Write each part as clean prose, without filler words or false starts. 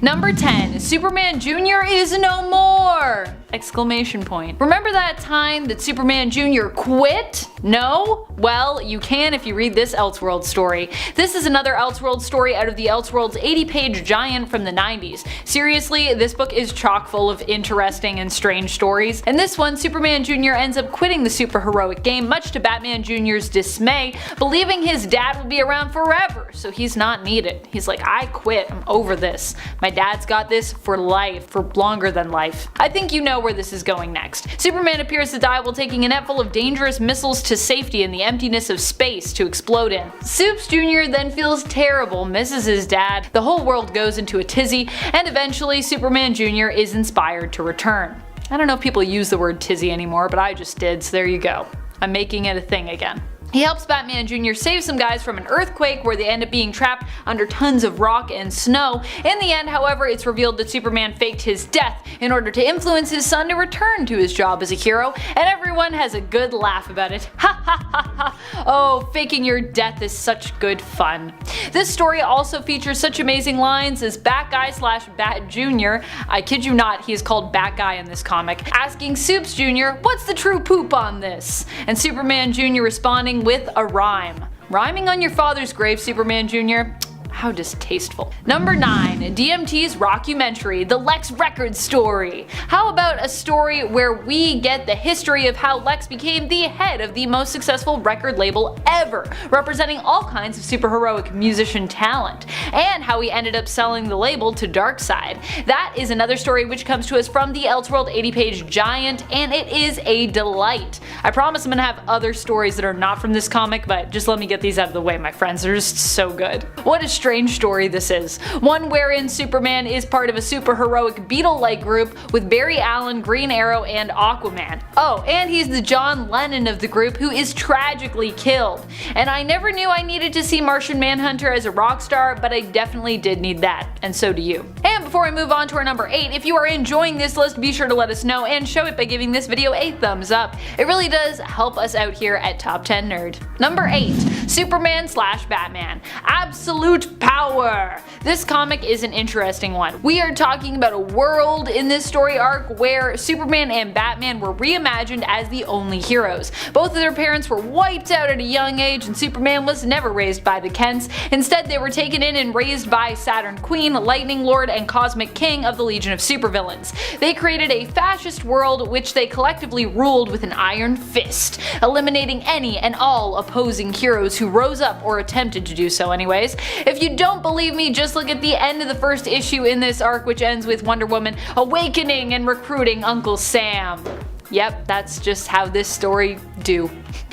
Number 10. Superman Jr. is no more! Exclamation point. Remember that time that Superman Jr. quit? No? Well, you can if you read this Elseworlds story. This is another Elseworlds story out of the Elseworlds 80-page giant from the 90s. Seriously, this book is chock full of interesting and strange stories. In this one, Superman Jr. ends up quitting the superheroic game, much to Batman Jr.'s dismay, believing his dad will be around forever, so he's not needed. He's like, I quit, I'm over this. My dad's got this for life, for longer than life. I think you know where this is going next. Superman appears to die while taking a net full of dangerous missiles to safety in the emptiness of space to explode in. Supes Jr. then feels terrible, misses his dad, the whole world goes into a tizzy, and eventually Superman Jr. is inspired to return. I don't know if people use the word tizzy anymore, but I just did, so there you go. I'm making it a thing again. He helps Batman Jr. save some guys from an earthquake where they end up being trapped under tons of rock and snow. In the end, however, it's revealed that Superman faked his death in order to influence his son to return to his job as a hero, and everyone has a good laugh about it. Ha ha ha ha! Oh, faking your death is such good fun. This story also features such amazing lines as Batguy/Bat Jr. I kid you not, he is called Batguy in this comic, asking Supes Jr. what's the true poop on this? And Superman Jr. responding with a rhyme. Rhyming on your father's grave, Superman Jr.? How distasteful. Number 9. DMT's Rockumentary, The Lex Records Story. How about a story where we get the history of how Lex became the head of the most successful record label ever, representing all kinds of superheroic musician talent, and how he ended up selling the label to Darkseid. That is another story which comes to us from the Elseworld 80-page giant, and it is a delight. I promise I'm gonna have other stories that are not from this comic, but just let me get these out of the way, my friends. They're just so good. What a strange story this is. One wherein Superman is part of a superheroic Beetle-like group with Barry Allen, Green Arrow, and Aquaman. Oh, and he's the John Lennon of the group who is tragically killed. And I never knew I needed to see Martian Manhunter as a rock star, but I definitely did need that, and so do you. And before I move on to our number 8, if you are enjoying this list, be sure to let us know and show it by giving this video a thumbs up. It really does help us out here at Top 10 Nerd. Number 8. Superman/Batman. Absolute power! This comic is an interesting one. We are talking about a world in this story arc where Superman and Batman were reimagined as the only heroes. Both of their parents were wiped out at a young age, and Superman was never raised by the Kents. Instead, they were taken in and raised by Saturn Queen, Lightning Lord, and Cosmic King of the Legion of Supervillains. They created a fascist world which they collectively ruled with an iron fist, eliminating any and all opposing heroes who rose up or attempted to do so anyways. If you don't believe me, just look at the end of the first issue in this arc, which ends with Wonder Woman awakening and recruiting Uncle Sam. Yep, that's just how this story do.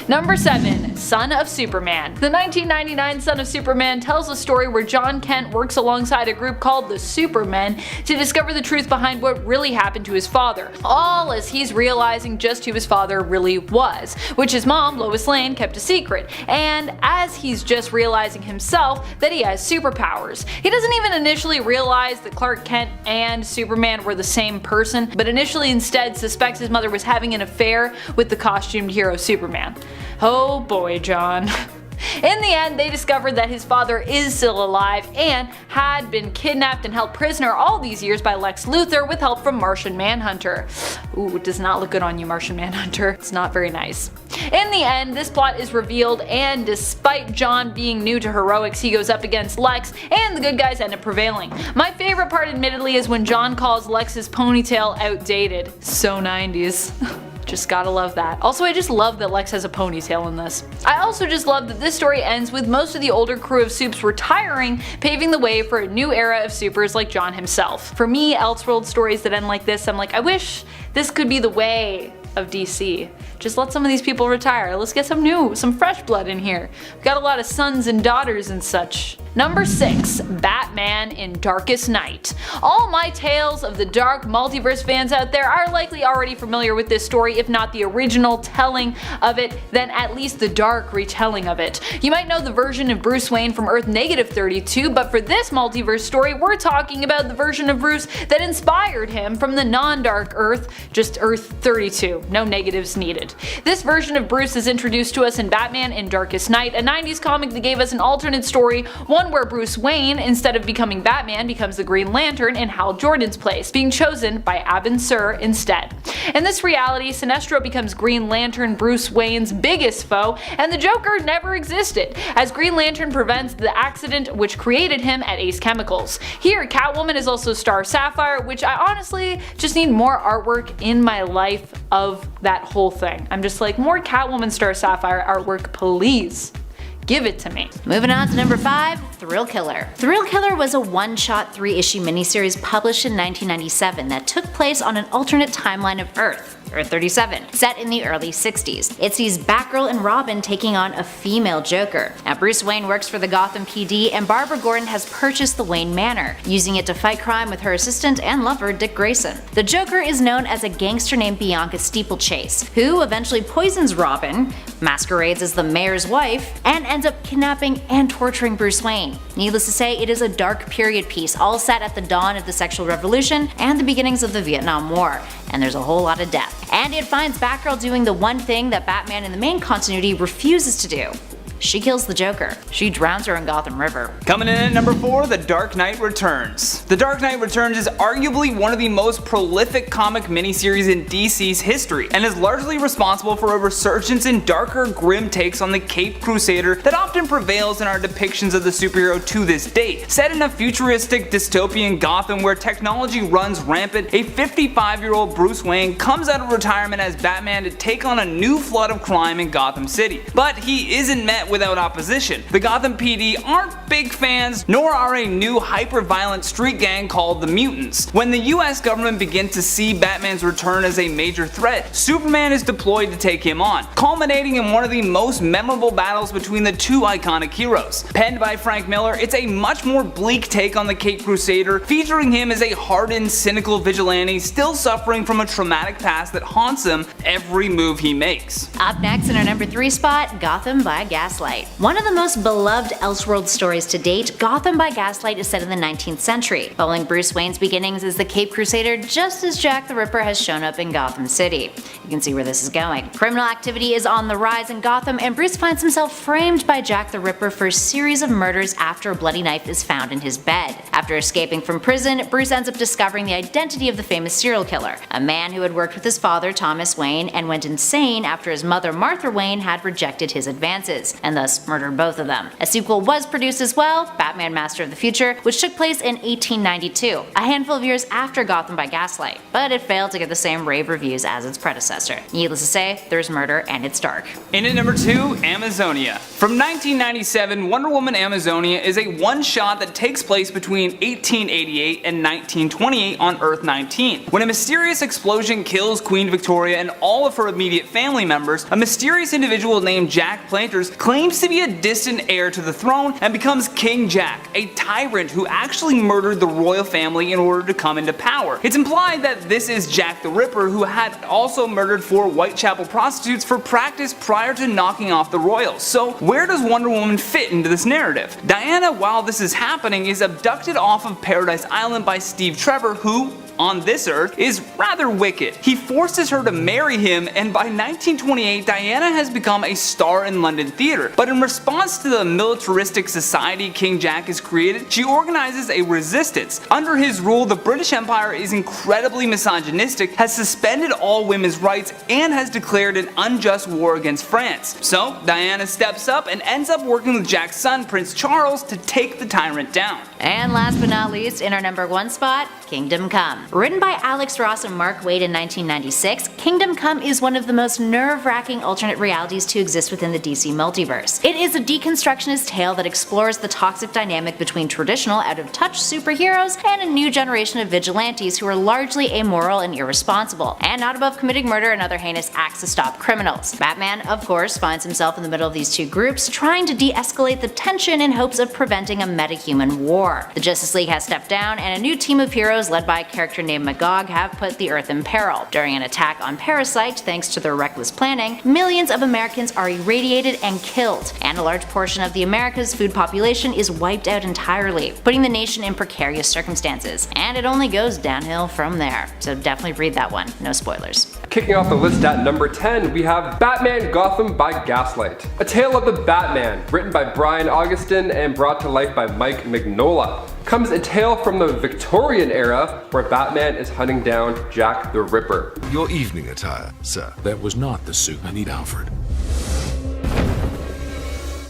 Number 7. Son of Superman. The 1999 Son of Superman tells a story where John Kent works alongside a group called the Supermen to discover the truth behind what really happened to his father, all as he's realizing just who his father really was, which his mom, Lois Lane, kept a secret, and as he's just realizing himself that he has superpowers. He doesn't even initially realize that Clark Kent and Superman were the same person, but initially instead suspects his mother was having an affair with the costumed hero Superman. Oh boy, John. In the end, they discovered that his father is still alive and had been kidnapped and held prisoner all these years by Lex Luthor with help from Martian Manhunter. Ooh, it does not look good on you, Martian Manhunter. It's not very nice. In the end, this plot is revealed, and despite John being new to heroics, he goes up against Lex, and the good guys end up prevailing. My favorite part, admittedly, is when John calls Lex's ponytail outdated. So 90s. Just gotta love that. Also, I just love that Lex has a ponytail in this. I also just love that this story ends with most of the older crew of Supes retiring, paving the way for a new era of supers like John himself. For me, Elseworld stories that end like this, I'm like, I wish this could be the way of DC. Just let some of these people retire. Let's get some new, some fresh blood in here. We've got a lot of sons and daughters and such. Number 6. Batman in Darkest Night. All my Tales of the Dark multiverse fans out there are likely already familiar with this story, if not the original telling of it, then at least the dark retelling of it. You might know the version of Bruce Wayne from Earth -32, but for this multiverse story, we're talking about the version of Bruce that inspired him from the non-dark Earth, just Earth 32, no negatives needed. This version of Bruce is introduced to us in Batman in Darkest Night, a 90s comic that gave us an alternate story, one one where Bruce Wayne, instead of becoming Batman, becomes the Green Lantern in Hal Jordan's place, being chosen by Abin Sur instead. In this reality, Sinestro becomes Green Lantern, Bruce Wayne's biggest foe, and the Joker never existed, as Green Lantern prevents the accident which created him at Ace Chemicals. Here, Catwoman is also Star Sapphire, which I honestly just need more artwork in my life of that whole thing. I'm just like, more Catwoman Star Sapphire artwork, please. Give it to me. Moving on to number 5, Thrill Killer. Thrill Killer was a one-shot 3-issue miniseries published in 1997 that took place on an alternate timeline of Earth. Earth 37, set in the early 60s. It sees Batgirl and Robin taking on a female Joker. Now Bruce Wayne works for the Gotham PD and Barbara Gordon has purchased the Wayne Manor, using it to fight crime with her assistant and lover Dick Grayson. The Joker is known as a gangster named Bianca Steeplechase, who eventually poisons Robin, masquerades as the mayor's wife, and ends up kidnapping and torturing Bruce Wayne. Needless to say, it is a dark period piece all set at the dawn of the sexual revolution and the beginnings of the Vietnam War, and there's a whole lot of death. And it finds Batgirl doing the one thing that Batman in the main continuity refuses to do. She kills the Joker. She drowns her in Gotham River. Coming in at number 4, The Dark Knight Returns. The Dark Knight Returns is arguably one of the most prolific comic miniseries in DC's history, and is largely responsible for a resurgence in darker, grim takes on the Caped Crusader that often prevails in our depictions of the superhero to this date. Set in a futuristic dystopian Gotham where technology runs rampant, a 55-year-old Bruce Wayne comes out of retirement as Batman to take on a new flood of crime in Gotham City. But he isn't met without opposition. The Gotham PD aren't big fans, nor are a new hyper-violent street gang called the Mutants. When the US government begins to see Batman's return as a major threat, Superman is deployed to take him on, culminating in one of the most memorable battles between the two iconic heroes. Penned by Frank Miller, it's a much more bleak take on the Caped Crusader, featuring him as a hardened, cynical vigilante still suffering from a traumatic past that haunts him every move he makes. Up next in our number 3 spot, Gotham by Gaslight. One of the most beloved Elseworlds stories to date, Gotham by Gaslight is set in the 19th century, following Bruce Wayne's beginnings as the Caped Crusader just as Jack the Ripper has shown up in Gotham City. You can see where this is going. Criminal activity is on the rise in Gotham, and Bruce finds himself framed by Jack the Ripper for a series of murders after a bloody knife is found in his bed. After escaping from prison, Bruce ends up discovering the identity of the famous serial killer, a man who had worked with his father Thomas Wayne and went insane after his mother Martha Wayne had rejected his advances, and thus murdered both of them. A sequel was produced as well, Batman Master of the Future, which took place in 1892, a handful of years after Gotham by Gaslight, but it failed to get the same rave reviews as its predecessor. Needless to say, there's murder and it's dark. In at number 2, Amazonia. From 1997, Wonder Woman Amazonia is a one-shot that takes place between 1888 and 1928 on Earth 19. When a mysterious explosion kills Queen Victoria and all of her immediate family members, a mysterious individual named Jack Planters claims to be a distant heir to the throne and becomes King Jack, a tyrant who actually murdered the royal family in order to come into power. It's implied that this is Jack the Ripper, who had also murdered 4 Whitechapel prostitutes for practice prior to knocking off the royals. So where does Wonder Woman fit into this narrative? Diana, while this is happening, is abducted off of Paradise Island by Steve Trevor, who, on this Earth, is rather wicked. He forces her to marry him, and by 1928 Diana has become a star in London theatre. But in response to the militaristic society King Jack has created, she organizes a resistance. Under his rule, the British Empire is incredibly misogynistic, has suspended all women's rights, and has declared an unjust war against France. So Diana steps up and ends up working with Jack's son, Prince Charles, to take the tyrant down. And last but not least, in our number 1 spot, Kingdom Come. Written by Alex Ross and Mark Waid in 1996, Kingdom Come is one of the most nerve-wracking alternate realities to exist within the DC multiverse. It is a deconstructionist tale that explores the toxic dynamic between traditional, out-of-touch superheroes and a new generation of vigilantes who are largely amoral and irresponsible, and not above committing murder and other heinous acts to stop criminals. Batman, of course, finds himself in the middle of these two groups, trying to de-escalate the tension in hopes of preventing a metahuman war. The Justice League has stepped down, and a new team of heroes led by a character named Magog have put the Earth in peril. During an attack on Parasite, thanks to their reckless planning, millions of Americans are irradiated and killed, and a large portion of the America's food population is wiped out entirely, putting the nation in precarious circumstances. And it only goes downhill from there, so definitely read that one, no spoilers. Kicking off the list at number 10, we have Batman Gotham by Gaslight. A Tale of the Batman, written by Brian Augustin and brought to life by Mike Mignola. Comes a tale from the Victorian era where Batman is hunting down Jack the Ripper. Your evening attire, sir. That was not the suit. I need Alfred.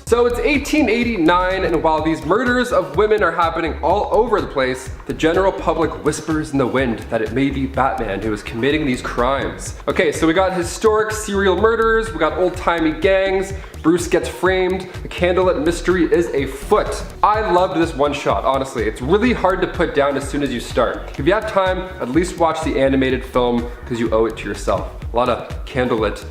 So it's 1889, and while these murders of women are happening all over the place, the general public whispers in the wind that it may be Batman who is committing these crimes. Okay, so we got historic serial murderers, we got old-timey gangs, Bruce gets framed, the candlelit mystery is afoot. I loved this one shot, honestly. It's really hard to put down as soon as you start. If you have time, at least watch the animated film because you owe it to yourself. A lot of candlelit.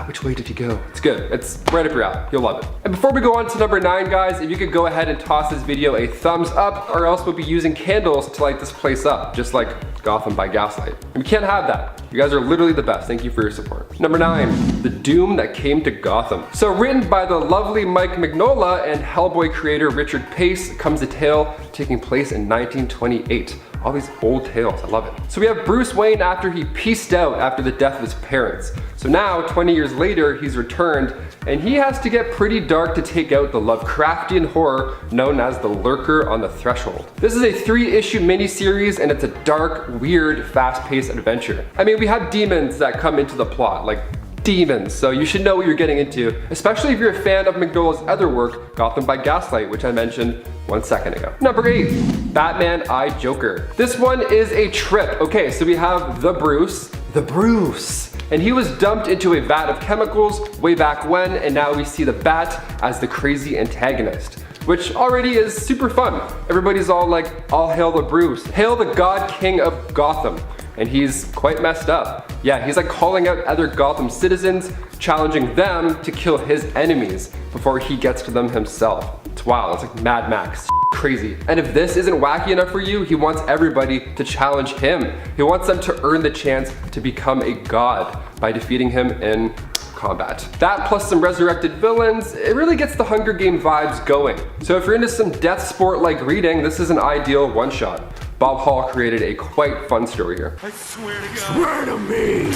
Which way did he go? It's good. It's right up your alley. You'll love it. And before we go on to number 9, guys, if you could go ahead and toss this video a thumbs up, or else we'll be using candles to light this place up, just like Gotham by Gaslight. And we can't have that. You guys are literally the best. Thank you for your support. Number 9, The Doom That Came to Gotham. So written by the lovely Mike Mignola and Hellboy creator Richard Pace, comes a tale taking place in 1928. All these old tales, I love it. So we have Bruce Wayne after he peaced out after the death of his parents. So now, 20 years later, he's returned, and he has to get pretty dark to take out the Lovecraftian horror known as the Lurker on the Threshold. This is a 3-issue miniseries, and it's a dark, weird, fast-paced adventure. I mean, we have demons that come into the plot, like demons, so you should know what you're getting into, especially if you're a fan of Mignola's other work, Gotham by Gaslight, which I mentioned 1 second ago. Number 8, Batman I Joker. This one is a trip. Okay, so we have the Bruce, and he was dumped into a vat of chemicals way back when, and now we see the Bat as the crazy antagonist, which already is super fun. Everybody's all like, all hail the Bruce, hail the God King of Gotham. And he's quite messed up. Yeah, he's like calling out other Gotham citizens, challenging them to kill his enemies before he gets to them himself. It's wild, it's like Mad Max, crazy. And if this isn't wacky enough for you, he wants everybody to challenge him. He wants them to earn the chance to become a god by defeating him in combat. That plus some resurrected villains, it really gets the Hunger Game vibes going. So if you're into some death sport like reading, this is an ideal one-shot. Bob Hall created a quite fun story here. I swear to God. Swear to me!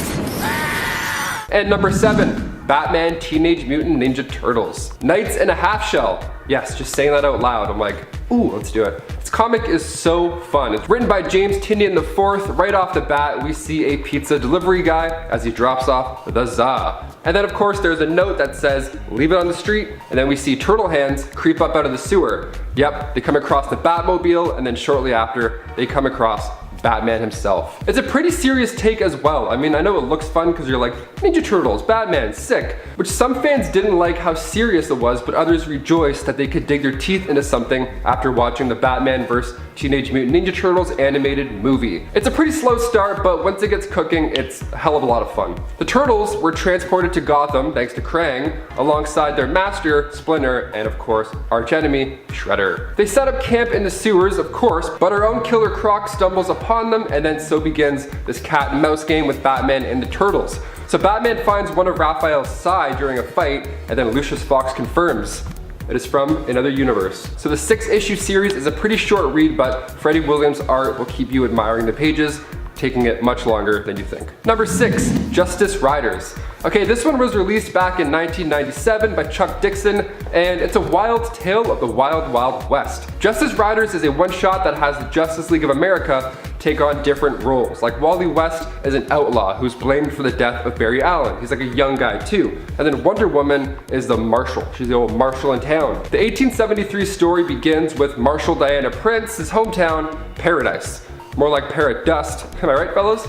And number 7, Batman Teenage Mutant Ninja Turtles. Knights in a Half Shell. Yes, just saying that out loud, I'm like, ooh, let's do it. This comic is so fun. It's written by James Tynion IV. Right off the bat, we see a pizza delivery guy as he drops off the za. And then of course there's a note that says, leave it on the street, and then we see turtle hands creep up out of the sewer. Yep, they come across the Batmobile, and then shortly after, they come across Batman himself. It's a pretty serious take as well. I mean, I know it looks fun because you're like, Ninja Turtles, Batman, sick. Which some fans didn't like how serious it was, but others rejoiced that they could dig their teeth into something after watching the Batman vs. Teenage Mutant Ninja Turtles animated movie. It's a pretty slow start, but once it gets cooking, it's a hell of a lot of fun. The Turtles were transported to Gotham, thanks to Krang, alongside their master, Splinter, and of course, archenemy, Shredder. They set up camp in the sewers, of course, but our own Killer Croc stumbles upon them, and then so begins this cat and mouse game with Batman and the Turtles. So Batman finds one of Raphael's side during a fight, and then Lucius Fox confirms it is from another universe. So the 6-issue series is a pretty short read, but Freddie Williams' art will keep you admiring the pages, taking it much longer than you think. Number 6, Justice Riders. Okay, this one was released back in 1997 by Chuck Dixon, and it's a wild tale of the Wild Wild West. Justice Riders is a one-shot that has the Justice League of America take on different roles. Like Wally West is an outlaw who's blamed for the death of Barry Allen. He's like a young guy too. And then Wonder Woman is the marshal. She's the old marshal in town. The 1873 story begins with Marshal Diana Prince's hometown, Paradise. More like parrot dust. Am I right, fellas?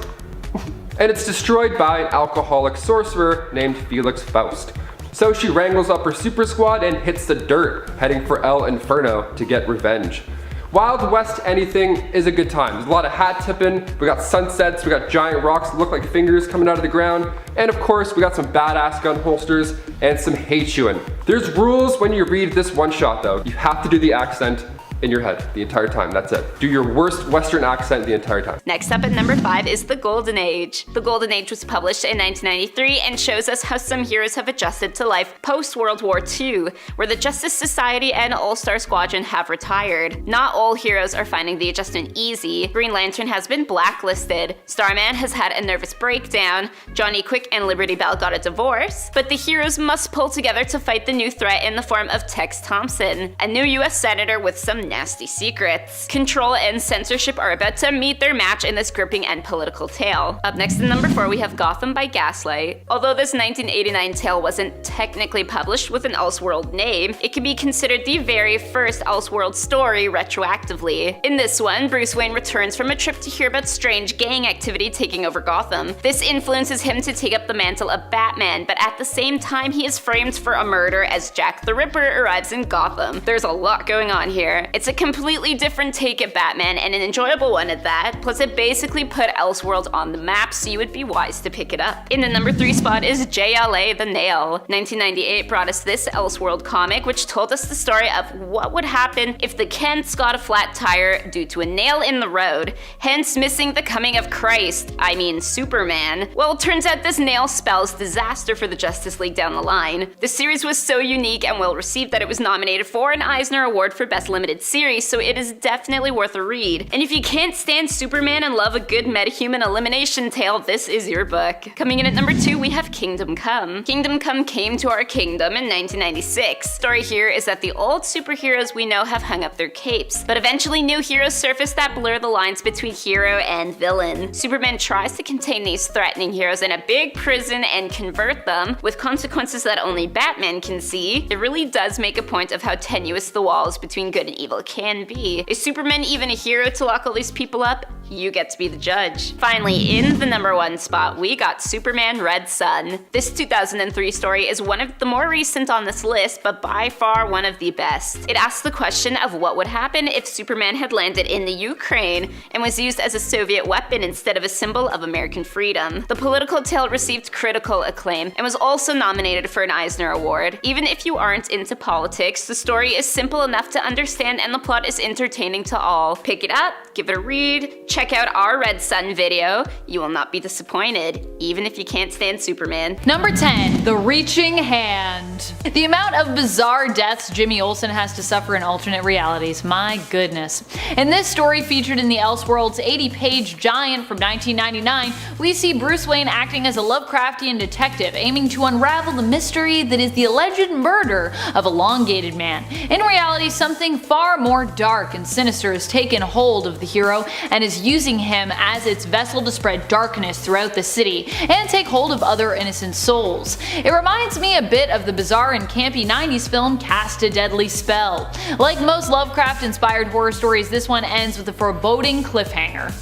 And it's destroyed by an alcoholic sorcerer named Felix Faust. So she wrangles up her super squad and hits the dirt, heading for El Inferno to get revenge. Wild West anything is a good time. There's a lot of hat tipping, we got sunsets, we got giant rocks that look like fingers coming out of the ground, and of course we got some badass gun holsters and some hate chewing. There's rules when you read this one shot though. You have to do the accent in your head the entire time. That's it. Do your worst Western accent the entire time. Next up at number 5 is The Golden Age. The Golden Age was published in 1993 and shows us how some heroes have adjusted to life post-World War II, where the Justice Society and All-Star Squadron have retired. Not all heroes are finding the adjustment easy. Green Lantern has been blacklisted, Starman has had a nervous breakdown, Johnny Quick and Liberty Bell got a divorce, but the heroes must pull together to fight the new threat in the form of Tex Thompson, a new US senator with some nasty secrets. Control and censorship are about to meet their match in this gripping and political tale. Up next in number 4 we have Gotham by Gaslight. Although this 1989 tale wasn't technically published with an Elseworld name, it can be considered the very first Elseworld story retroactively. In this one, Bruce Wayne returns from a trip to hear about strange gang activity taking over Gotham. This influences him to take up the mantle of Batman, but at the same time he is framed for a murder as Jack the Ripper arrives in Gotham. There's a lot going on here. It's a completely different take at Batman, and an enjoyable one at that, plus it basically put Elseworld on the map, so you would be wise to pick it up. In the number 3 spot is JLA The Nail. 1998 brought us this Elseworld comic, which told us the story of what would happen if the Kents got a flat tire due to a nail in the road, hence missing the coming of Christ, I mean Superman. Well, it turns out this nail spells disaster for the Justice League down the line. The series was so unique and well received that it was nominated for an Eisner Award for Best Limited Series, so it is definitely worth a read. And if you can't stand Superman and love a good metahuman elimination tale, this is your book. Coming in at number 2 we have Kingdom Come. Kingdom Come came to our kingdom in 1996. Story here is that the old superheroes we know have hung up their capes, but eventually new heroes surface that blur the lines between hero and villain. Superman tries to contain these threatening heroes in a big prison and convert them, with consequences that only Batman can see. It really does make a point of how tenuous the walls between good and evil can be. Is Superman even a hero to lock all these people up? You get to be the judge. Finally, in the number 1 spot, we got Superman Red Sun. This 2003 story is one of the more recent on this list, but by far one of the best. It asks the question of what would happen if Superman had landed in the Ukraine and was used as a Soviet weapon instead of a symbol of American freedom. The political tale received critical acclaim and was also nominated for an Eisner Award. Even if you aren't into politics, the story is simple enough to understand and the plot is entertaining to all. Pick it up, give it a read, check out our Red Sun video. You will not be disappointed, even if you can't stand Superman. Number 10, The Reaching Hand. The amount of bizarre deaths Jimmy Olsen has to suffer in alternate realities, my goodness. In this story featured in the Elseworlds 80-page giant from 1999, we see Bruce Wayne acting as a Lovecraftian detective aiming to unravel the mystery that is the alleged murder of Elongated Man. In reality, something far more dark and sinister has taken hold of the hero and is using him as its vessel to spread darkness throughout the city and take hold of other innocent souls. It reminds me a bit of the bizarre and campy 90s film Cast a Deadly Spell. Like most Lovecraft-inspired horror stories, this one ends with a foreboding cliffhanger.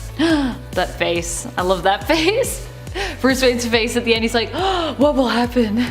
That face. I love that face. Bruce Wayne's face at the end, he's like, oh, what will happen?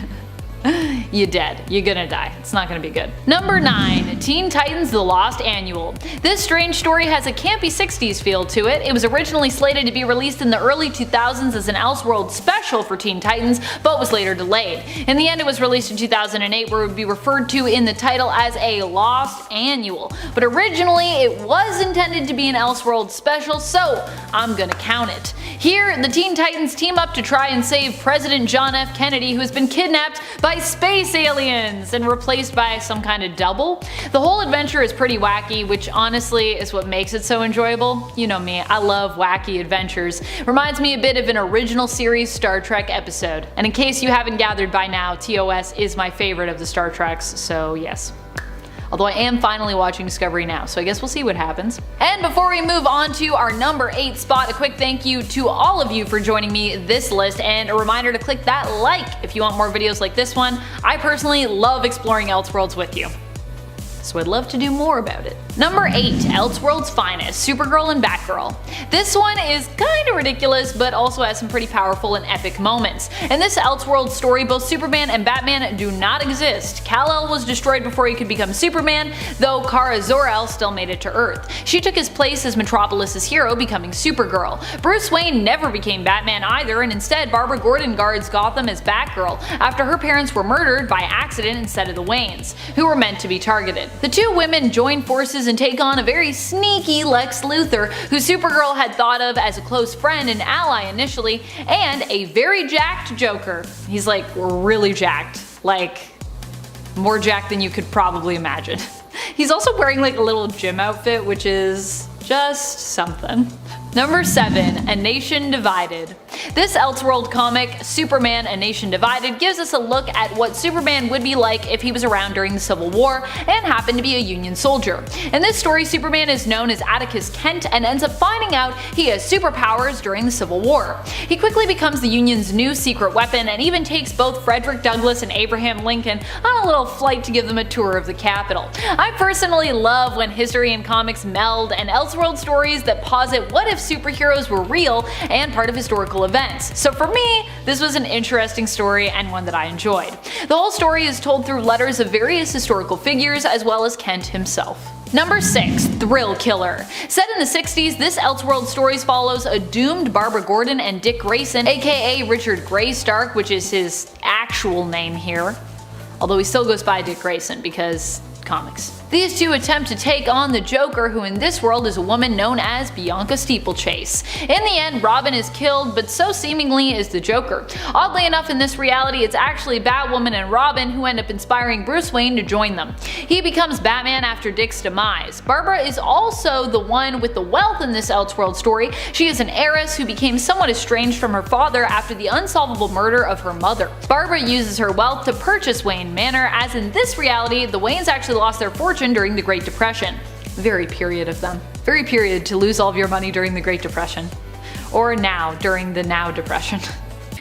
You're dead. You're gonna die. It's not gonna be good. Number 9, Teen Titans The Lost Annual. This strange story has a campy 60s feel to it. It was originally slated to be released in the early 2000s as an Elseworlds special for Teen Titans, but was later delayed. In the end, it was released in 2008, where it would be referred to in the title as a Lost Annual. But originally, it was intended to be an Elseworlds special, so I'm gonna count it. Here, the Teen Titans team up to try and save President John F. Kennedy, who has been kidnapped by space aliens and replaced by some kind of double. The whole adventure is pretty wacky, which honestly is what makes it so enjoyable. You know me, I love wacky adventures. Reminds me a bit of an original series Star Trek episode. And in case you haven't gathered by now, TOS is my favorite of the Star Treks, so yes. Although I am finally watching Discovery now, so I guess we'll see what happens. And before we move on to our number 8 spot, a quick thank you to all of you for joining me this list, and a reminder to click that like if you want more videos like this one. I personally love exploring Elseworlds with you, so I'd love to do more about it. Number 8, Elseworld's Finest, Supergirl and Batgirl. This one is kinda ridiculous, but also has some pretty powerful and epic moments. In this Elseworlds story, both Superman and Batman do not exist. Kal-El was destroyed before he could become Superman, though Kara Zor-El still made it to Earth. She took his place as Metropolis's hero, becoming Supergirl. Bruce Wayne never became Batman either, and instead Barbara Gordon guards Gotham as Batgirl, after her parents were murdered by accident instead of the Waynes, who were meant to be targeted. The two women join forces and take on a very sneaky Lex Luthor, who Supergirl had thought of as a close friend and ally initially, and a very jacked Joker. He's like really jacked, like more jacked than you could probably imagine. He's also wearing like a little gym outfit, which is just something. Number 7. A Nation Divided. This Elseworld comic, Superman A Nation Divided, gives us a look at what Superman would be like if he was around during the Civil War and happened to be a Union soldier. In this story, Superman is known as Atticus Kent and ends up finding out he has superpowers during the Civil War. He quickly becomes the Union's new secret weapon and even takes both Frederick Douglass and Abraham Lincoln on a little flight to give them a tour of the Capitol. I personally love when history and comics meld, and Elseworld stories that posit what if superheroes were real and part of historical events. So for me, this was an interesting story and one that I enjoyed. The whole story is told through letters of various historical figures as well as Kent himself. Number 6. Thrill Killer. Set in the 60s, this Elseworld stories follows a doomed Barbara Gordon and Dick Grayson, aka Richard Grey Stark, which is his actual name here, although he still goes by Dick Grayson because comics. These two attempt to take on the Joker, who in this world is a woman known as Bianca Steeplechase. In the end, Robin is killed, but so seemingly is the Joker. Oddly enough, in this reality, it's actually Batwoman and Robin who end up inspiring Bruce Wayne to join them. He becomes Batman after Dick's demise. Barbara is also the one with the wealth in this Elseworld story. She is an heiress who became somewhat estranged from her father after the unsolvable murder of her mother. Barbara uses her wealth to purchase Wayne Manor, as in this reality, the Waynes actually lost their fortune during the Great Depression. Very period of them. Very period to lose all of your money during the Great Depression. Or now, during the Now Depression.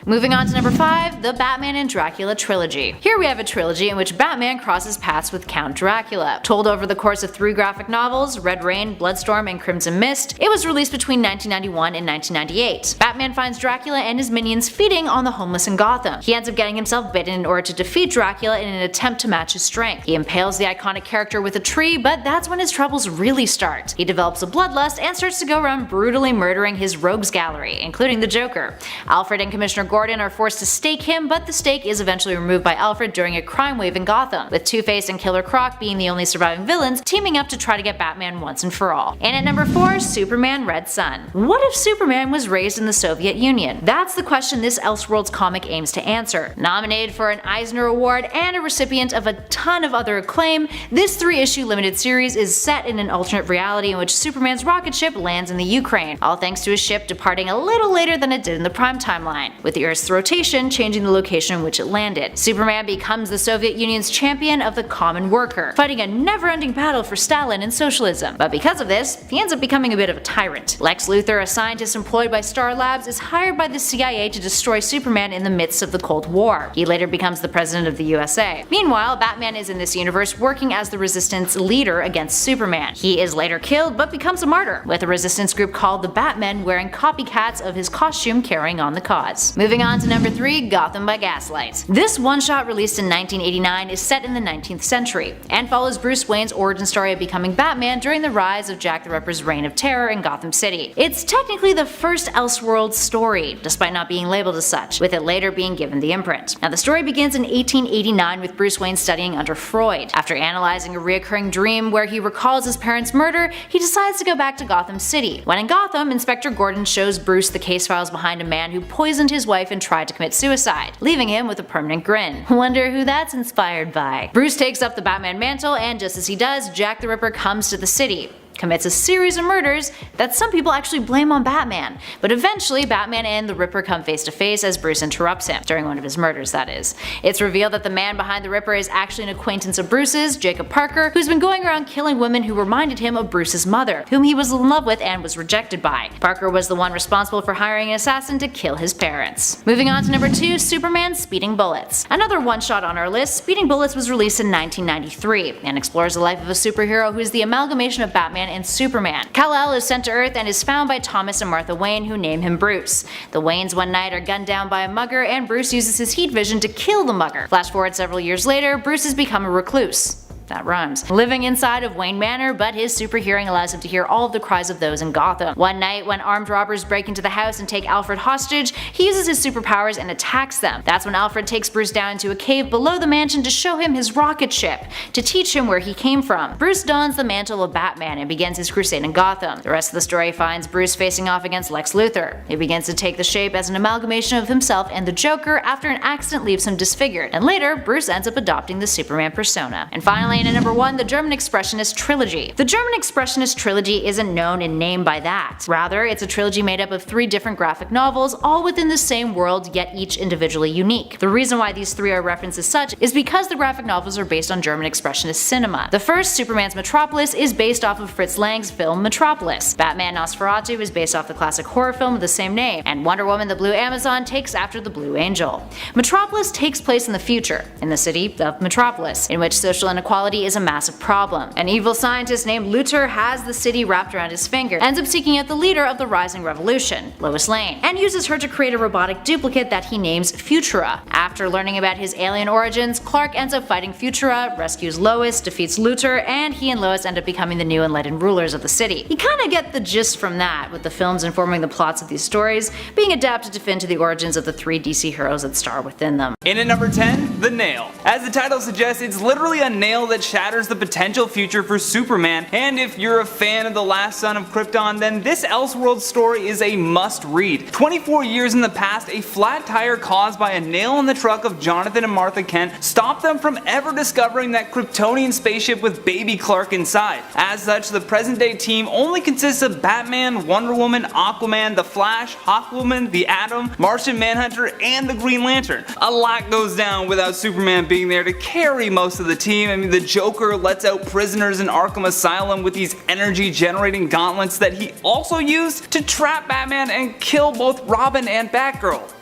Moving on to number 5, the Batman and Dracula trilogy. Here we have a trilogy in which Batman crosses paths with Count Dracula. Told over the course of 3 graphic novels, Red Rain, Bloodstorm, and Crimson Mist, it was released between 1991 and 1998. Batman finds Dracula and his minions feeding on the homeless in Gotham. He ends up getting himself bitten in order to defeat Dracula in an attempt to match his strength. He impales the iconic character with a tree, but that's when his troubles really start. He develops a bloodlust and starts to go around brutally murdering his rogues gallery, including the Joker. Alfred and Commissioner Gordon are forced to stake him, but the stake is eventually removed by Alfred during a crime wave in Gotham, with Two-Face and Killer Croc being the only surviving villains, teaming up to try to get Batman once and for all. And at number 4, Superman Red Sun. What if Superman was raised in the Soviet Union? That's the question this Elseworlds comic aims to answer. Nominated for an Eisner Award and a recipient of a ton of other acclaim, this 3-issue limited series is set in an alternate reality in which Superman's rocket ship lands in the Ukraine, all thanks to his ship departing a little later than it did in the Prime timeline, with the Earth's rotation changing the location in which it landed. Superman becomes the Soviet Union's champion of the common worker, fighting a never-ending battle for Stalin and socialism. But because of this, he ends up becoming a bit of a tyrant. Lex Luthor, a scientist employed by Star Labs, is hired by the CIA to destroy Superman in the midst of the Cold War. He later becomes the president of the USA. Meanwhile, Batman is in this universe working as the Resistance leader against Superman. He is later killed but becomes a martyr, with a resistance group called the Batmen wearing copycats of his costume carrying on the cause. Moving on to number 3, Gotham by Gaslight. This one-shot released in 1989 is set in the 19th century, and follows Bruce Wayne's origin story of becoming Batman during the rise of Jack the Ripper's reign of terror in Gotham City. It's technically the first Elseworlds story, despite not being labeled as such, with it later being given the imprint. Now the story begins in 1889 with Bruce Wayne studying under Freud. After analyzing a reoccurring dream where he recalls his parents' murder, he decides to go back to Gotham City. When in Gotham, Inspector Gordon shows Bruce the case files behind a man who poisoned his wife and tried to commit suicide, leaving him with a permanent grin. Wonder who that's inspired by. Bruce takes up the Batman mantle, and just as he does, Jack the Ripper comes to the city, commits a series of murders that some people actually blame on Batman, but eventually Batman and the Ripper come face to face as Bruce interrupts him, during one of his murders that is. It's revealed that the man behind the Ripper is actually an acquaintance of Bruce's, Jacob Parker, who's been going around killing women who reminded him of Bruce's mother, whom he was in love with and was rejected by. Parker was the one responsible for hiring an assassin to kill his parents. Moving on to number 2, Superman Speeding Bullets. Another one-shot on our list, Speeding Bullets was released in 1993, and explores the life of a superhero who is the amalgamation of Batman and Superman. Kal-El is sent to Earth and is found by Thomas and Martha Wayne, who name him Bruce. The Waynes one night are gunned down by a mugger, and Bruce uses his heat vision to kill the mugger. Flash forward several years later, Bruce has become a recluse. That rhymes. Living inside of Wayne Manor, but his super hearing allows him to hear all of the cries of those in Gotham. One night, when armed robbers break into the house and take Alfred hostage, he uses his superpowers and attacks them. That's when Alfred takes Bruce down into a cave below the mansion to show him his rocket ship, to teach him where he came from. Bruce dons the mantle of Batman and begins his crusade in Gotham. The rest of the story finds Bruce facing off against Lex Luthor. It begins to take the shape as an amalgamation of himself and the Joker after an accident leaves him disfigured, and later Bruce ends up adopting the Superman persona. And finally, in at number 1, the German Expressionist trilogy. The German Expressionist trilogy isn't known in name by that. Rather, it's a trilogy made up of 3 different graphic novels, all within the same world, yet each individually unique. The reason why these 3 are referenced as such is because the graphic novels are based on German Expressionist cinema. The first, Superman's Metropolis, is based off of Fritz Lang's film Metropolis. Batman Nosferatu is based off the classic horror film of the same name, and Wonder Woman the Blue Amazon takes after the Blue Angel. Metropolis takes place in the future, in the city of Metropolis, in which social inequality is a massive problem. An evil scientist named Luthor has the city wrapped around his finger, ends up seeking out the leader of the rising revolution, Lois Lane, and uses her to create a robotic duplicate that he names Futura. After learning about his alien origins, Clark ends up fighting Futura, rescues Lois, defeats Luthor, and he and Lois end up becoming the new enlightened rulers of the city. You kinda get the gist from that, with the films informing the plots of these stories, being adapted to fit into the origins of the 3 DC heroes that star within them. In at number 10, The Nail. As the title suggests, it's literally a nail that shatters the potential future for Superman, and if you're a fan of The Last Son of Krypton, then this Elseworlds story is a must-read. 24 years in the past, a flat tire caused by a nail in the truck of Jonathan and Martha Kent stopped them from ever discovering that Kryptonian spaceship with baby Clark inside. As such, the present-day team only consists of Batman, Wonder Woman, Aquaman, The Flash, Hawkwoman, The Atom, Martian Manhunter, and the Green Lantern. A lot goes down without Superman being there to carry most of the team. I mean, the Joker lets out prisoners in Arkham Asylum with these energy-generating gauntlets that he also used to trap Batman and kill both Robin and Batgirl.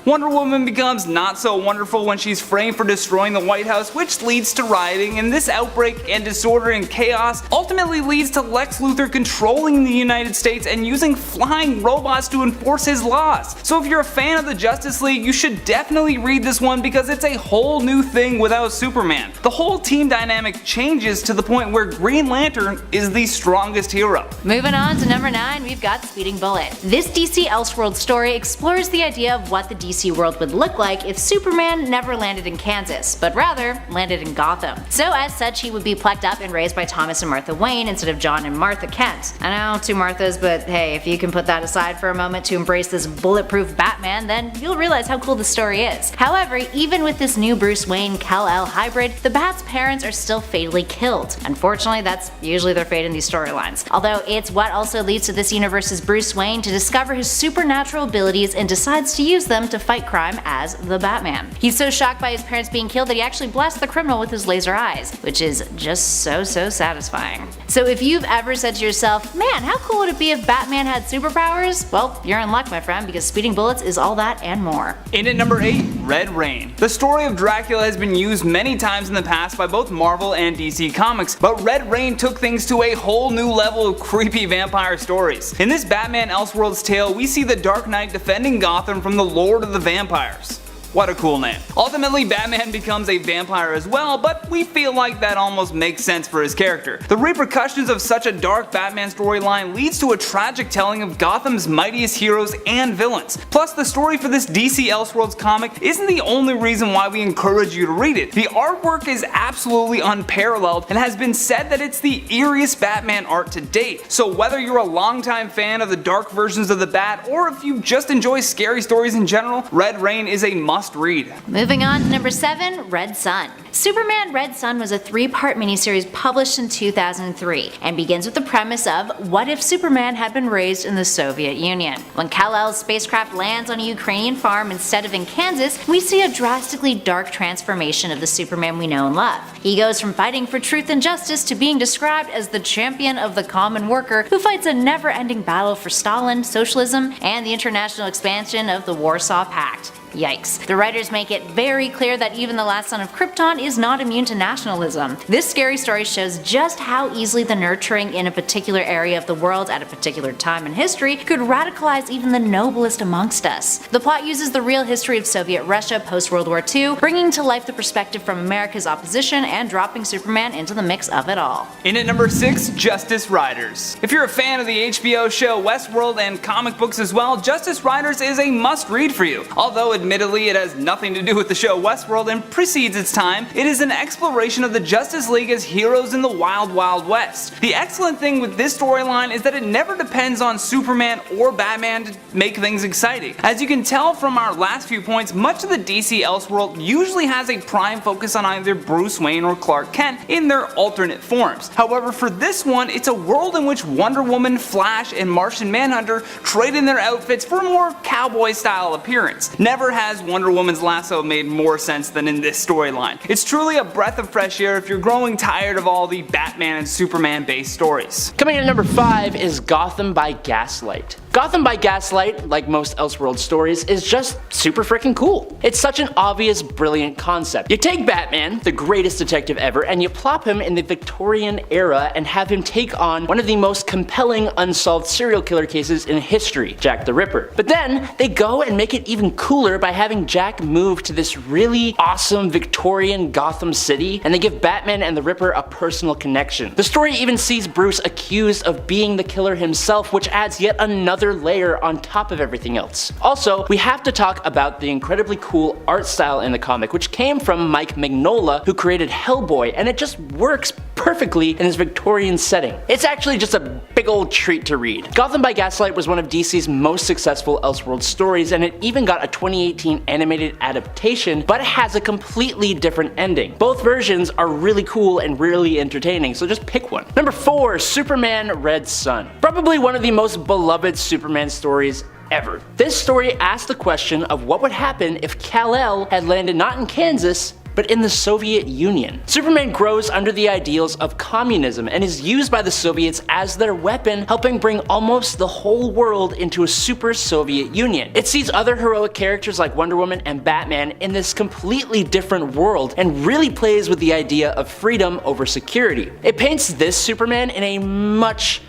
Wonder Woman becomes not so wonderful when she's framed for destroying the White House, which leads to rioting, and this outbreak and disorder and chaos ultimately leads to Lex Luthor controlling the United States and using flying robots to enforce his laws. So if you're a fan of the Justice League, you should definitely read this one because it's a whole new thing without Superman. The whole team dynamic changes to the point where Green Lantern is the strongest hero. Moving on to number 9, we've got Speeding Bullet. This DC Elseworlds story explores the idea of what the DC world would look like if Superman never landed in Kansas, but rather landed in Gotham. So as such, he would be plucked up and raised by Thomas and Martha Wayne instead of John and Martha Kent. I know, 2 Marthas, but hey, if you can put that aside for a moment to embrace this bulletproof Batman, then you'll realize how cool the story is. However, even with this new Bruce Wayne Kal-El hybrid, the Bat's parents are still fatally killed. Unfortunately, that's usually their fate in these storylines. Although it's what also leads to this universe's Bruce Wayne to discover his supernatural abilities and decides to use them to fight crime as the Batman. He's so shocked by his parents being killed that he actually blasts the criminal with his laser eyes, which is just so satisfying. So if you've ever said to yourself, man, how cool would it be if Batman had superpowers? Well, you're in luck, my friend, because Speeding Bullets is all that and more. In at number 8, Red Rain. The story of Dracula has been used many times in the past by both Marvel and DC Comics, but Red Rain took things to a whole new level of creepy vampire stories. In this Batman Elseworlds tale, we see the Dark Knight defending Gotham from the Lord of the Vampires. What a cool name. Ultimately, Batman becomes a vampire as well, but we feel like that almost makes sense for his character. The repercussions of such a dark Batman storyline leads to a tragic telling of Gotham's mightiest heroes and villains. Plus, the story for this DC Elseworlds comic isn't the only reason why we encourage you to read it. The artwork is absolutely unparalleled and has been said that it's the eeriest Batman art to date. So whether you're a longtime fan of the dark versions of the Bat, or if you just enjoy scary stories in general, Red Rain is a must read. Moving on to number 7, Red Sun. Superman Red Sun was a 3-part miniseries published in 2003 and begins with the premise of what if Superman had been raised in the Soviet Union. When Kal-El's spacecraft lands on a Ukrainian farm instead of in Kansas, we see a drastically dark transformation of the Superman we know and love. He goes from fighting for truth and justice to being described as the champion of the common worker who fights a never-ending battle for Stalin, socialism, and the international expansion of the Warsaw Pact. Yikes. The writers make it very clear that even the last son of Krypton is not immune to nationalism. This scary story shows just how easily the nurturing in a particular area of the world at a particular time in history could radicalize even the noblest amongst us. The plot uses the real history of Soviet Russia post-World War II, bringing to life the perspective from America's opposition and dropping Superman into the mix of it all. In at number 6, Justice Riders. If you're a fan of the HBO show Westworld and comic books as well, Justice Riders is a must-read for you. Although admittedly it has nothing to do with the show Westworld and precedes its time, it is an exploration of the Justice League as heroes in the Wild Wild West. The excellent thing with this storyline is that it never depends on Superman or Batman to make things exciting. As you can tell from our last few points, much of the DC Elseworld usually has a prime focus on either Bruce Wayne or Clark Kent in their alternate forms. However, for this one, it's a world in which Wonder Woman, Flash, and Martian Manhunter trade in their outfits for a more cowboy-style appearance. Never has Wonder Woman's lasso made more sense than in this storyline. It's truly a breath of fresh air if you're growing tired of all the Batman and Superman based stories. Coming in at number 5 is Gotham by Gaslight. Gotham by Gaslight, like most Elseworlds stories, is just super freaking cool. It's such an obvious, brilliant concept. You take Batman, the greatest detective ever, and you plop him in the Victorian era and have him take on one of the most compelling unsolved serial killer cases in history, Jack the Ripper. But then, they go and make it even cooler by having Jack move to this really awesome Victorian Gotham City, and they give Batman and the Ripper a personal connection. The story even sees Bruce accused of being the killer himself, which adds yet another layer on top of everything else. Also, we have to talk about the incredibly cool art style in the comic, which came from Mike Mignola, who created Hellboy, and it just works perfectly in this Victorian setting. It's actually just a big old treat to read. Gotham by Gaslight was one of DC's most successful Elseworlds stories, and it even got a 2018 animated adaptation, but it has a completely different ending. Both versions are really cool and really entertaining, so just pick one. Number 4, Superman Red Sun. Probably one of the most beloved Superman stories ever. This story asks the question of what would happen if Kal-El had landed not in Kansas, but in the Soviet Union. Superman grows under the ideals of communism and is used by the Soviets as their weapon, helping bring almost the whole world into a super Soviet Union. It sees other heroic characters like Wonder Woman and Batman in this completely different world and really plays with the idea of freedom over security. It paints this Superman in a much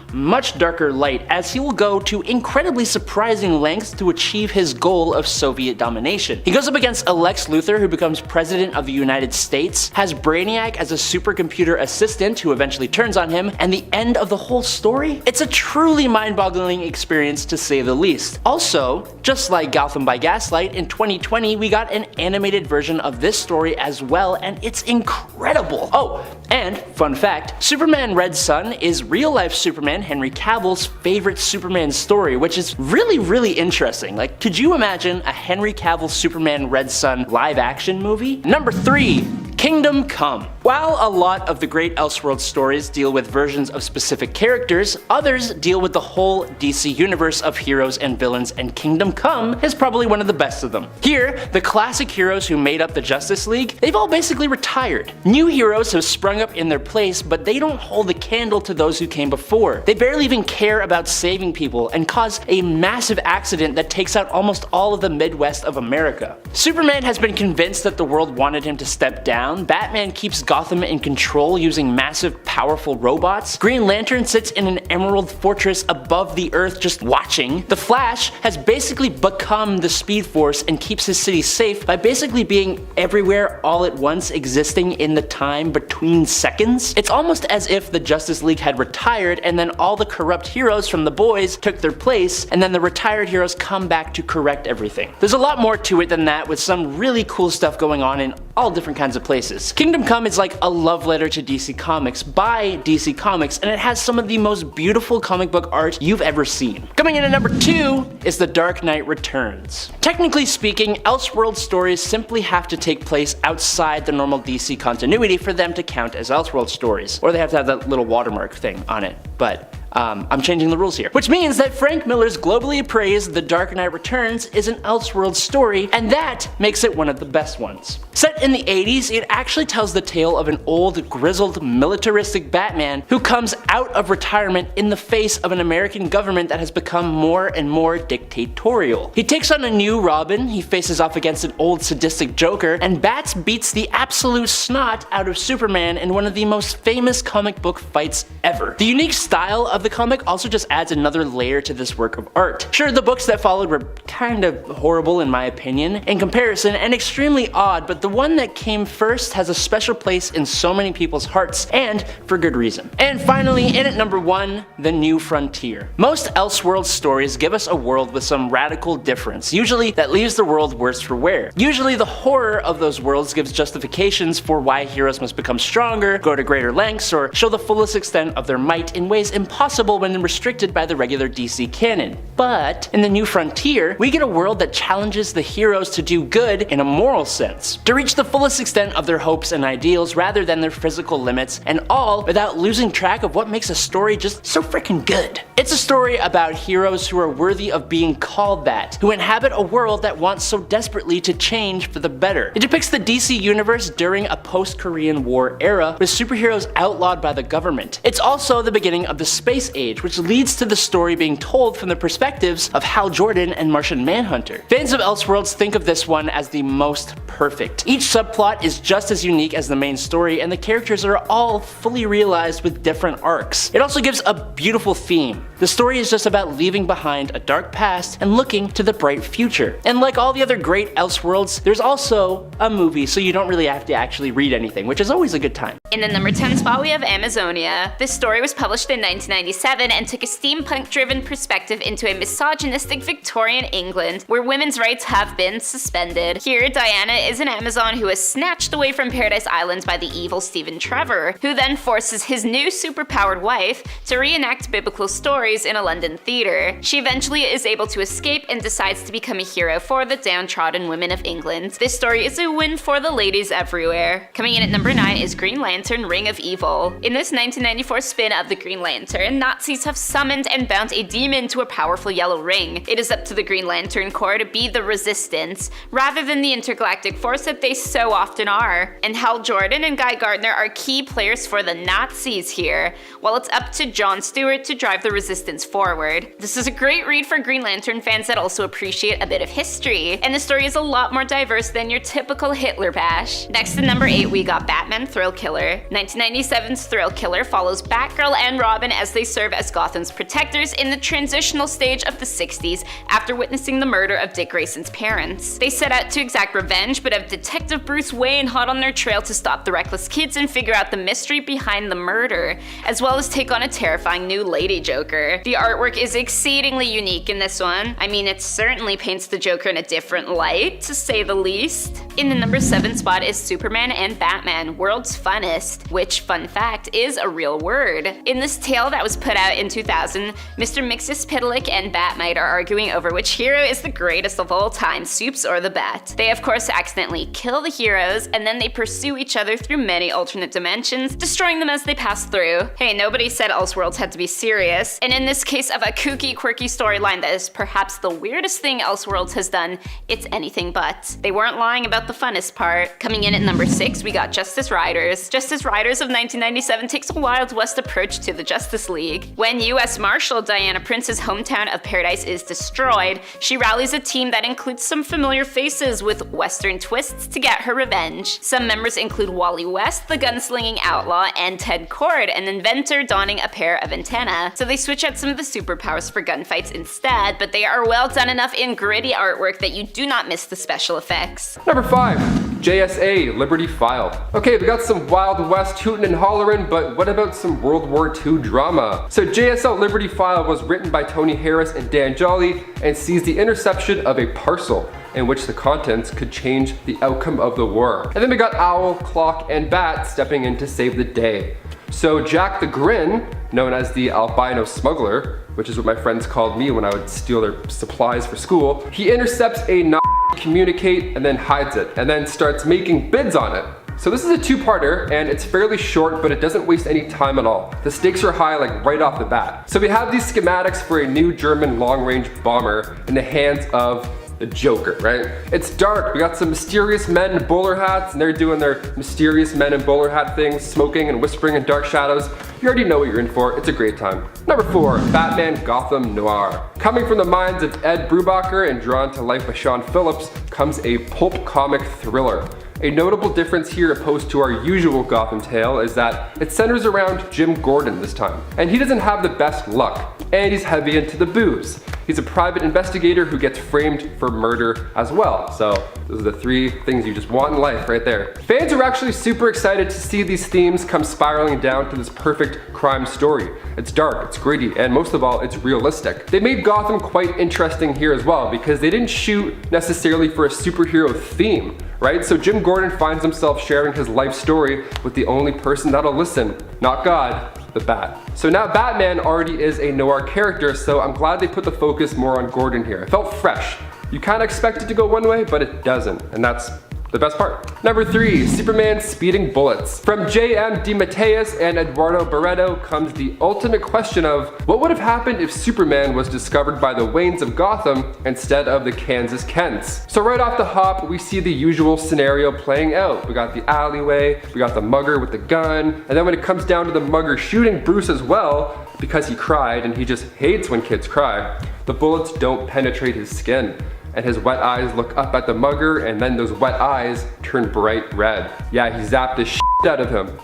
darker light, as he will go to incredibly surprising lengths to achieve his goal of Soviet domination. He goes up against a Lex Luthor who becomes president of the United States, has Brainiac as a supercomputer assistant who eventually turns on him, and the end of the whole story? It's a truly mind-boggling experience to say the least. Also, just like Gotham by Gaslight, in 2020 we got an animated version of this story as well, and it's incredible. Oh, and fun fact, Superman Red Sun is real-life Superman Henry Cavill's favorite Superman story, which is really interesting. Like, could you imagine a Henry Cavill Superman Red Sun live action movie? Number 3, Kingdom Come. While a lot of the great Elseworlds stories deal with versions of specific characters, others deal with the whole DC universe of heroes and villains, and Kingdom Come is probably one of the best of them. Here, the classic heroes who made up the Justice League, they've all basically retired. New heroes have sprung up in their place, but they don't hold a candle to those who came before. They barely even care about saving people and cause a massive accident that takes out almost all of the Midwest of America. Superman has been convinced that the world wanted him to step down. Batman keeps Gotham in control using massive, powerful robots. Green Lantern sits in an emerald fortress above the earth just watching. The Flash has basically become the Speed Force and keeps his city safe by basically being everywhere all at once, existing in the time between seconds. It's almost as if the Justice League had retired and then all the corrupt heroes from the boys took their place, and then the retired heroes come back to correct everything. There's a lot more to it than that, with some really cool stuff going on in all different kinds of places. Kingdom Come is like a love letter to DC Comics by DC Comics, and it has some of the most beautiful comic book art you've ever seen. Coming in at number 2 is The Dark Knight Returns. Technically speaking, Elseworlds stories simply have to take place outside the normal DC continuity for them to count as Elseworlds stories, or they have to have that little watermark thing on it. But I'm changing the rules here. Which means that Frank Miller's globally appraised The Dark Knight Returns is an Elseworlds story, and that makes it one of the best ones. Set in the 80s, it actually tells the tale of an old, grizzled, militaristic Batman who comes out of retirement in the face of an American government that has become more and more dictatorial. He takes on a new Robin, he faces off against an old sadistic Joker, and Bats beats the absolute snot out of Superman in one of the most famous comic book fights ever. The unique style of the comic also just adds another layer to this work of art. Sure, the books that followed were kind of horrible in my opinion in comparison and extremely odd, but the one that came first has a special place in so many people's hearts, and for good reason. And finally, in at number 1, The New Frontier. Most Elseworlds stories give us a world with some radical difference, usually that leaves the world worse for wear. Usually the horror of those worlds gives justifications for why heroes must become stronger, go to greater lengths, or show the fullest extent of their might in ways impossible when restricted by the regular DC canon. But in The New Frontier, we get a world that challenges the heroes to do good in a moral sense, to reach the fullest extent of their hopes and ideals rather than their physical limits, and all without losing track of what makes a story just so freaking good. It's a story about heroes who are worthy of being called that, who inhabit a world that wants so desperately to change for the better. It depicts the DC universe during a post-Korean War era with superheroes outlawed by the government. It's also the beginning of the Space Age, which leads to the story being told from the perspectives of Hal Jordan and Martian Manhunter. Fans of Elseworlds think of this one as the most perfect. Each subplot is just as unique as the main story, and the characters are all fully realized with different arcs. It also gives a beautiful theme. The story is just about leaving behind a dark past and looking to the bright future. And like all the other great Elseworlds, there's also a movie, so you don't really have to actually read anything, which is always a good time. In the number 10 spot we have Amazonia. This story was published in 1997 and took a steampunk-driven perspective into a misogynistic Victorian England where women's rights have been suspended. Here, Diana is an Amazon who is snatched away from Paradise Island by the evil Stephen Trevor, who then forces his new superpowered wife to reenact biblical stories in a London theater. She eventually is able to escape and decides to become a hero for the downtrodden women of England. This story is a win for the ladies everywhere. Coming in at number 9 is Green Lantern Ring of Evil. In this 1994 spin of the Green Lantern, Nazis have summoned and bound a demon to a powerful yellow ring. It is up to the Green Lantern Corps to be the resistance, rather than the intergalactic force that they so often are. And Hal Jordan and Guy Gardner are key players for the Nazis here, while it's up to Jon Stewart to drive the resistance forward. This is a great read for Green Lantern fans that also appreciate a bit of history, and the story is a lot more diverse than your typical Hitler bash. Next at number 8 we got Batman Thrill Killer. 1997's Thrill Killer follows Batgirl and Robin as they serve as Gotham's protectors in the transitional stage of the 60s after witnessing the murder of Dick Grayson's parents. They set out to exact revenge but have Detective Bruce Wayne hot on their trail to stop the reckless kids and figure out the mystery behind the murder, as well as take on a terrifying new Lady Joker. The artwork is exceedingly unique in this one. I mean, it certainly paints the Joker in a different light, to say the least. In the number 7 spot is Superman and Batman, World's Funnest, which, fun fact, is a real word. In this tale that was put out in 2000, Mr. Mxyzptlk and Batmite are arguing over which hero is the greatest of all time, Supes or the Bat. They of course accidentally kill the heroes, and then they pursue each other through many alternate dimensions, destroying them as they pass through. Hey, nobody said Elseworlds had to be serious, and in this case of a kooky, quirky storyline that is perhaps the weirdest thing Elseworlds has done, it's anything but. They weren't lying about the funnest part. Coming in at number 6, we got Justice Riders. Justice Riders of 1997 takes a Wild West approach to the Justice League. When U.S. Marshal Diana Prince's hometown of Paradise is destroyed, she rallies a team that includes some familiar faces with Western twists to get her revenge. Some members include Wally West, the gunslinging outlaw, and Ted Kord, an inventor donning a pair of antennae. So they switch out some of the superpowers for gunfights instead, but they are well done enough in gritty artwork that you do not miss the special effects. Number 5, JSA, Liberty Filed. Okay, we got some Wild West hootin' and hollerin', but what about some World War II drama? So JSL Liberty Filed was written by Tony Harris and Dan Jolly and sees the interception of a parcel in which the contents could change the outcome of the war. And then we got Owl, Clock, and Bat stepping in to save the day. So Jack the Grin, known as the albino smuggler, which is what my friends called me when I would steal their supplies for school, he intercepts a communicate and then hides it, and then starts making bids on it. So this is a two-parter, and it's fairly short, but it doesn't waste any time at all. The stakes are high like right off the bat. So we have these schematics for a new German long-range bomber in the hands of the Joker, right? It's dark, we got some mysterious men in bowler hats, and they're doing their mysterious men in bowler hat things, smoking and whispering in dark shadows. You already know what you're in for, it's a great time. Number 4, Batman Gotham Noir. Coming from the minds of Ed Brubaker and drawn to life by Sean Phillips comes a pulp comic thriller. A notable difference here opposed to our usual Gotham tale is that it centers around Jim Gordon this time. And he doesn't have the best luck, and he's heavy into the booze. He's a private investigator who gets framed for murder as well. So those are the 3 things you just want in life right there. Fans are actually super excited to see these themes come spiraling down to this perfect crime story. It's dark, it's gritty, and most of all, it's realistic. They made Gotham quite interesting here as well because they didn't shoot necessarily for a superhero theme, right? So Jim Gordon finds himself sharing his life story with the only person that'll listen, not God, the Bat. So now Batman already is a noir character, so I'm glad they put the focus more on Gordon here. It felt fresh. You kind of expect it to go one way, but it doesn't, and that's the best part. Number 3, Superman speeding bullets. From J.M. DeMatteis and Eduardo Barreto comes the ultimate question of what would have happened if Superman was discovered by the Waynes of Gotham instead of the Kansas Kents. So right off the hop, we see the usual scenario playing out. We got the alleyway, we got the mugger with the gun, and then when it comes down to the mugger shooting Bruce as well, because he cried and he just hates when kids cry, the bullets don't penetrate his skin. And his wet eyes look up at the mugger, and then those wet eyes turn bright red. Yeah, he zapped the shit out of him.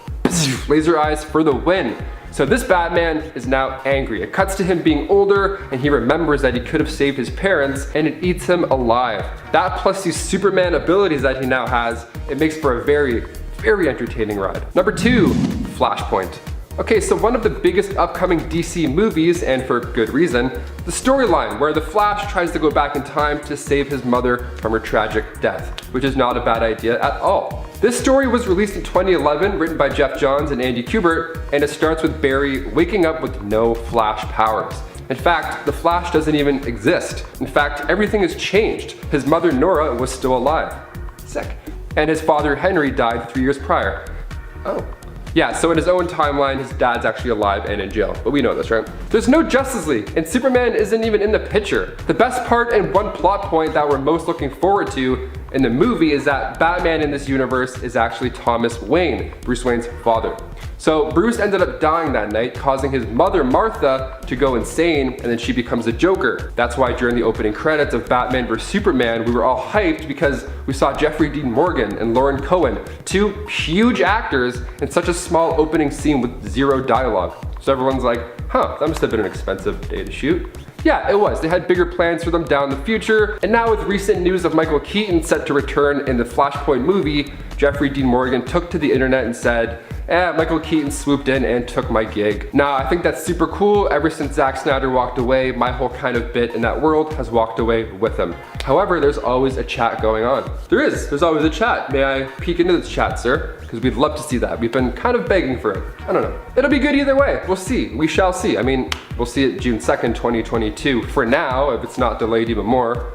Laser eyes for the win. So this Batman is now angry. It cuts to him being older, and he remembers that he could have saved his parents, and it eats him alive. That plus these Superman abilities that he now has, it makes for a very, very entertaining ride. Number 2, Flashpoint. Okay, so one of the biggest upcoming DC movies, and for good reason, the storyline where the Flash tries to go back in time to save his mother from her tragic death, which is not a bad idea at all. This story was released in 2011, written by Jeff Johns and Andy Kubert, and it starts with Barry waking up with no Flash powers. In fact, the Flash doesn't even exist. In fact, everything has changed. His mother Nora was still alive. Sick. And his father Henry died 3 years prior. Oh. Yeah, so in his own timeline, his dad's actually alive and in jail, but we know this, right? There's no Justice League, and Superman isn't even in the picture. The best part and one plot point that we're most looking forward to in the movie is that Batman in this universe is actually Thomas Wayne, Bruce Wayne's father. So Bruce ended up dying that night, causing his mother Martha to go insane, and then she becomes a Joker. That's why during the opening credits of Batman vs Superman, we were all hyped because we saw Jeffrey Dean Morgan and Lauren Cohen, 2 huge actors in such a small opening scene with 0 dialogue. So everyone's like, huh, that must have been an expensive day to shoot. Yeah, it was. They had bigger plans for them down the future, and now with recent news of Michael Keaton set to return in the Flashpoint movie, Jeffrey Dean Morgan took to the internet and said, Michael Keaton swooped in and took my gig. Now, I think that's super cool. Ever since Zack Snyder walked away, my whole kind of bit in that world has walked away with him. However, there's always a chat going on. There's always a chat. May I peek into this chat, sir? Because we'd love to see that. We've been kind of begging for it. I don't know. It'll be good either way. We'll see. We shall see. I mean, we'll see it June 2nd, 2022. For now, if it's not delayed even more.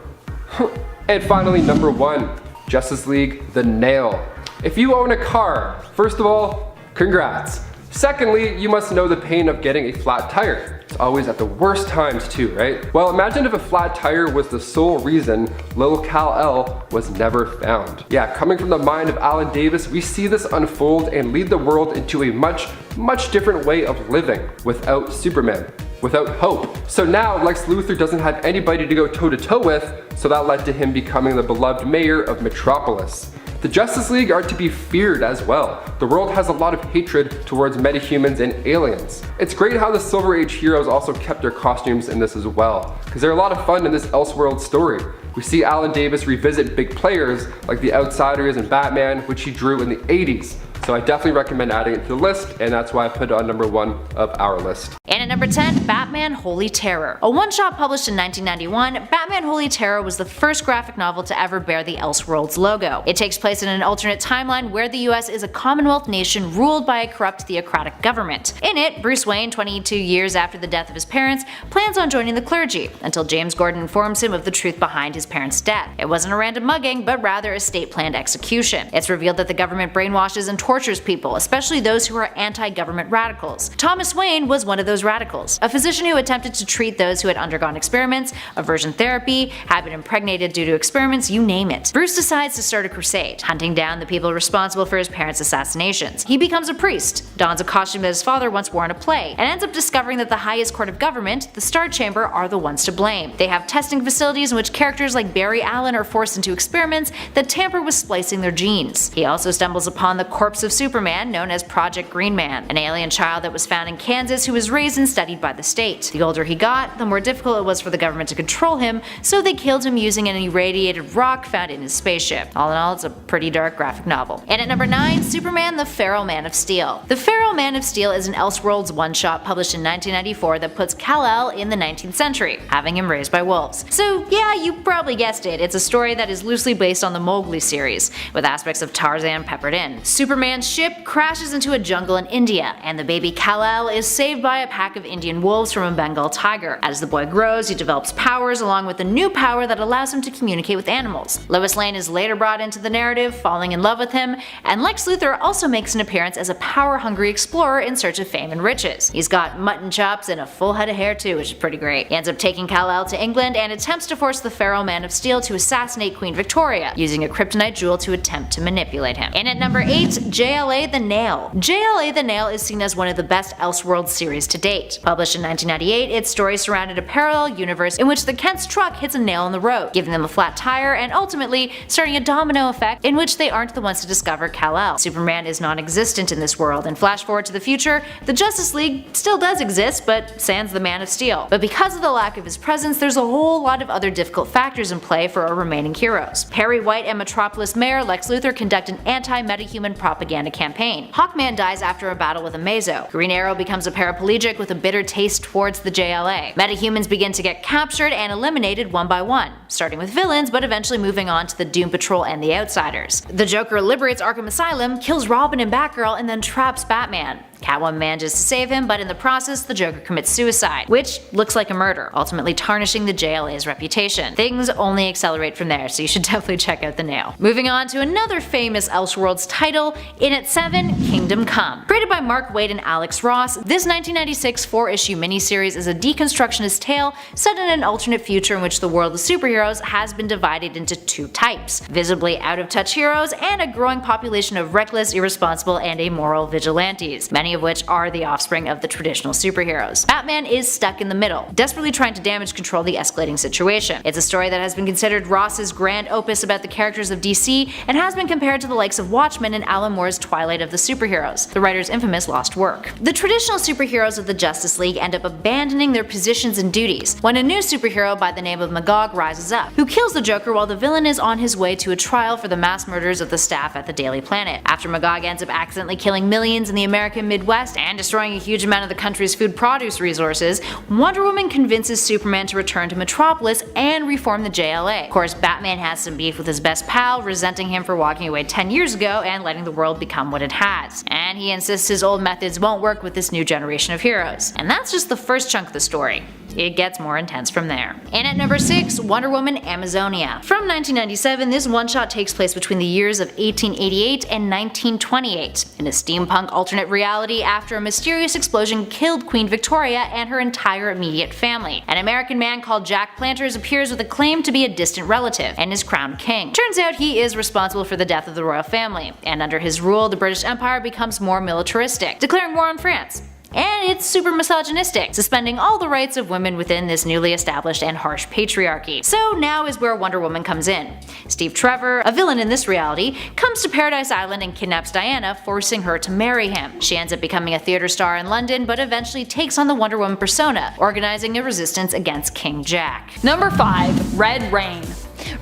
And finally, number 1, Justice League The Nail. If you own a car, first of all, congrats. Secondly, you must know the pain of getting a flat tire. It's always at the worst times too, right? Well, imagine if a flat tire was the sole reason Lil Kal-El was never found. Yeah, coming from the mind of Alan Davis, we see this unfold and lead the world into a much, much different way of living without Superman, without hope. So now Lex Luthor doesn't have anybody to go toe-to-toe with, so that led to him becoming the beloved mayor of Metropolis. The Justice League are to be feared as well. The world has a lot of hatred towards metahumans and aliens. It's great how the Silver Age heroes also kept their costumes in this as well, because they're a lot of fun in this Elseworlds story. We see Alan Davis revisit big players like the Outsiders and Batman, which he drew in the 80s. So I definitely recommend adding it to the list, and that's why I put it on number 1 of our list. And at number 10, Batman Holy Terror. A one-shot published in 1991, Batman Holy Terror was the first graphic novel to ever bear the Elseworlds logo. It takes place in an alternate timeline where the US is a Commonwealth nation ruled by a corrupt theocratic government. In it, Bruce Wayne, 22 years after the death of his parents, plans on joining the clergy, until James Gordon informs him of the truth behind his parents' death. It wasn't a random mugging, but rather a state-planned execution. It's revealed that the government brainwashes and tortures people, especially those who are anti-government radicals. Thomas Wayne was one of those radicals, a physician who attempted to treat those who had undergone experiments, aversion therapy, had been impregnated due to experiments, you name it. Bruce decides to start a crusade, hunting down the people responsible for his parents' assassinations. He becomes a priest, dons a costume that his father once wore in a play, and ends up discovering that the highest court of government, the Star Chamber, are the ones to blame. They have testing facilities in which characters like Barry Allen are forced into experiments that tamper with splicing their genes. He also stumbles upon the corpse of Superman, known as Project Green Man, an alien child that was found in Kansas who was raised and studied by the state. The older he got, the more difficult it was for the government to control him, so they killed him using an irradiated rock found in his spaceship. All in all, it's a pretty dark graphic novel. And at number 9, Superman the Feral Man of Steel. The Feral Man of Steel is an Elseworlds one-shot published in 1994 that puts Kal-El in the 19th century, having him raised by wolves. So yeah, you probably guessed it, it's a story that is loosely based on the Mowgli series, with aspects of Tarzan peppered in. Superman's ship crashes into a jungle in India, and the baby Kal-El is saved by a pack of Indian wolves from a Bengal tiger. As the boy grows, he develops powers along with a new power that allows him to communicate with animals. Lois Lane is later brought into the narrative, falling in love with him, and Lex Luthor also makes an appearance as a power-hungry explorer in search of fame and riches. He's got mutton chops and a full head of hair too, which is pretty great. He ends up taking Kal-El to England and attempts to force the Feral Man of Steel to assassinate Queen Victoria, using a kryptonite jewel to attempt to manipulate him. And at number 8, JLA the Nail. JLA the Nail is seen as one of the best Elseworlds series to date. Published in 1998, its story surrounded a parallel universe in which the Kent's truck hits a nail in the road, giving them a flat tire and ultimately starting a domino effect in which they aren't the ones to discover Kal-El. Superman is non-existent in this world, and flash forward to the future, the Justice League still does exist, but sans the Man of Steel. But because of the lack of his presence, there's a whole lot of other difficult factors in play for our remaining heroes. Perry White and Metropolis Mayor Lex Luthor conduct an anti-metahuman propaganda campaign. Hawkman dies after a battle with a Mazo. Green Arrow becomes a paraplegic with a bitter taste towards the JLA. Metahumans begin to get captured and eliminated one by one, starting with villains but eventually moving on to the Doom Patrol and the Outsiders. The Joker liberates Arkham Asylum, kills Robin and Batgirl, and then traps Batman. Catwoman manages to save him, but in the process, the Joker commits suicide, which looks like a murder, ultimately tarnishing the JLA's reputation. Things only accelerate from there, so you should definitely check out The Nail. Moving on to another famous Elseworlds title, in at 7, Kingdom Come. Created by Mark Waid and Alex Ross, this 1996 4-issue miniseries is a deconstructionist tale set in an alternate future in which the world of superheroes has been divided into two types: visibly out-of-touch heroes and a growing population of reckless, irresponsible, and amoral vigilantes, many of which are the offspring of the traditional superheroes. Batman is stuck in the middle, desperately trying to damage control the escalating situation. It's a story that has been considered Ross's grand opus about the characters of DC and has been compared to the likes of Watchmen and Alan Moore's Twilight of the Superheroes, the writer's infamous lost work. The traditional superheroes of the Justice League end up abandoning their positions and duties when a new superhero by the name of Magog rises up, who kills the Joker while the villain is on his way to a trial for the mass murders of the staff at the Daily Planet. After Magog ends up accidentally killing millions in the American Midwest and destroying a huge amount of the country's food produce resources, Wonder Woman convinces Superman to return to Metropolis and reform the JLA. Of course, Batman has some beef with his best pal, resenting him for walking away 10 years ago and letting the world become what it has. And he insists his old methods won't work with this new generation of heroes. And that's just the first chunk of the story. It gets more intense from there. And at number 6, Wonder Woman Amazonia. From 1997, this one-shot takes place between the years of 1888 and 1928, in a steampunk alternate reality after a mysterious explosion killed Queen Victoria and her entire immediate family. An American man called Jack Planters appears with a claim to be a distant relative and is crowned king. Turns out he is responsible for the death of the royal family, and under his rule the British Empire becomes more militaristic, declaring war on France. And it's super misogynistic, suspending all the rights of women within this newly established and harsh patriarchy. So now is where Wonder Woman comes in. Steve Trevor, a villain in this reality, comes to Paradise Island and kidnaps Diana, forcing her to marry him. She ends up becoming a theater star in London, but eventually takes on the Wonder Woman persona, organizing a resistance against King Jack. Number 5, Red Rain.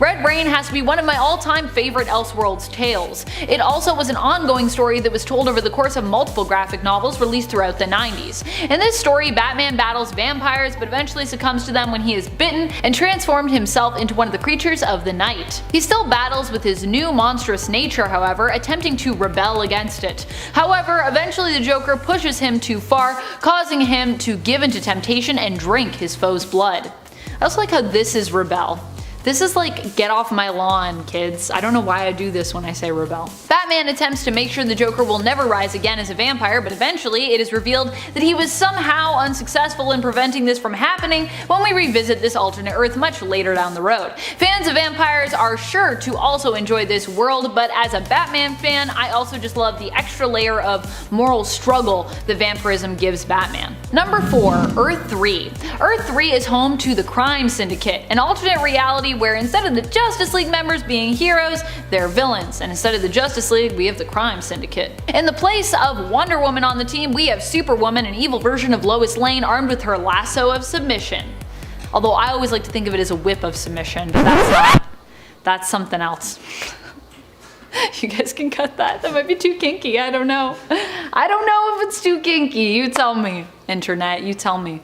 Red Rain has to be one of my all-time favorite Elseworlds tales. It also was an ongoing story that was told over the course of multiple graphic novels released throughout the 90s. In this story, Batman battles vampires but eventually succumbs to them when he is bitten and transformed himself into one of the creatures of the night. He still battles with his new monstrous nature, however, attempting to rebel against it. However, eventually the Joker pushes him too far, causing him to give into temptation and drink his foe's blood. I also like how this is rebel. This is like, get off my lawn, kids. I don't know why I do this when I say rebel. Batman attempts to make sure the Joker will never rise again as a vampire, but eventually it is revealed that he was somehow unsuccessful in preventing this from happening when we revisit this alternate Earth much later down the road. Fans of vampires are sure to also enjoy this world, but as a Batman fan, I also just love the extra layer of moral struggle that vampirism gives Batman. Number 4. Earth 3. Earth 3 is home to the Crime Syndicate, an alternate reality where instead of the Justice League members being heroes, they're villains, and instead of the Justice League, we have the Crime Syndicate. In the place of Wonder Woman on the team, we have Superwoman, an evil version of Lois Lane armed with her lasso of submission. Although I always like to think of it as a whip of submission, but that's something else. You guys can cut that. That might be too kinky. I don't know. I don't know if it's too kinky. You tell me. Internet, you tell me.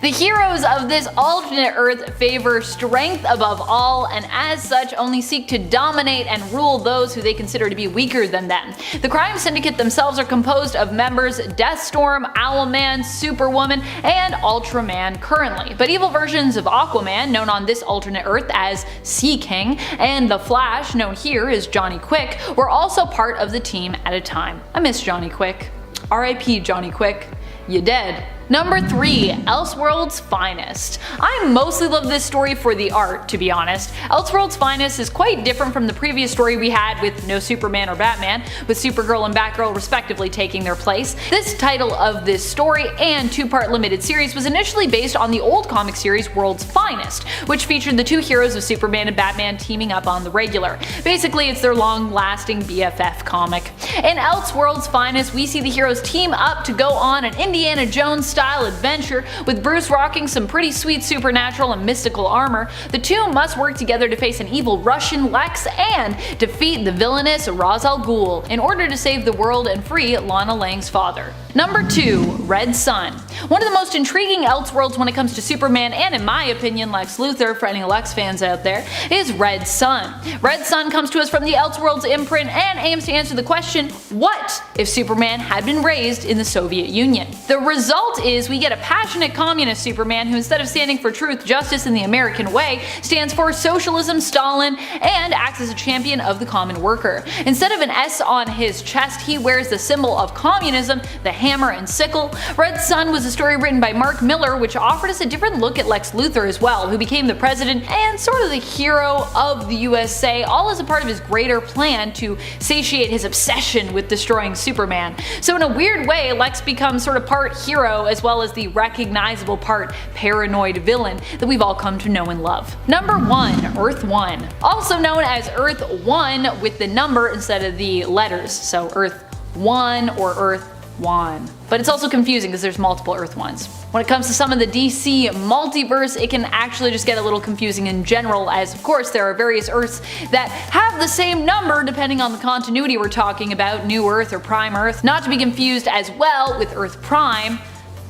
The heroes of this alternate Earth favor strength above all, and as such only seek to dominate and rule those who they consider to be weaker than them. The Crime Syndicate themselves are composed of members Deathstorm, Owlman, Superwoman, and Ultraman currently, but evil versions of Aquaman, known on this alternate Earth as Sea King, and the Flash, known here as Johnny Quick, were also part of the team at a time. I miss Johnny Quick. R.I.P. Johnny Quick. You dead. Number 3. Elseworlds' Finest. I mostly love this story for the art, to be honest. Elseworlds' Finest is quite different from the previous story we had with no Superman or Batman, with Supergirl and Batgirl respectively taking their place. This title of this story and two-part limited series was initially based on the old comic series World's Finest, which featured the two heroes of Superman and Batman teaming up on the regular. Basically, it's their long-lasting BFF comic. In Elseworlds' Finest, we see the heroes team up to go on an Indiana Jones style adventure, with Bruce rocking some pretty sweet supernatural and mystical armor. The two must work together to face an evil Russian Lex and defeat the villainous Ra's al Ghul in order to save the world and free Lana Lang's father. Number 2. Red Sun. One of the most intriguing Elseworlds when it comes to Superman, and in my opinion Lex Luthor for any Lex fans out there, is Red Sun. Red Sun comes to us from the Elseworlds imprint and aims to answer the question, what if Superman had been raised in the Soviet Union? The result is we get a passionate communist Superman who, instead of standing for truth, justice, and the American way, stands for socialism, Stalin, and acts as a champion of the common worker. Instead of an S on his chest, he wears the symbol of communism, the hammer and sickle. Red Sun was a story written by Mark Miller, which offered us a different look at Lex Luthor as well, who became the president and sort of the hero of the USA, all as a part of his greater plan to satiate his obsession with destroying Superman. So in a weird way, Lex becomes sort of part hero as well as the recognizable part paranoid villain that we've all come to know and love. Number 1. Earth 1. Also known as Earth 1 with the number instead of the letters, so Earth 1 or Earth 1. But it's also confusing because there's multiple Earth 1s. When it comes to some of the DC multiverse, it can actually just get a little confusing in general, as of course there are various Earths that have the same number depending on the continuity we're talking about, New Earth or Prime Earth, not to be confused as well with Earth Prime.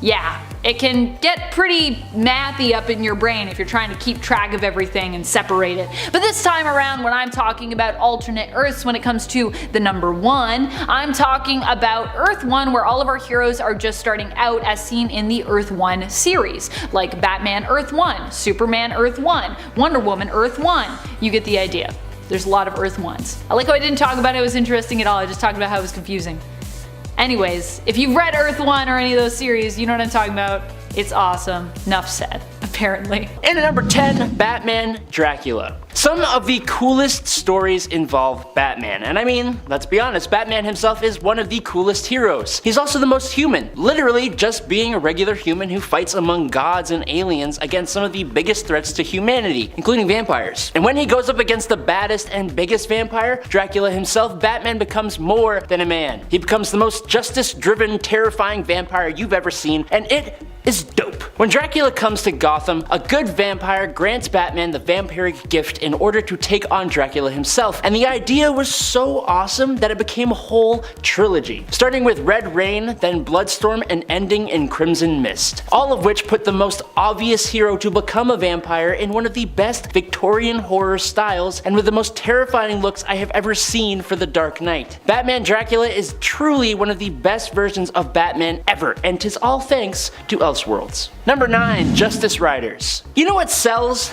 Yeah, it can get pretty mathy up in your brain if you're trying to keep track of everything and separate it. But this time around, when I'm talking about alternate Earths when it comes to the number 1, I'm talking about Earth 1, where all of our heroes are just starting out as seen in the Earth 1 series, like Batman Earth 1, Superman Earth 1, Wonder Woman Earth 1. You get the idea. There's a lot of Earth 1s. I like how I didn't talk about it was interesting at all, I just talked about how it was confusing. Anyways, if you've read Earth 1 or any of those series, you know what I'm talking about. It's awesome. Enough said, apparently. And at number 10, Batman Dracula. Some of the coolest stories involve Batman, and I mean, let's be honest, Batman himself is one of the coolest heroes. He's also the most human, literally just being a regular human who fights among gods and aliens against some of the biggest threats to humanity, including vampires. And when he goes up against the baddest and biggest vampire, Dracula himself, Batman becomes more than a man. He becomes the most justice-driven, terrifying vampire you've ever seen, and it is dope. When Dracula comes to Gotham, Gotham, a good vampire grants Batman the vampiric gift in order to take on Dracula himself, and the idea was so awesome that it became a whole trilogy, starting with Red Rain, then Bloodstorm, and ending in Crimson Mist, all of which put the most obvious hero to become a vampire in one of the best Victorian horror styles and with the most terrifying looks I have ever seen for The Dark Knight. Batman Dracula is truly one of the best versions of Batman ever, and 'tis all thanks to Elseworlds. Number 9. Justice Riders. You know what sells?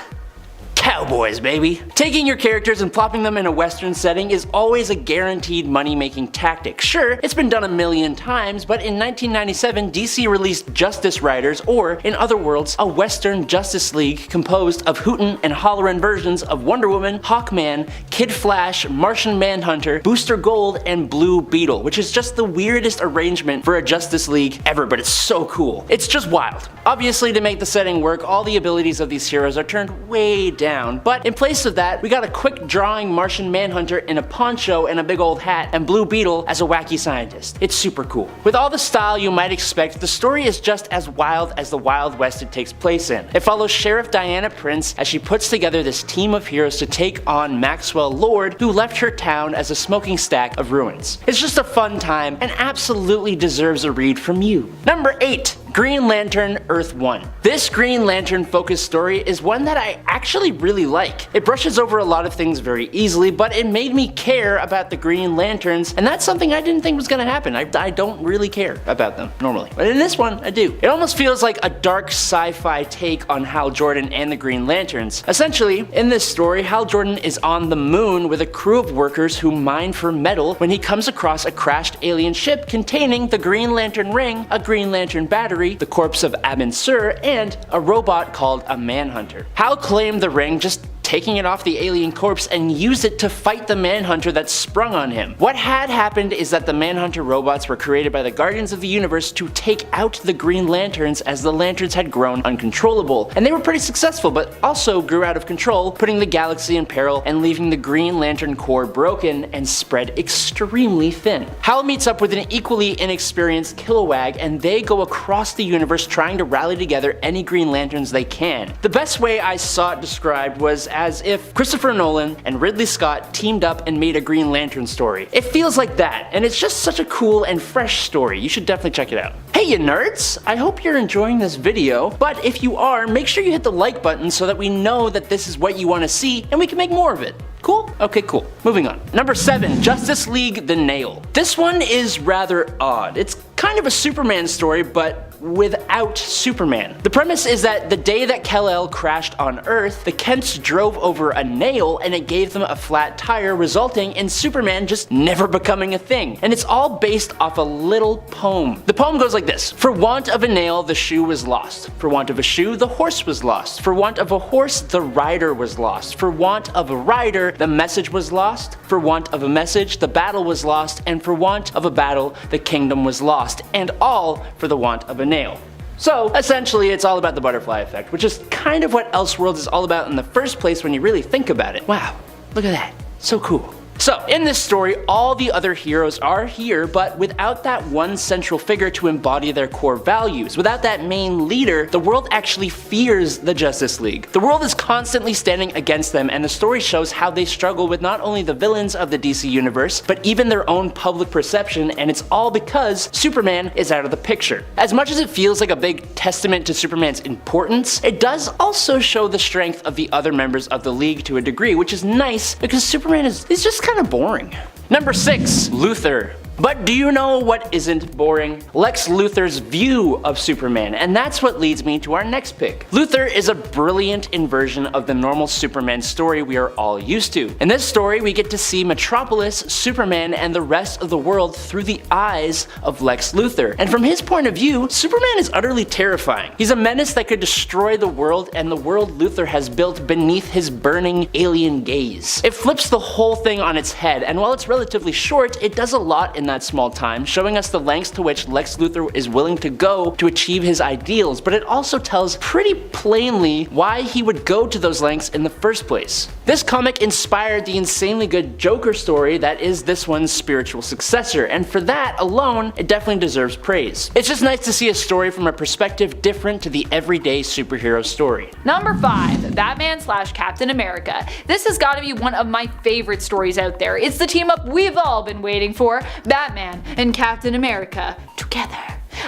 Cowboys, baby. Taking your characters and plopping them in a western setting is always a guaranteed money-making tactic. Sure, it's been done a million times, but in 1997 DC released Justice Riders, or in other words, a western Justice League composed of hootin' and hollerin' versions of Wonder Woman, Hawkman, Kid Flash, Martian Manhunter, Booster Gold, and Blue Beetle, which is just the weirdest arrangement for a Justice League ever, but it's so cool. It's just wild. Obviously, to make the setting work, all the abilities of these heroes are turned way down, but in place of that, we got a quick drawing Martian Manhunter in a poncho and a big old hat, and Blue Beetle as a wacky scientist. It's super cool. With all the style you might expect, the story is just as wild as the Wild West it takes place in. It follows Sheriff Diana Prince as she puts together this team of heroes to take on Maxwell Lord, who left her town as a smoking stack of ruins. It's just a fun time and absolutely deserves a read from you. Number 8. Green Lantern Earth 1. This Green Lantern focused story is one that I actually really like. It brushes over a lot of things very easily, but it made me care about the Green Lanterns, and that's something I didn't think was gonna happen. I don't really care about them normally, but in this one I do. It almost feels like a dark sci-fi take on Hal Jordan and the Green Lanterns. Essentially, in this story, Hal Jordan is on the moon with a crew of workers who mine for metal when he comes across a crashed alien ship containing the Green Lantern ring, a Green Lantern battery, the corpse of Abin Sur, and a robot called a Manhunter. Hal claimed the ring, just taking it off the alien corpse, and used it to fight the Manhunter that sprung on him. What had happened is that the Manhunter robots were created by the Guardians of the Universe to take out the Green Lanterns as the Lanterns had grown uncontrollable, and they were pretty successful, but also grew out of control, putting the galaxy in peril and leaving the Green Lantern core broken and spread extremely thin. Hal meets up with an equally inexperienced Kilowag, and they go across the universe trying to rally together any Green Lanterns they can. The best way I saw it described was as if Christopher Nolan and Ridley Scott teamed up and made a Green Lantern story. It feels like that, and it's just such a cool and fresh story. You should definitely check it out. Hey you nerds! I hope you're enjoying this video, but if you are, make sure you hit the like button so that we know that this is what you want to see and we can make more of it. Cool? Okay, cool. Moving on. Number 7. Justice League The Nail. This one is rather odd. It's kind of a Superman story, but without Superman. The premise is that the day that Kal-El crashed on Earth, the Kents drove over a nail and it gave them a flat tire, resulting in Superman just never becoming a thing. And it's all based off a little poem. The poem goes like this: For want of a nail, the shoe was lost. For want of a shoe, the horse was lost. For want of a horse, the rider was lost. For want of a rider, the message was lost. For want of a message, the battle was lost. And for want of a battle, the kingdom was lost. And all for the want of a nail. So essentially it's all about the butterfly effect, which is kind of what Elseworlds is all about in the first place when you really think about it. Wow, look at that, so cool. So, in this story, all the other heroes are here, but without that one central figure to embody their core values. Without that main leader, the world actually fears the Justice League. The world is constantly standing against them, and the story shows how they struggle with not only the villains of the DC universe, but even their own public perception, and it's all because Superman is out of the picture. As much as it feels like a big testament to Superman's importance, it does also show the strength of the other members of the League to a degree, which is nice because Superman is just kind of boring. Number 6. Luthor. But do you know what isn't boring? Lex Luthor's view of Superman, and that's what leads me to our next pick. Luthor is a brilliant inversion of the normal Superman story we are all used to. In this story, we get to see Metropolis, Superman, and the rest of the world through the eyes of Lex Luthor. And from his point of view, Superman is utterly terrifying. He's a menace that could destroy the world and the world Luthor has built beneath his burning alien gaze. It flips the whole thing on its head, and while it's relatively short, it does a lot in that small time, showing us the lengths to which Lex Luthor is willing to go to achieve his ideals, but it also tells pretty plainly why he would go to those lengths in the first place. This comic inspired the insanely good Joker story that is this one's spiritual successor, and for that alone, it definitely deserves praise. It's just nice to see a story from a perspective different to the everyday superhero story. Number 5, Batman/Captain America. This has got to be one of my favorite stories out there. It's the team up we've all been waiting for, Batman and Captain America together.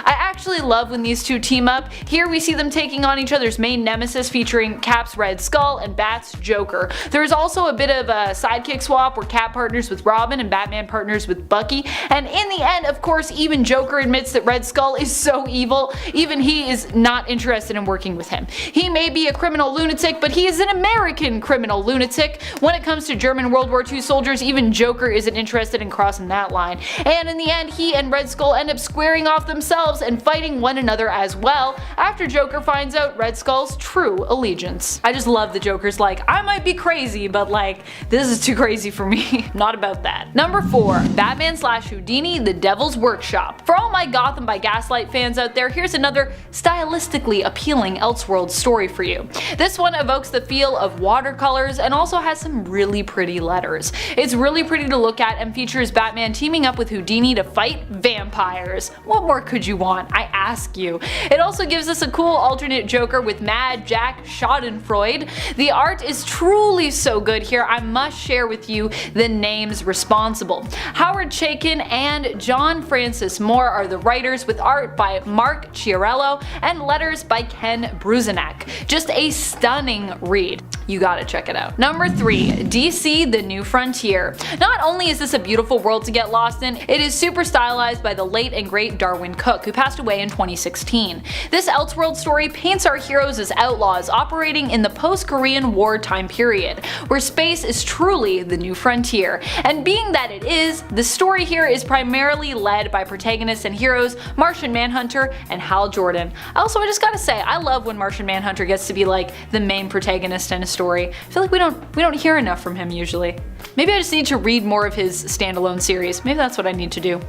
I actually love when these two team up. Here we see them taking on each other's main nemesis, featuring Cap's Red Skull and Bat's Joker. There's also a bit of a sidekick swap where Cap partners with Robin and Batman partners with Bucky, and in the end, of course, even Joker admits that Red Skull is so evil, even he is not interested in working with him. He may be a criminal lunatic, but he is an American criminal lunatic. When it comes to German World War II soldiers, even Joker isn't interested in crossing that line. And in the end, he and Red Skull end up squaring off themselves and fighting one another as well, after Joker finds out Red Skull's true allegiance. I just love the Joker's like, I might be crazy, but like, this is too crazy for me. Not about that. Number 4, Batman/Houdini, The Devil's Workshop. For all my Gotham by Gaslight fans out there, here's another stylistically appealing Elseworlds story for you. This one evokes the feel of watercolors and also has some really pretty letters. It's really pretty to look at and features Batman teaming up with Houdini to fight vampires. What more could you want, I ask you? It also gives us a cool alternate Joker with Mad Jack Schadenfreude. The art is truly so good here, I must share with you the names responsible. Howard Chaykin and John Francis Moore are the writers, with art by Mark Chiarello and letters by Ken Bruzenak. Just a stunning read. You gotta check it out. Number 3, DC The New Frontier. Not only is this a beautiful world to get lost in, it is super stylized by the late and great Darwin Cook, who passed away in 2016. This Elseworld story paints our heroes as outlaws operating in the post-Korean War time period, where space is truly the new frontier. And being that it is, the story here is primarily led by protagonists and heroes Martian Manhunter and Hal Jordan. Also, I just gotta say, I love when Martian Manhunter gets to be like the main protagonist in a story. I feel like we don't hear enough from him usually. Maybe I just need to read more of his standalone series. Maybe that's what I need to do.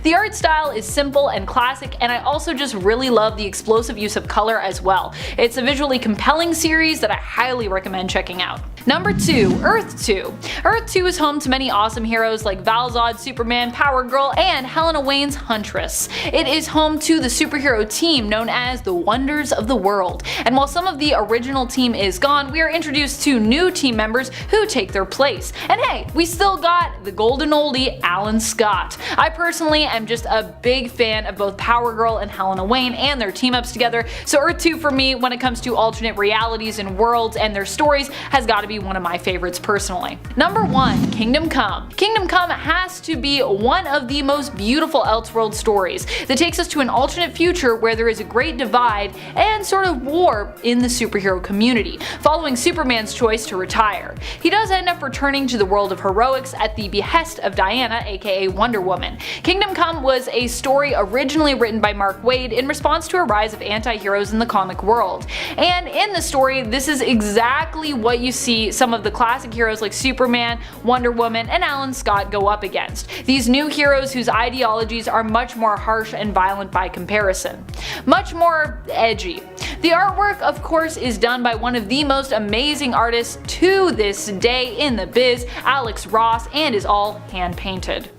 The art style is simple and classic, and I also just really love the explosive use of color as well. It's a visually compelling series that I highly recommend checking out. Number 2, Earth 2. Earth 2 is home to many awesome heroes like Val-Zod, Superman, Power Girl, and Helena Wayne's Huntress. It is home to the superhero team known as the Wonders of the World, and while some of the original team is gone, we are introduced to new team members who take their place. And hey, we still got the golden oldie Alan Scott. I personally am just a big fan of both Power Girl and Helena Wayne and their team ups together, so Earth 2 for me, when it comes to alternate realities and worlds and their stories, has got to be one of my favorites personally. Number 1, Kingdom Come. Kingdom Come has to be one of the most beautiful Elseworld stories that takes us to an alternate future where there is a great divide and sort of war in the superhero community, following Superman's choice to retire. He does end up returning to the world of heroics at the behest of Diana, aka Wonder Woman. Kingdom Come was a story originally written by Mark Waid in response to a rise of anti-heroes in the comic world. And in the story, this is exactly what you see some of the classic heroes like Superman, Wonder Woman, and Alan Scott go up against. These new heroes whose ideologies are much more harsh and violent by comparison. Much more edgy. The artwork, of course, is done by one of the most amazing artists to this day in the biz, Alex Ross, and is all hand painted.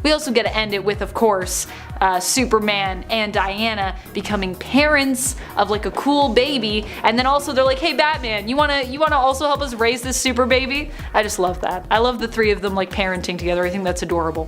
We also get to end it with, of course, Superman and Diana becoming parents of like a cool baby, and then also they're like, hey Batman, you wanna also help us raise this super baby? I just love that. I love the three of them like parenting together. I think that's adorable.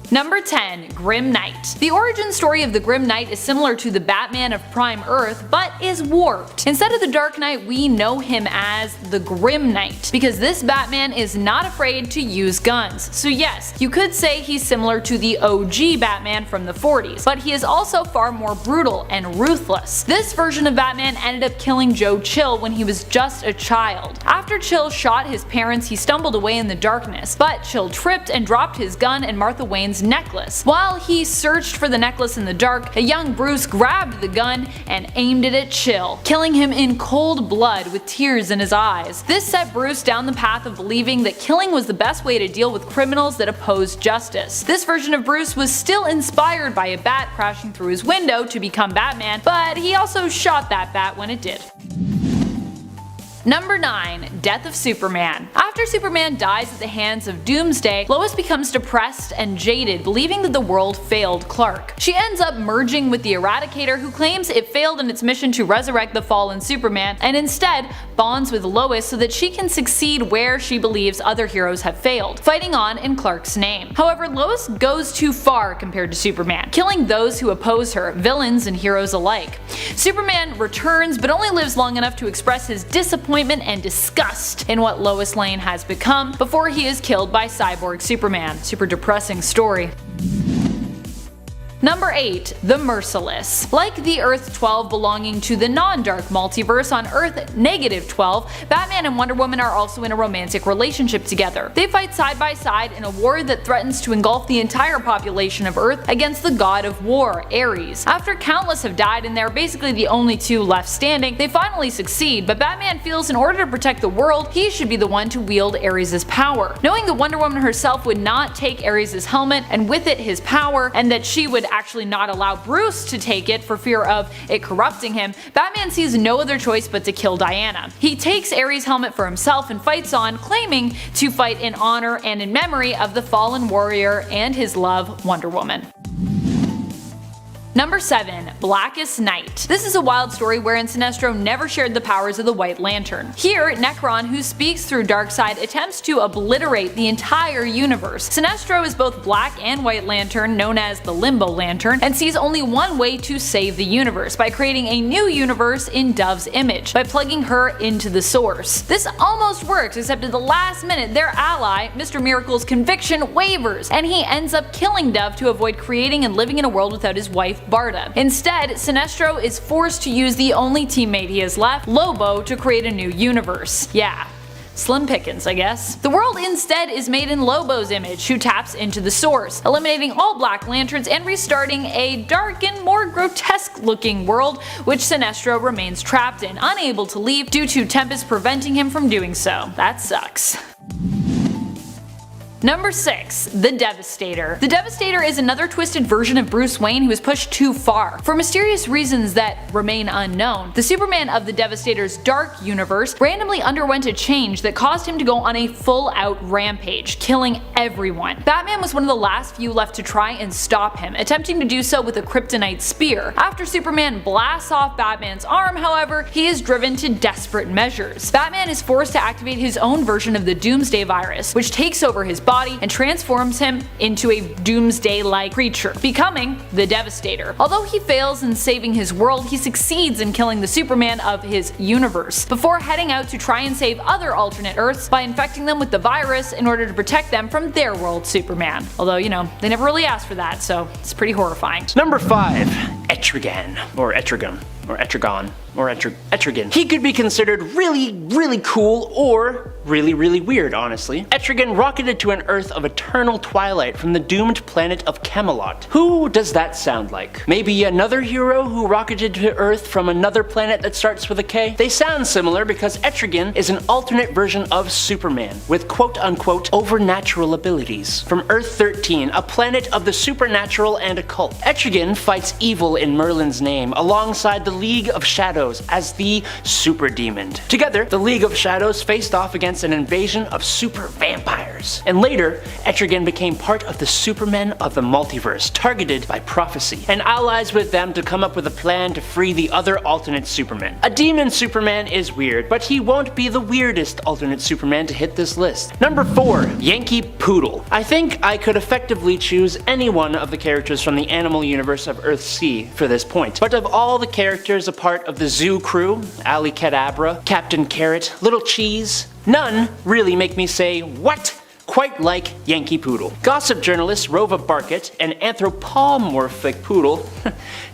Number 10, Grim Knight. The origin story of the Grim Knight is similar to the Batman of Prime Earth, but is warped. Instead of the Dark Knight, we know him as the Grim Knight, because this Batman is not afraid to use guns. So yes, you could say he's similar to the OG Batman from the 40s, but he is also far more brutal and ruthless. This version of Batman ended up killing Joe Chill when he was just a child. After Chill shot his parents, he stumbled away in the darkness, but Chill tripped and dropped his gun, and Martha Wayne's Wayne's necklace. While he searched for the necklace in the dark, a young Bruce grabbed the gun and aimed it at Chill, killing him in cold blood with tears in his eyes. This set Bruce down the path of believing that killing was the best way to deal with criminals that opposed justice. This version of Bruce was still inspired by a bat crashing through his window to become Batman, but he also shot that bat when it did. Number 9. Death of Superman. After Superman dies at the hands of Doomsday, Lois becomes depressed and jaded, believing that the world failed Clark. She ends up merging with the Eradicator, who claims it failed in its mission to resurrect the fallen Superman, and instead bonds with Lois so that she can succeed where she believes other heroes have failed, fighting on in Clark's name. However, Lois goes too far compared to Superman, killing those who oppose her, villains and heroes alike. Superman returns, but only lives long enough to express his disappointment and disgust in what Lois Lane has become before he is killed by Cyborg Superman. Super depressing story. Number 8. The Merciless. Like the Earth-12 belonging to the non-dark multiverse, on Earth-12, Batman and Wonder Woman are also in a romantic relationship together. They fight side by side in a war that threatens to engulf the entire population of Earth against the god of war, Ares. After countless have died and they're basically the only two left standing, they finally succeed, but Batman feels in order to protect the world, he should be the one to wield Ares' power. Knowing that Wonder Woman herself would not take Ares' helmet and with it his power, and that she would actually not allow Bruce to take it for fear of it corrupting him, Batman sees no other choice but to kill Diana. He takes Ares' helmet for himself and fights on, claiming to fight in honor and in memory of the fallen warrior and his love, Wonder Woman. Number 7. Blackest Night. This is a wild story wherein Sinestro never shared the powers of the White Lantern. Here, Necron, who speaks through Darkseid, attempts to obliterate the entire universe. Sinestro is both Black and White Lantern, known as the Limbo Lantern, and sees only one way to save the universe, by creating a new universe in Dove's image, by plugging her into the source. This almost works, except at the last minute their ally, Mr. Miracle's conviction wavers, and he ends up killing Dove to avoid creating and living in a world without his wife Barda. Instead, Sinestro is forced to use the only teammate he has left, Lobo, to create a new universe. Yeah. Slim pickings, I guess. The world instead is made in Lobo's image, who taps into the source, eliminating all Black Lanterns and restarting a dark and more grotesque looking world which Sinestro remains trapped in, unable to leave due to Tempest preventing him from doing so. That sucks. Number 6. The Devastator. The Devastator is another twisted version of Bruce Wayne who was pushed too far. For mysterious reasons that remain unknown, the Superman of the Devastator's dark universe randomly underwent a change that caused him to go on a full-out rampage, killing everyone. Batman was one of the last few left to try and stop him, attempting to do so with a kryptonite spear. After Superman blasts off Batman's arm, however, he is driven to desperate measures. Batman is forced to activate his own version of the Doomsday virus, which takes over his body and transforms him into a Doomsday-like creature, becoming the Devastator. Although he fails in saving his world, he succeeds in killing the Superman of his universe, before heading out to try and save other alternate Earths by infecting them with the virus in order to protect them from their world Superman. Although, you know, they never really asked for that, so it's pretty horrifying. Number 5. Etrigan, or Etrigan, or Etrigan, or Etrigan. He could be considered really cool or really weird, honestly. Etrigan rocketed to an Earth of eternal twilight from the doomed planet of Camelot. Who does that sound like? Maybe another hero who rocketed to Earth from another planet that starts with a K? They sound similar because Etrigan is an alternate version of Superman with quote-unquote overnatural abilities. From Earth 13, a planet of the supernatural and occult. Etrigan fights evil in Merlin's name alongside the League of Shadows as the Super Demon. Together, the League of Shadows faced off against an invasion of super vampires. And later, Etrigan became part of the Supermen of the multiverse, targeted by prophecy, and allies with them to come up with a plan to free the other alternate Supermen. A demon Superman is weird, but he won't be the weirdest alternate Superman to hit this list. Number 4. Yankee Poodle. I think I could effectively choose any one of the characters from the animal universe of Earthsea for this point, but of all the characters a part of the Zoo crew, Ali Cadabra, Captain Carrot, Little Cheese, none really make me say, what? quite like Yankee Poodle. Gossip journalist Rova Barkett, an anthropomorphic poodle,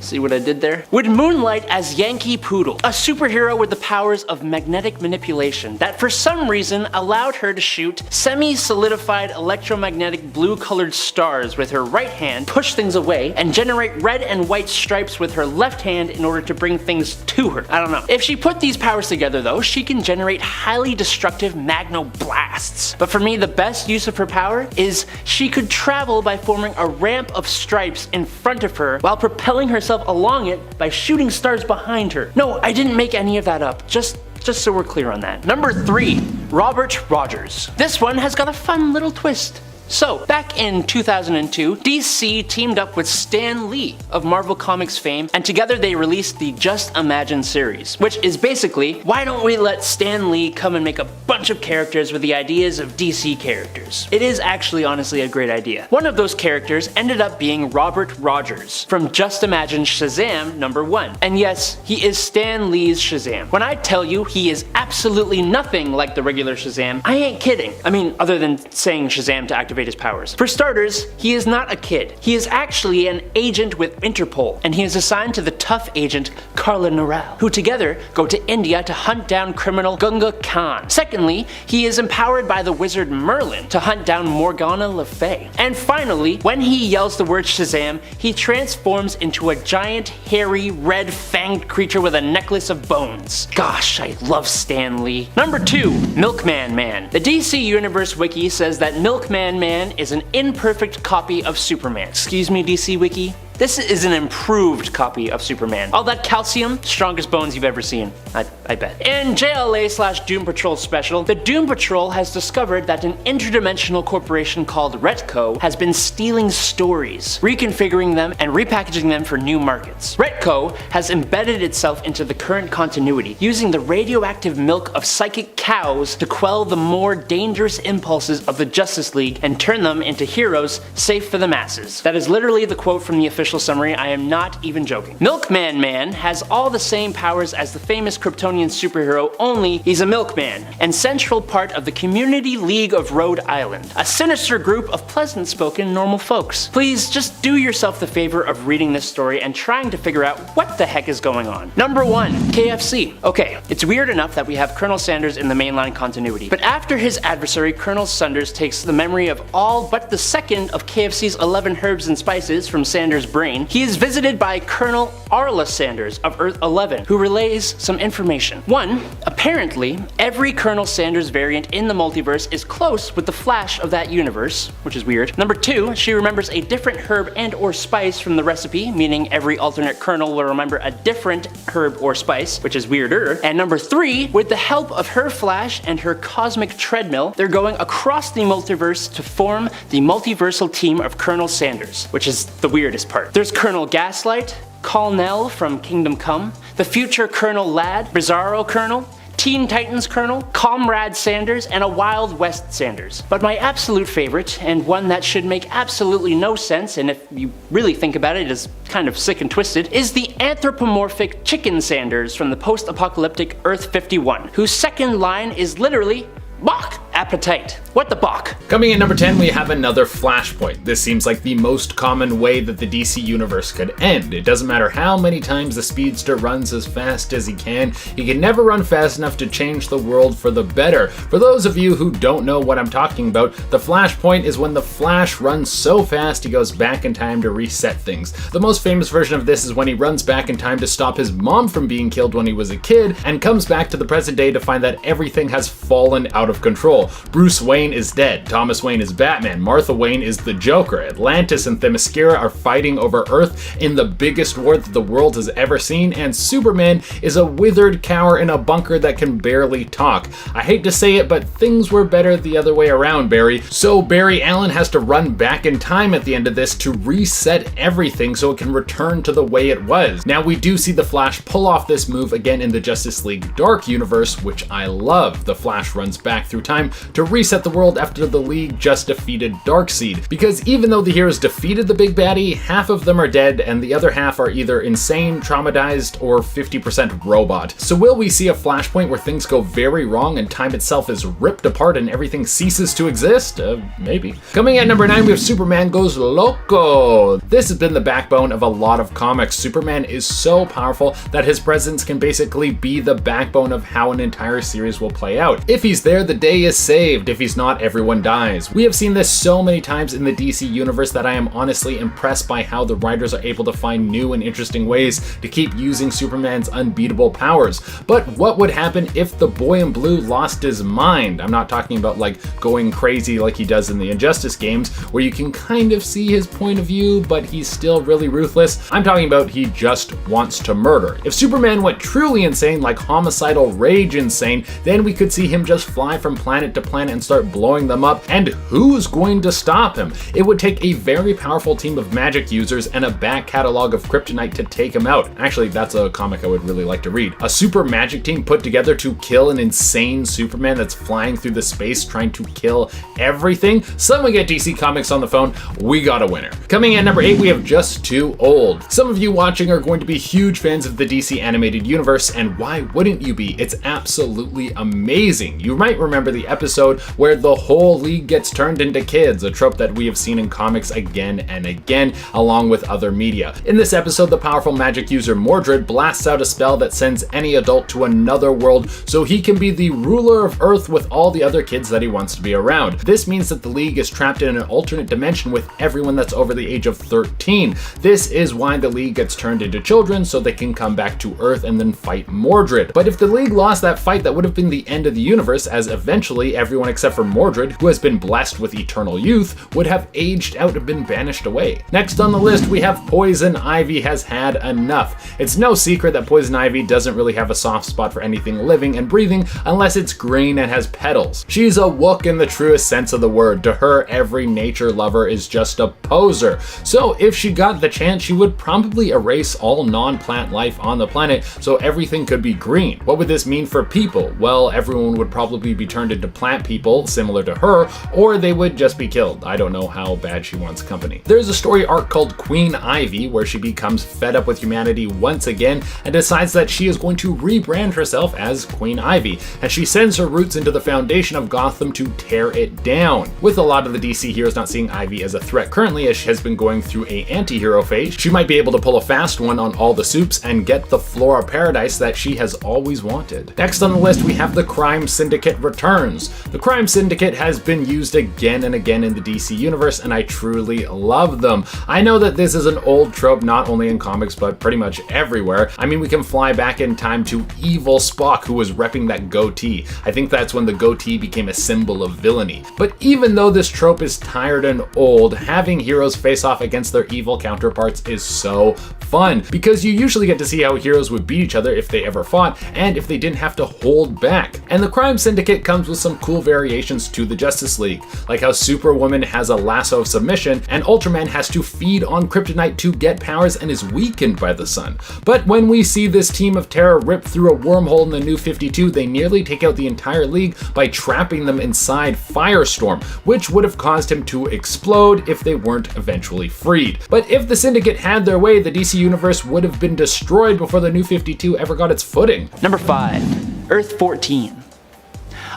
see what I did there, would moonlight as Yankee Poodle, a superhero with the powers of magnetic manipulation that for some reason allowed her to shoot semi-solidified electromagnetic blue-colored stars with her right hand, push things away, and generate red and white stripes with her left hand in order to bring things to her. I don't know. If she put these powers together though, she can generate highly destructive magnoblasts. But for me, the best use of her power is she could travel by forming a ramp of stripes in front of her while propelling herself along it by shooting stars behind her. No, I didn't make any of that up. Just so we're clear on that. Number 3, Robert Rogers. This one has got a fun little twist. So, back in 2002, DC teamed up with Stan Lee of Marvel Comics fame, and together they released the Just Imagine series, which is basically, why don't we let Stan Lee come and make a bunch of characters with the ideas of DC characters? It is actually honestly a great idea. One of those characters ended up being Robert Rogers from Just Imagine Shazam #1. And yes, he is Stan Lee's Shazam. When I tell you he is absolutely nothing like the regular Shazam, I ain't kidding. I mean, other than saying Shazam to activate his powers. For starters, he is not a kid. He is actually an agent with Interpol, and he is assigned to the tough agent Carla Noral, who together go to India to hunt down criminal Gunga Khan. Secondly, he is empowered by the wizard Merlin to hunt down Morgana Le Fay. And finally, when he yells the word Shazam, he transforms into a giant, hairy, red-fanged creature with a necklace of bones. Gosh, I love Stan Lee. Number 2, Milkman Man. The DC Universe Wiki says that Milkman Man is an imperfect copy of Superman. Excuse me, DC Wiki? This is an improved copy of Superman. All that calcium, strongest bones you've ever seen. I bet. In JLA/Doom Patrol special, the Doom Patrol has discovered that an interdimensional corporation called Retco has been stealing stories, reconfiguring them, and repackaging them for new markets. Retco has embedded itself into the current continuity, using the radioactive milk of psychic cows to quell the more dangerous impulses of the Justice League and turn them into heroes safe for the masses. That is literally the quote from the official summary. I am not even joking. Milkman Man has all the same powers as the famous Kryptonian superhero, only he's a milkman, and central part of the Community League of Rhode Island, a sinister group of pleasant-spoken normal folks. Please just do yourself the favor of reading this story and trying to figure out what the heck is going on. Number 1, KFC. Okay, it's weird enough that we have Colonel Sanders in the mainline continuity, but after his adversary Colonel Sanders takes the memory of all but the second of KFC's 11 herbs and spices from Sanders' brain, he is visited by Colonel Arla Sanders of Earth 11, who relays some information. 1. Apparently, every Colonel Sanders variant in the multiverse is close with the Flash of that universe, which is weird. Number 2, she remembers a different herb and or spice from the recipe, meaning every alternate Colonel will remember a different herb or spice, which is weirder. And number 3, with the help of her Flash and her cosmic treadmill, they're going across the multiverse to form the multiversal team of Colonel Sanders, which is the weirdest part. There's Colonel Gaslight, Colonel from Kingdom Come, the future Colonel Ladd, Bizarro Colonel, Teen Titans Colonel, Comrade Sanders, and a Wild West Sanders. But my absolute favorite, and one that should make absolutely no sense, and if you really think about it, is kind of sick and twisted, is the anthropomorphic Chicken Sanders from the post-apocalyptic Earth 51, whose second line is literally Bach! Appetite. What the Bach? Coming in number 10, we have another Flashpoint. This seems like the most common way that the DC universe could end. It doesn't matter how many times the speedster runs as fast as he can never run fast enough to change the world for the better. For those of you who don't know what I'm talking about, the Flashpoint is when the Flash runs so fast he goes back in time to reset things. The most famous version of this is when he runs back in time to stop his mom from being killed when he was a kid, and comes back to the present day to find that everything has fallen out of control. Bruce Wayne is dead, Thomas Wayne is Batman, Martha Wayne is the Joker, Atlantis and Themyscira are fighting over Earth in the biggest war that the world has ever seen, and Superman is a withered cower in a bunker that can barely talk. I hate to say it, but things were better the other way around, Barry. So Barry Allen has to run back in time at the end of this to reset everything so it can return to the way it was. Now we do see the Flash pull off this move again in the Justice League Dark universe, which I love. The Flash runs back through time to reset the world after the League just defeated Darkseid. Because even though the heroes defeated the big baddie, half of them are dead and the other half are either insane, traumatized, or 50% robot. So will we see a flashpoint where things go very wrong and time itself is ripped apart and everything ceases to exist? Maybe. Coming at number 9, we have Superman Goes Loco. This has been the backbone of a lot of comics. Superman is so powerful that his presence can basically be the backbone of how an entire series will play out. If he's there, the day is saved. If he's not, everyone dies. We have seen this so many times in the DC universe that I am honestly impressed by how the writers are able to find new and interesting ways to keep using Superman's unbeatable powers. But what would happen if the boy in blue lost his mind? I'm not talking about like going crazy like he does in the Injustice games, where you can kind of see his point of view, but he's still really ruthless. I'm talking about he just wants to murder. If Superman went truly insane, like homicidal rage insane, then we could see him just fly from planet to planet and start blowing them up, and who's going to stop him? It would take a very powerful team of magic users and a back catalog of kryptonite to take him out. Actually, that's a comic I would really like to read. A super magic team put together to kill an insane Superman that's flying through the space trying to kill everything? Someone get DC Comics on the phone. We got a winner. Coming at number 8, we have Just Too Old. Some of you watching are going to be huge fans of the DC animated universe, and why wouldn't you be? It's absolutely amazing. You might remember the episode where the whole league gets turned into kids, a trope that we have seen in comics again and again, along with other media. In this episode, the powerful magic user Mordred blasts out a spell that sends any adult to another world so he can be the ruler of Earth with all the other kids that he wants to be around. This means that the League is trapped in an alternate dimension with everyone that's over the age of 13. This is why the League gets turned into children, so they can come back to Earth and then fight Mordred. But if the League lost that fight, that would have been the end of the universe, as eventually everyone except for Mordred, who has been blessed with eternal youth, would have aged out and been banished away. Next on the list, we have Poison Ivy has had enough. It's no secret that Poison Ivy doesn't really have a soft spot for anything living and breathing unless it's green and has petals. She's a wook in the truest sense of the word. To her, every nature lover is just a poser. So if she got the chance, she would probably erase all non-plant life on the planet so everything could be green. What would this mean for people? Well, everyone would probably be turned into plant people, similar to her, or they would just be killed. I don't know how bad she wants company. There's a story arc called Queen Ivy, where she becomes fed up with humanity once again and decides that she is going to rebrand herself as Queen Ivy, and she sends her roots into the foundation of Gotham to tear it down. With a lot of the DC heroes not seeing Ivy as a threat currently, as she has been going through a anti-hero phase, she might be able to pull a fast one on all the soups and get the Flora Paradise that she has always wanted. Next on the list, we have the Crime Syndicate returns. The Crime Syndicate has been used again and again in the DC universe, and I truly love them. I know that this is an old trope not only in comics but pretty much everywhere. I mean, we can fly back in time to evil Spock, who was repping that goatee. I think that's when the goatee became a symbol of villainy. But even though this trope is tired and old, having heroes face off against their evil counterparts is so fun, because you usually get to see how heroes would beat each other if they ever fought, and if they didn't have to hold back. And the Crime Syndicate comes with some cool variations to the Justice League, like how Superwoman has a lasso of submission, and Ultraman has to feed on kryptonite to get powers and is weakened by the sun. But when we see this team of terror rip through a wormhole in the New 52, they nearly take out the entire League by trapping them inside Firestorm, which would have caused him to explode if they weren't eventually freed. But if the Syndicate had their way, the DC universe would have been destroyed before the New 52 ever got its footing. Number 5, Earth 14.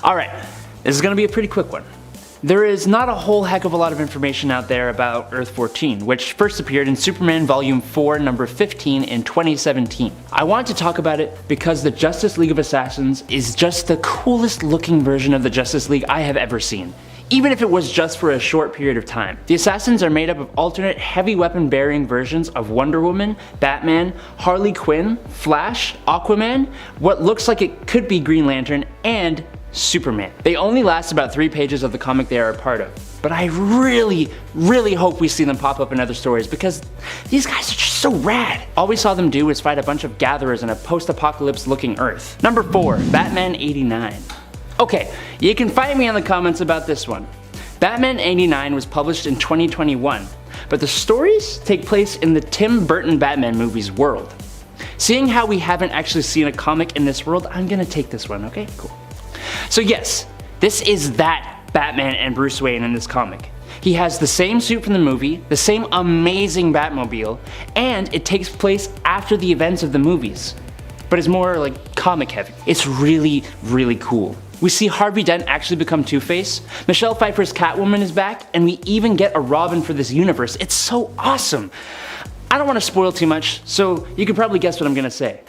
Alright, this is gonna be a pretty quick one. There is not a whole heck of a lot of information out there about Earth 14, which first appeared in Superman Volume 4, number 15 in 2017. I want to talk about it because the Justice League of Assassins is just the coolest looking version of the Justice League I have ever seen, even if it was just for a short period of time. The Assassins are made up of alternate heavy weapon bearing versions of Wonder Woman, Batman, Harley Quinn, Flash, Aquaman, what looks like it could be Green Lantern, and Superman. They only last about 3 pages of the comic they are a part of, but I really hope we see them pop up in other stories because these guys are just so rad. All we saw them do was fight a bunch of gatherers in a post-apocalypse looking Earth. Number 4, Batman 89. Okay, you can fight me in the comments about this one. Batman 89 was published in 2021, but the stories take place in the Tim Burton Batman movies world. Seeing how we haven't actually seen a comic in this world, I'm gonna take this one, okay? Cool. So yes, This is that Batman and Bruce Wayne in this comic. He has the same suit from the movie, the same amazing Batmobile, and it takes place after the events of the movies. But it's more like comic heavy. It's really, really cool. We see Harvey Dent actually become Two-Face, Michelle Pfeiffer's Catwoman is back, and we even get a Robin for this universe. It's so awesome. I don't want to spoil too much, so you can probably guess what I'm gonna say.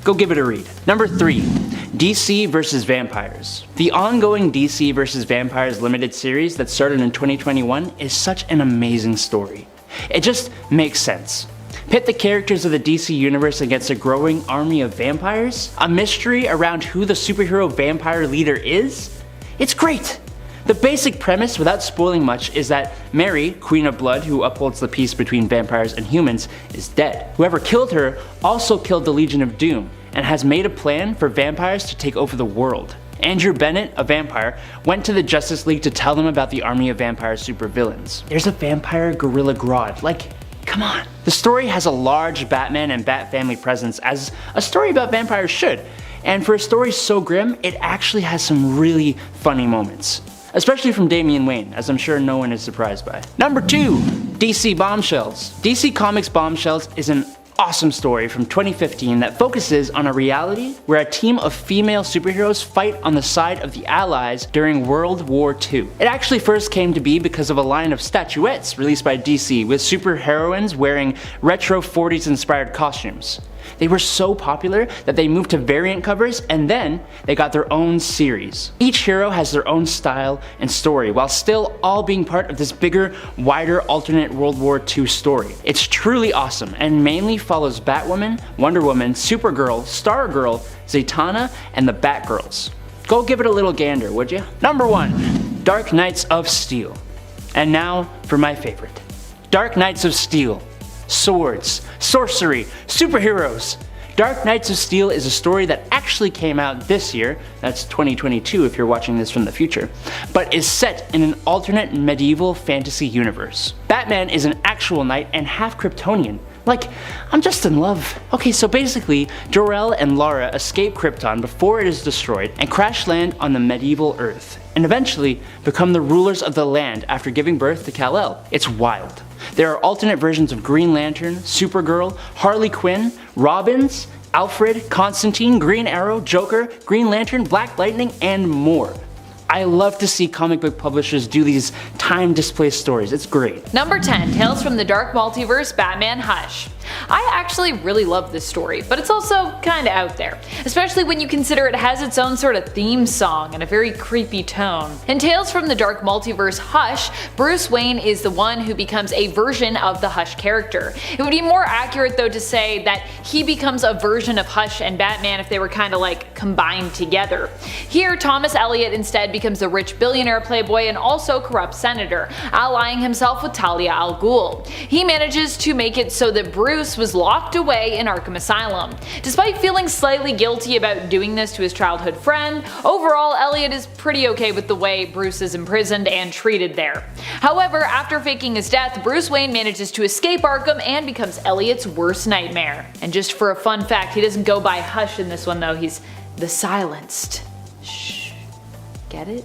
Go give it a read. Number 3, DC vs. Vampires. The ongoing DC vs. Vampires limited series that started in 2021 is such an amazing story. It just makes sense. Pit the characters of the DC universe against a growing army of vampires? A mystery around who the superhero vampire leader is? It's great! The basic premise, without spoiling much, is that Mary, Queen of Blood, who upholds the peace between vampires and humans, is dead. Whoever killed her also killed the Legion of Doom, and has made a plan for vampires to take over the world. Andrew Bennett, a vampire, went to the Justice League to tell them about the army of vampire supervillains. There's a vampire Gorilla Grodd, like, come on. The story has a large Batman and Bat family presence, as a story about vampires should, and for a story so grim, it actually has some really funny moments. Especially from Damian Wayne, as I'm sure no one is surprised by. Number 2, DC Bombshells. DC Comics Bombshells is an awesome story from 2015 that focuses on a reality where a team of female superheroes fight on the side of the Allies during World War II. It actually first came to be because of a line of statuettes released by DC with superheroines wearing retro 40s inspired costumes. They were so popular that they moved to variant covers, and then they got their own series. Each hero has their own style and story, while still all being part of this bigger, wider alternate World War II story. It's truly awesome, and mainly follows Batwoman, Wonder Woman, Supergirl, Stargirl, Zatanna, and the Batgirls. Go give it a little gander, would you? Number 1, Dark Knights of Steel. And now for my favorite. Dark Knights of Steel. Swords, sorcery, superheroes. Dark Knights of Steel is a story that actually came out this year, that's 2022 if you're watching this from the future, but is set in an alternate medieval fantasy universe. Batman is an actual knight and half Kryptonian. Like, I'm just in love. Okay, so basically, Jor-El and Lara escape Krypton before it is destroyed and crash land on the medieval Earth, and eventually become the rulers of the land after giving birth to Kal-El. It's wild. There are alternate versions of Green Lantern, Supergirl, Harley Quinn, Robins, Alfred, Constantine, Green Arrow, Joker, Green Lantern, Black Lightning, and more. I love to see comic book publishers do these time-displaced stories. It's great. Number 10, Tales from the Dark Multiverse, Batman Hush. I actually really love this story, but it's also kinda out there, especially when you consider it has its own sort of theme song and a very creepy tone. In Tales from the Dark Multiverse Hush, Bruce Wayne is the one who becomes a version of the Hush character. It would be more accurate though to say that he becomes a version of Hush and Batman if they were kinda like combined together. Here, Thomas Elliot instead becomes a rich billionaire playboy and also corrupt senator, allying himself with Talia al Ghul. He manages to make it so that Bruce was locked away in Arkham Asylum. Despite feeling slightly guilty about doing this to his childhood friend, overall Elliot is pretty okay with the way Bruce is imprisoned and treated there. However, after faking his death, Bruce Wayne manages to escape Arkham and becomes Elliot's worst nightmare. And just for a fun fact, he doesn't go by Hush in this one though, he's the Silenced. Shh. Get it?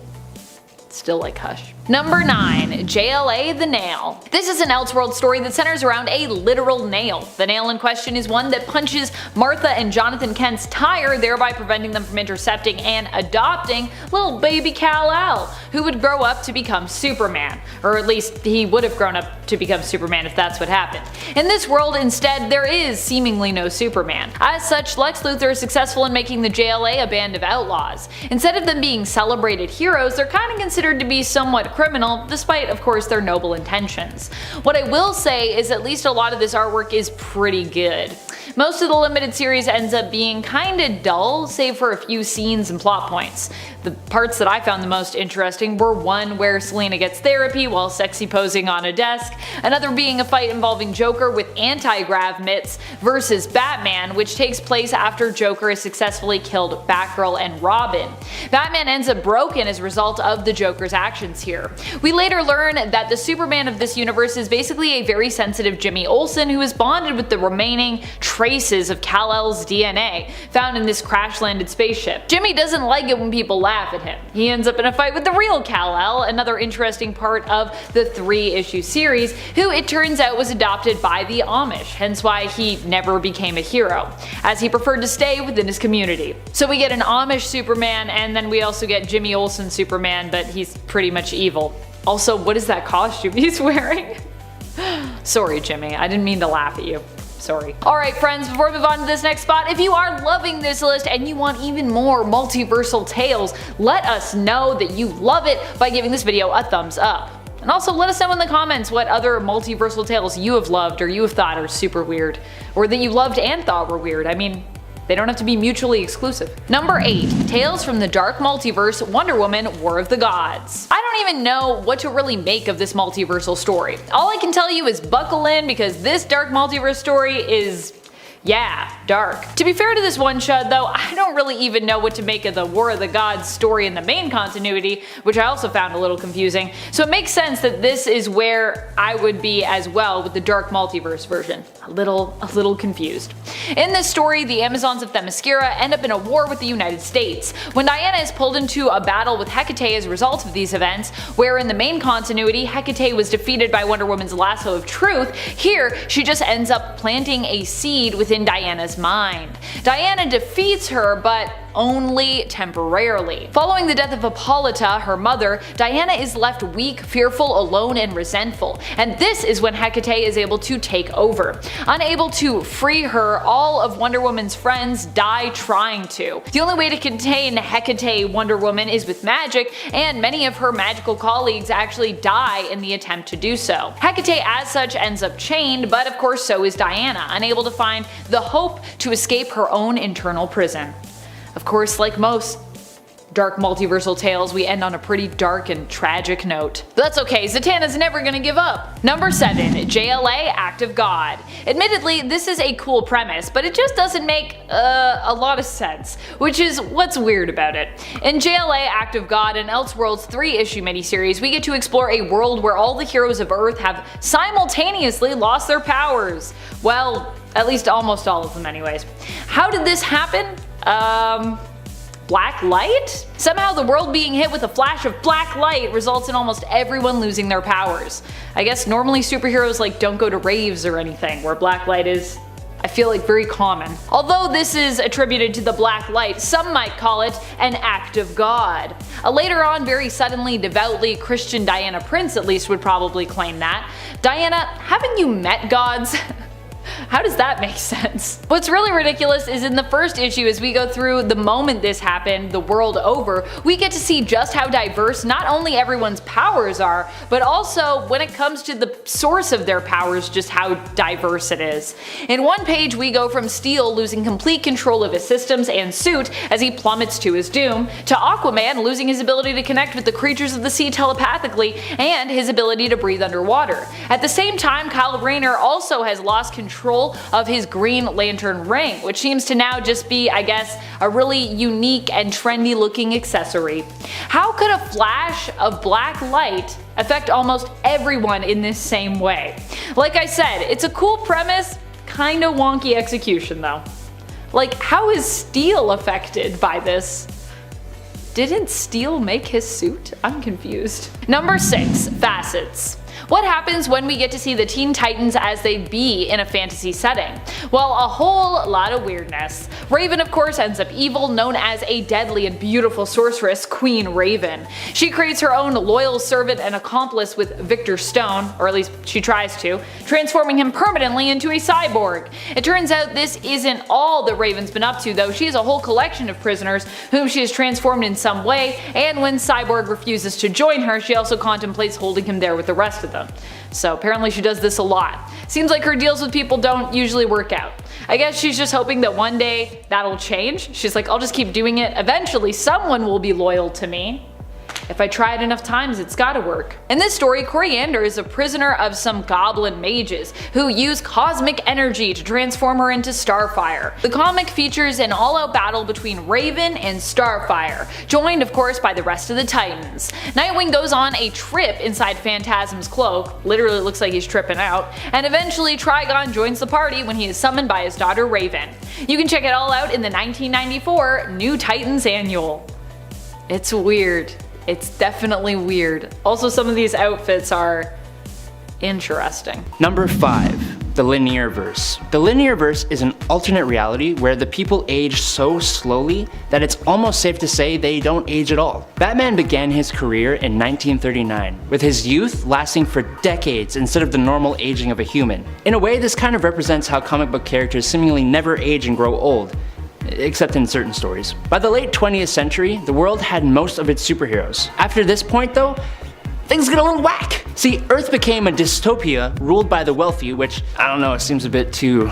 Still like Hush. Number 9, JLA the Nail. This is an Elseworlds story that centers around a literal nail. The nail in question is one that punches Martha and Jonathan Kent's tire, thereby preventing them from intercepting and adopting little baby Kal-El, who would grow up to become Superman. Or at least he would have grown up to become Superman if that's what happened. In this world, instead, there is seemingly no Superman. As such, Lex Luthor is successful in making the JLA a band of outlaws. Instead of them being celebrated heroes, they're kind of considered to be somewhat criminal, despite of course their noble intentions. What I will say is at least a lot of this artwork is pretty good. Most of the limited series ends up being kinda dull, save for a few scenes and plot points. The parts that I found the most interesting were one where Selina gets therapy while sexy posing on a desk, another being a fight involving Joker with anti-grav mitts versus Batman, which takes place after Joker has successfully killed Batgirl and Robin. Batman ends up broken as a result of the Joker's actions here. We later learn that the Superman of this universe is basically a very sensitive Jimmy Olsen who is bonded with the remaining traces of Kal-El's DNA found in this crash-landed spaceship. Jimmy doesn't like it when people laugh at him. He ends up in a fight with the real Kal-El, another interesting part of the 3-issue series, who it turns out was adopted by the Amish, hence why he never became a hero, as he preferred to stay within his community. So we get an Amish Superman, and then we also get Jimmy Olsen Superman, but he's pretty much evil. Also, what is that costume he's wearing? Sorry, Jimmy, I didn't mean to laugh at you. Sorry. Alright friends, before we move on to this next spot, if you are loving this list and you want even more multiversal tales, let us know that you love it by giving this video a thumbs up. And also let us know in the comments what other multiversal tales you have loved or you have thought are super weird, or that you loved and thought were weird. I mean, they don't have to be mutually exclusive. Number 8. Tales from the Dark Multiverse, Wonder Woman, War of the Gods. I don't even know what to really make of this multiversal story. All I can tell you is buckle in, because this Dark Multiverse story is, yeah, dark. To be fair to this one-shot though, I don't really even know what to make of the War of the Gods story in the main continuity, which I also found a little confusing, so it makes sense that this is where I would be as well with the Dark Multiverse version. A little confused. In this story, the Amazons of Themyscira end up in a war with the United States. When Diana is pulled into a battle with Hecate as a result of these events, where in the main continuity Hecate was defeated by Wonder Woman's lasso of truth, here she just ends up planting a seed within Diana's mind. Diana defeats her, but only temporarily. Following the death of Hippolyta, her mother, Diana is left weak, fearful, alone, and resentful, and this is when Hecate is able to take over. Unable to free her, all of Wonder Woman's friends die trying to. The only way to contain Hecate Wonder Woman is with magic, and many of her magical colleagues actually die in the attempt to do so. Hecate as such ends up chained, but of course so is Diana, unable to find the hope to escape her own internal prison. Of course, like most dark multiversal tales, we end on a pretty dark and tragic note. But that's okay, Zatanna's never gonna give up. Number 7. JLA Act of God. Admittedly, this is a cool premise, but it just doesn't make a lot of sense, which is what's weird about it. In JLA Act of God, an Elseworlds 3-issue miniseries, we get to explore a world where all the heroes of Earth have simultaneously lost their powers. Well, at least almost all of them anyways. How did this happen? Black light? Somehow the world being hit with a flash of black light results in almost everyone losing their powers. I guess normally superheroes like don't go to raves or anything, where black light is, I feel like, very common. Although this is attributed to the black light, some might call it an act of God. A later on, very suddenly, devoutly Christian Diana Prince at least would probably claim that. Diana, haven't you met gods? How does that make sense? What's really ridiculous is in the first issue, as we go through the moment this happened, the world over, we get to see just how diverse not only everyone's powers are, but also when it comes to the source of their powers, just how diverse it is. In one page we go from Steel losing complete control of his systems and suit as he plummets to his doom, to Aquaman losing his ability to connect with the creatures of the sea telepathically and his ability to breathe underwater. At the same time, Kyle Rayner also has lost control of his Green Lantern ring, which seems to now just be, I guess, a really unique and trendy looking accessory. How could a flash of black light affect almost everyone in this same way? Like I said, it's a cool premise, kinda wonky execution though. Like, how is Steel affected by this? Didn't Steel make his suit? I'm confused. Number 6. Facets. What happens when we get to see the Teen Titans as they'd be in a fantasy setting? Well, a whole lot of weirdness. Raven of course ends up evil, known as a deadly and beautiful sorceress, Queen Raven. She creates her own loyal servant and accomplice with Victor Stone, or at least she tries to, transforming him permanently into a cyborg. It turns out this isn't all that Raven's been up to though. She has a whole collection of prisoners whom she has transformed in some way, and when Cyborg refuses to join her, she also contemplates holding him there with the rest of them. So apparently she does this a lot. Seems like her deals with people don't usually work out. I guess she's just hoping that one day that'll change. She's like, I'll just keep doing it, eventually someone will be loyal to me. If I try it enough times, it's gotta work. In this story, Coriander is a prisoner of some goblin mages who use cosmic energy to transform her into Starfire. The comic features an all-out battle between Raven and Starfire, joined of course by the rest of the Titans. Nightwing goes on a trip inside Phantasm's cloak, literally looks like he's tripping out, and eventually Trigon joins the party when he is summoned by his daughter Raven. You can check it all out in the 1994 New Titans Annual. It's weird. It's definitely weird. Also, some of these outfits are interesting. Number 5. The Linear Verse. The Linear Verse is an alternate reality where the people age so slowly that it's almost safe to say they don't age at all. Batman began his career in 1939, with his youth lasting for decades instead of the normal aging of a human. In a way, this kind of represents how comic book characters seemingly never age and grow old, except in certain stories. By the late 20th century, the world had most of its superheroes. After this point though, things get a little whack. See, Earth became a dystopia ruled by the wealthy, which, I don't know, it seems a bit too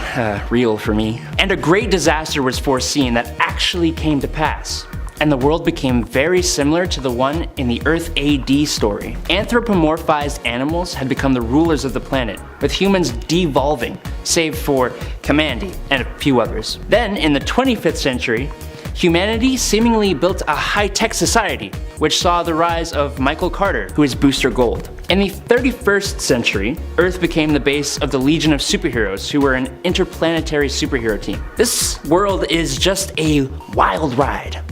real for me. And a great disaster was foreseen that actually came to pass. And the world became very similar to the one in the Earth AD story. Anthropomorphized animals had become the rulers of the planet, with humans devolving, save for Kamandi and a few others. Then, in the 25th century, humanity seemingly built a high-tech society, which saw the rise of Michael Carter, who is Booster Gold. In the 31st century, Earth became the base of the Legion of Superheroes, who were an interplanetary superhero team. This world is just a wild ride.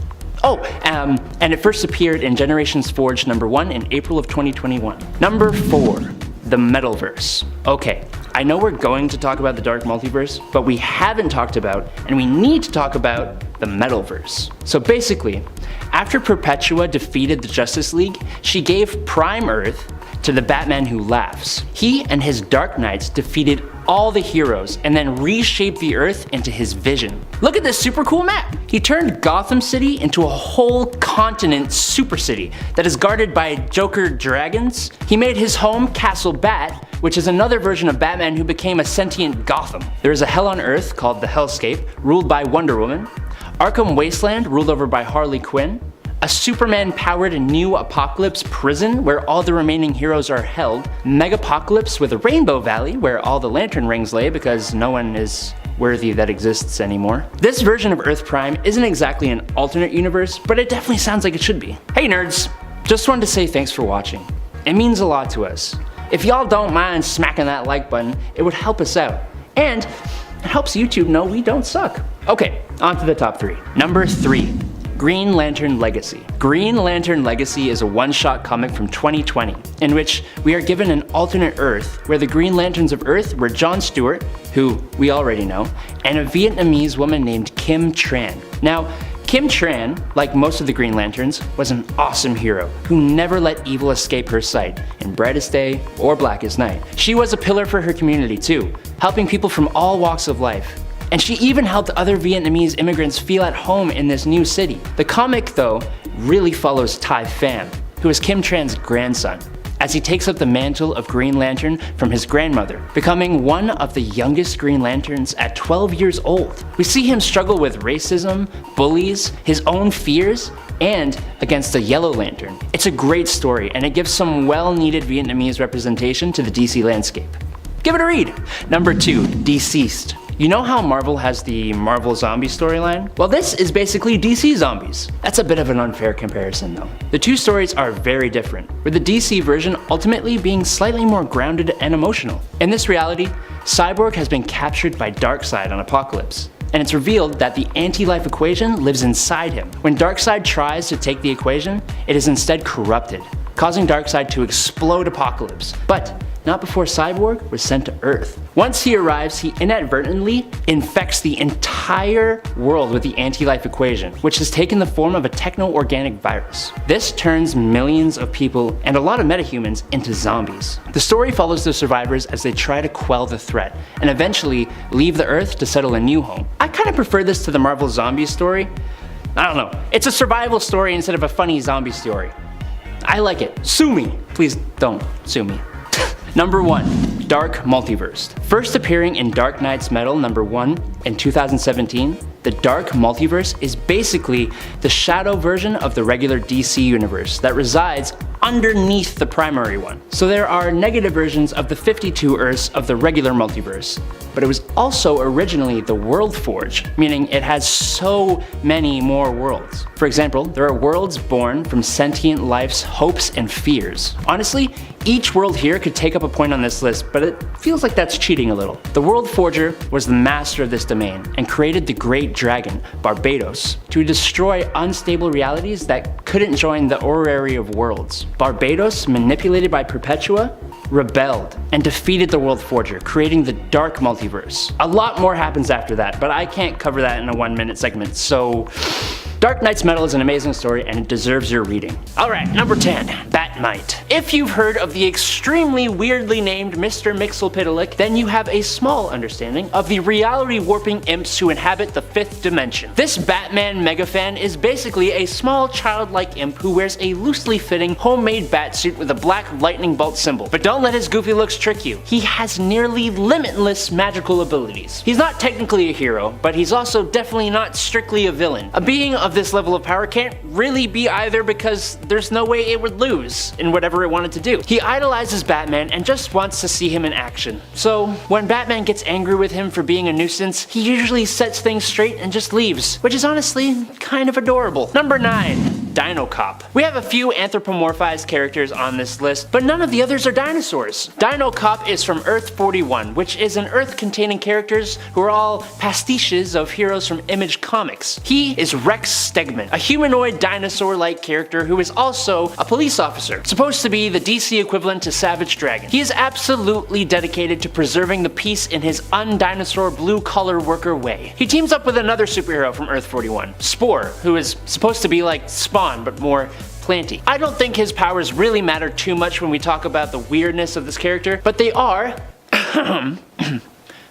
And it first appeared in Generations Forged #1 in April of 2021. Number 4. The Metalverse. Okay, I know we're going to talk about the Dark Multiverse, but we haven't talked about, and we need to talk about, the Metalverse. So basically, after Perpetua defeated the Justice League, she gave Prime Earth to the Batman Who Laughs. He and his Dark Knights defeated all the heroes and then reshaped the Earth into his vision. Look at this super cool map! He turned Gotham City into a whole continent super city that is guarded by Joker dragons. He made his home Castle Bat, which is another version of Batman who became a sentient Gotham. There is a hell on Earth called the Hellscape, ruled by Wonder Woman. Arkham Wasteland, ruled over by Harley Quinn. A Superman-powered new Apocalypse prison where all the remaining heroes are held. Megapocalypse with a Rainbow Valley where all the lantern rings lay because no one is worthy that exists anymore. This version of Earth Prime isn't exactly an alternate universe, but it definitely sounds like it should be. Hey nerds! Just wanted to say thanks for watching. It means a lot to us. If y'all don't mind smacking that like button, it would help us out. And it helps YouTube know we don't suck. Okay, on to the top 3. Number 3. Green Lantern Legacy. Green Lantern Legacy is a one-shot comic from 2020, in which we are given an alternate Earth where the Green Lanterns of Earth were John Stewart, who we already know, and a Vietnamese woman named Kim Tran. Now, Kim Tran, like most of the Green Lanterns, was an awesome hero who never let evil escape her sight, in brightest day or blackest night. She was a pillar for her community too, helping people from all walks of life. And she even helped other Vietnamese immigrants feel at home in this new city. The comic, though, really follows Tai Pham, who is Kim Tran's grandson, as he takes up the mantle of Green Lantern from his grandmother, becoming one of the youngest Green Lanterns at 12 years old. We see him struggle with racism, bullies, his own fears, and against the Yellow Lantern. It's a great story, and it gives some well-needed Vietnamese representation to the DC landscape. Give it a read! Number 2. Deceased. You know how Marvel has the Marvel Zombie storyline? Well, this is basically DC Zombies. That's a bit of an unfair comparison though. The two stories are very different, with the DC version ultimately being slightly more grounded and emotional. In this reality, Cyborg has been captured by Darkseid on Apocalypse, and it's revealed that the anti-life equation lives inside him. When Darkseid tries to take the equation, it is instead corrupted, causing Darkseid to explode Apocalypse. But not before Cyborg was sent to Earth. Once he arrives, he inadvertently infects the entire world with the anti-life equation, which has taken the form of a techno-organic virus. This turns millions of people and a lot of metahumans into zombies. The story follows the survivors as they try to quell the threat, and eventually leave the Earth to settle a new home. I kind of prefer this to the Marvel Zombies story. I don't know, it's a survival story instead of a funny zombie story. I like it. Sue me. Please don't sue me. Number 1. Dark Multiverse. First appearing in Dark Knight's Metal #1 in 2017, the Dark Multiverse is basically the shadow version of the regular DC universe that resides underneath the primary one. So there are negative versions of the 52 Earths of the regular multiverse, but it was also originally the World Forge, meaning it has so many more worlds. For example, there are worlds born from sentient life's hopes and fears. Honestly, each world here could take up a point on this list, but it feels like that's cheating a little. The World Forger was the master of this domain and created the Great Dragon, Barbados, to destroy unstable realities that couldn't join the Orrery of Worlds. Barbados, manipulated by Perpetua, rebelled and defeated the World Forger, creating the Dark Multiverse. A lot more happens after that, but I can't cover that in a 1-minute segment, so Dark Knight's Metal is an amazing story and it deserves your reading. Alright, number 10, Batmite. If you've heard of the extremely weirdly named Mr. Mxyzptlk, then you have a small understanding of the reality warping imps who inhabit the 5th dimension. This Batman megafan is basically a small childlike imp who wears a loosely fitting homemade batsuit with a black lightning bolt symbol. But don't let his goofy looks trick you. He has nearly limitless magical abilities. He's not technically a hero, but he's also definitely not strictly a villain. A being of this level of power can't really be either because there's no way it would lose in whatever it wanted to do. He idolizes Batman and just wants to see him in action. So when Batman gets angry with him for being a nuisance, he usually sets things straight and just leaves, which is honestly kind of adorable. Number 9. Dino Cop. We have a few anthropomorphized characters on this list, but none of the others are dinosaurs. Dino Cop is from Earth 41, which is an Earth containing characters who are all pastiches of heroes from Image Comics. He is Rex Stegman, a humanoid dinosaur-like character who is also a police officer, supposed to be the DC equivalent to Savage Dragon. He is absolutely dedicated to preserving the peace in his undinosaur blue-collar worker way. He teams up with another superhero from Earth 41, Spore, who is supposed to be like Spawn, but more planty. I don't think his powers really matter too much when we talk about the weirdness of this character, but they are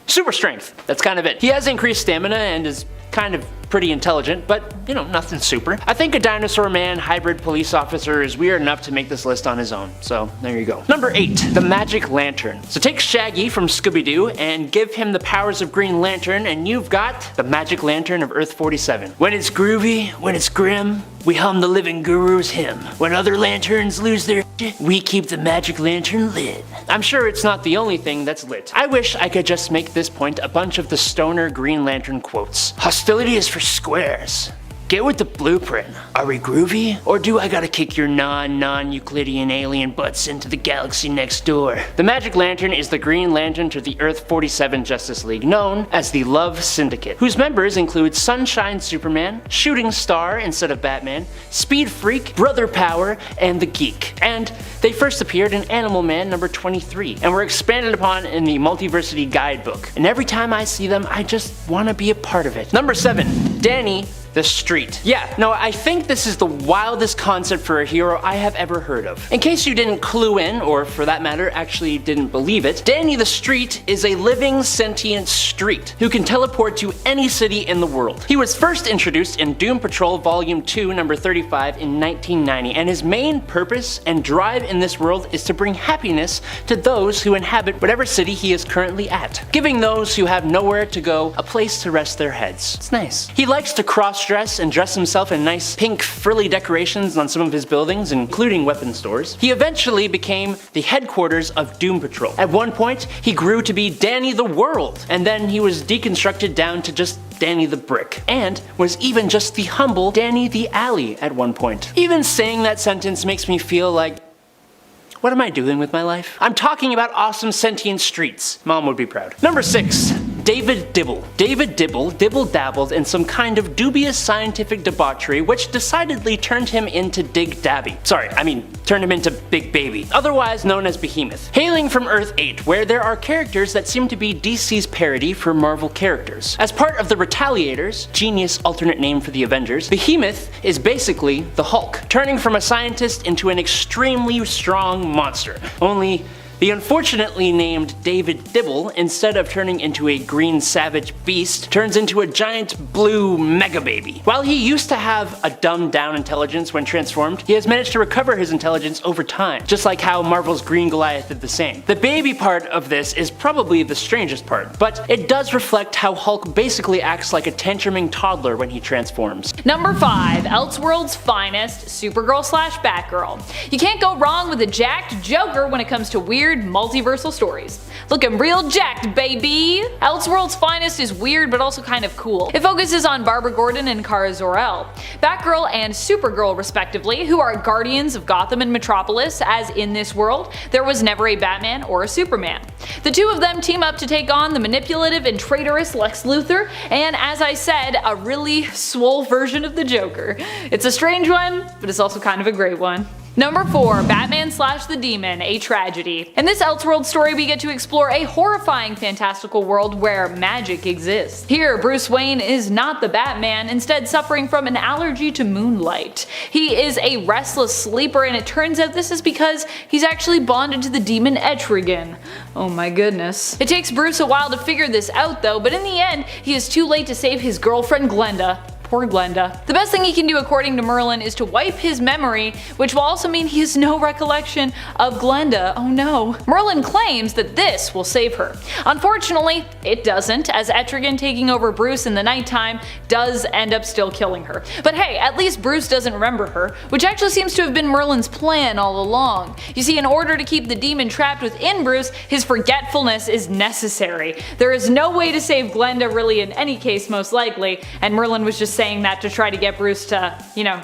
super strength. That's kind of it. He has increased stamina and is kind of pretty intelligent, but you know, nothing super. I think a dinosaur man hybrid police officer is weird enough to make this list on his own, so there you go. Number 8, the Magic Lantern. So take Shaggy from Scooby-Doo and give him the powers of Green Lantern and you've got the Magic Lantern of Earth 47. When it's groovy, when it's grim, we hum the living guru's hymn. When other lanterns lose their shit, we keep the Magic Lantern lit. I'm sure it's not the only thing that's lit. I wish I could just make this point a bunch of the stoner Green Lantern quotes. Hostility is for squares. Get with the blueprint. Are we groovy? Or do I gotta kick your non-Euclidean alien butts into the galaxy next door? The Magic Lantern is the Green Lantern to the Earth 47 Justice League, known as the Love Syndicate, whose members include Sunshine Superman, Shooting Star instead of Batman, Speed Freak, Brother Power, and the Geek. And they first appeared in Animal Man number 23, and were expanded upon in the Multiversity Guidebook. And every time I see them, I just wanna be a part of it. Number 7, Danny the Street. Yeah, no, I think this is the wildest concept for a hero I have ever heard of. In case you didn't clue in, or for that matter, actually didn't believe it, Danny the Street is a living sentient street who can teleport to any city in the world. He was first introduced in Doom Patrol Volume 2, number 35 in 1990, and his main purpose and drive in this world is to bring happiness to those who inhabit whatever city he is currently at, giving those who have nowhere to go a place to rest their heads. It's nice. He likes to cross-dress and dress himself in nice pink frilly decorations on some of his buildings, including weapon stores. He eventually became the headquarters of Doom Patrol. At one point, he grew to be Danny the World, and then he was deconstructed down to just Danny the Brick, and was even just the humble Danny the Alley at one point. Even saying that sentence makes me feel like, what am I doing with my life? I'm talking about awesome sentient streets. Mom would be proud. Number 6. David Dibble. David Dibble dibble-dabbled in some kind of dubious scientific debauchery which decidedly turned him into Dig Dabby. Turned him into Big Baby, otherwise known as Behemoth. Hailing from Earth 8, where there are characters that seem to be DC's parody for Marvel characters. As part of the Retaliators, genius alternate name for the Avengers, Behemoth is basically the Hulk, turning from a scientist into an extremely strong monster. Only The unfortunately named David Dibble, instead of turning into a green savage beast, turns into a giant blue mega baby. While he used to have a dumbed down intelligence when transformed, he has managed to recover his intelligence over time, just like how Marvel's Green Goliath did the same. The baby part of this is probably the strangest part, but it does reflect how Hulk basically acts like a tantruming toddler when he transforms. Number 5, Elseworlds' finest, Supergirl/Batgirl. You can't go wrong with a jacked Joker when it comes to weird multiversal stories. Looking real jacked, baby! Elseworlds' finest is weird but also kind of cool. It focuses on Barbara Gordon and Kara Zor-El, Batgirl and Supergirl respectively, who are guardians of Gotham and Metropolis, as in this world, there was never a Batman or a Superman. The two of them team up to take on the manipulative and traitorous Lex Luthor, and as I said, a really swole version of the Joker. It's a strange one, but it's also kind of a great one. Number 4, Batman/the Demon, a tragedy. In this Elseworld story, we get to explore a horrifying fantastical world where magic exists. Here, Bruce Wayne is not the Batman, instead suffering from an allergy to moonlight. He is a restless sleeper, and it turns out this is because he's actually bonded to the demon Etrigan. Oh my goodness. It takes Bruce a while to figure this out though, but in the end, he is too late to save his girlfriend Glenda. Poor Glenda. The best thing he can do according to Merlin is to wipe his memory, which will also mean he has no recollection of Glenda. Oh no. Merlin claims that this will save her. Unfortunately, it doesn't, as Etrigan taking over Bruce in the nighttime does end up still killing her. But hey, at least Bruce doesn't remember her, which actually seems to have been Merlin's plan all along. You see, in order to keep the demon trapped within Bruce, his forgetfulness is necessary. There is no way to save Glenda really in any case, most likely, and Merlin was just saying that to try to get Bruce to,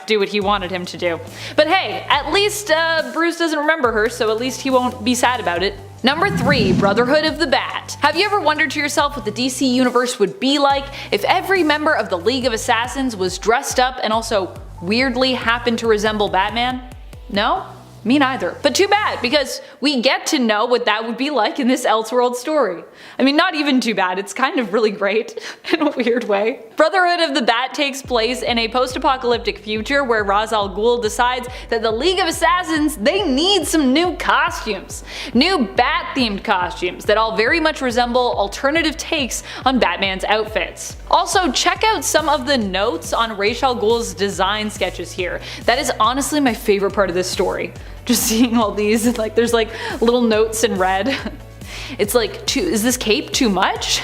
do what he wanted him to do. But hey, at least Bruce doesn't remember her, so at least he won't be sad about it. Number 3, Brotherhood of the Bat. Have you ever wondered to yourself what the DC universe would be like if every member of the League of Assassins was dressed up and also weirdly happened to resemble Batman? No? Me neither. But too bad, because we get to know what that would be like in this Elseworld story. I mean, not even too bad, it's kind of really great in a weird way. Brotherhood of the Bat takes place in a post-apocalyptic future where Ra's al Ghul decides that the League of Assassins, they need some new costumes. New Bat-themed costumes that all very much resemble alternative takes on Batman's outfits. Also, check out some of the notes on Ra's al Ghul's design sketches here. That is honestly my favorite part of this story. Just seeing all these, there's little notes in red. It's like, is this cape too much?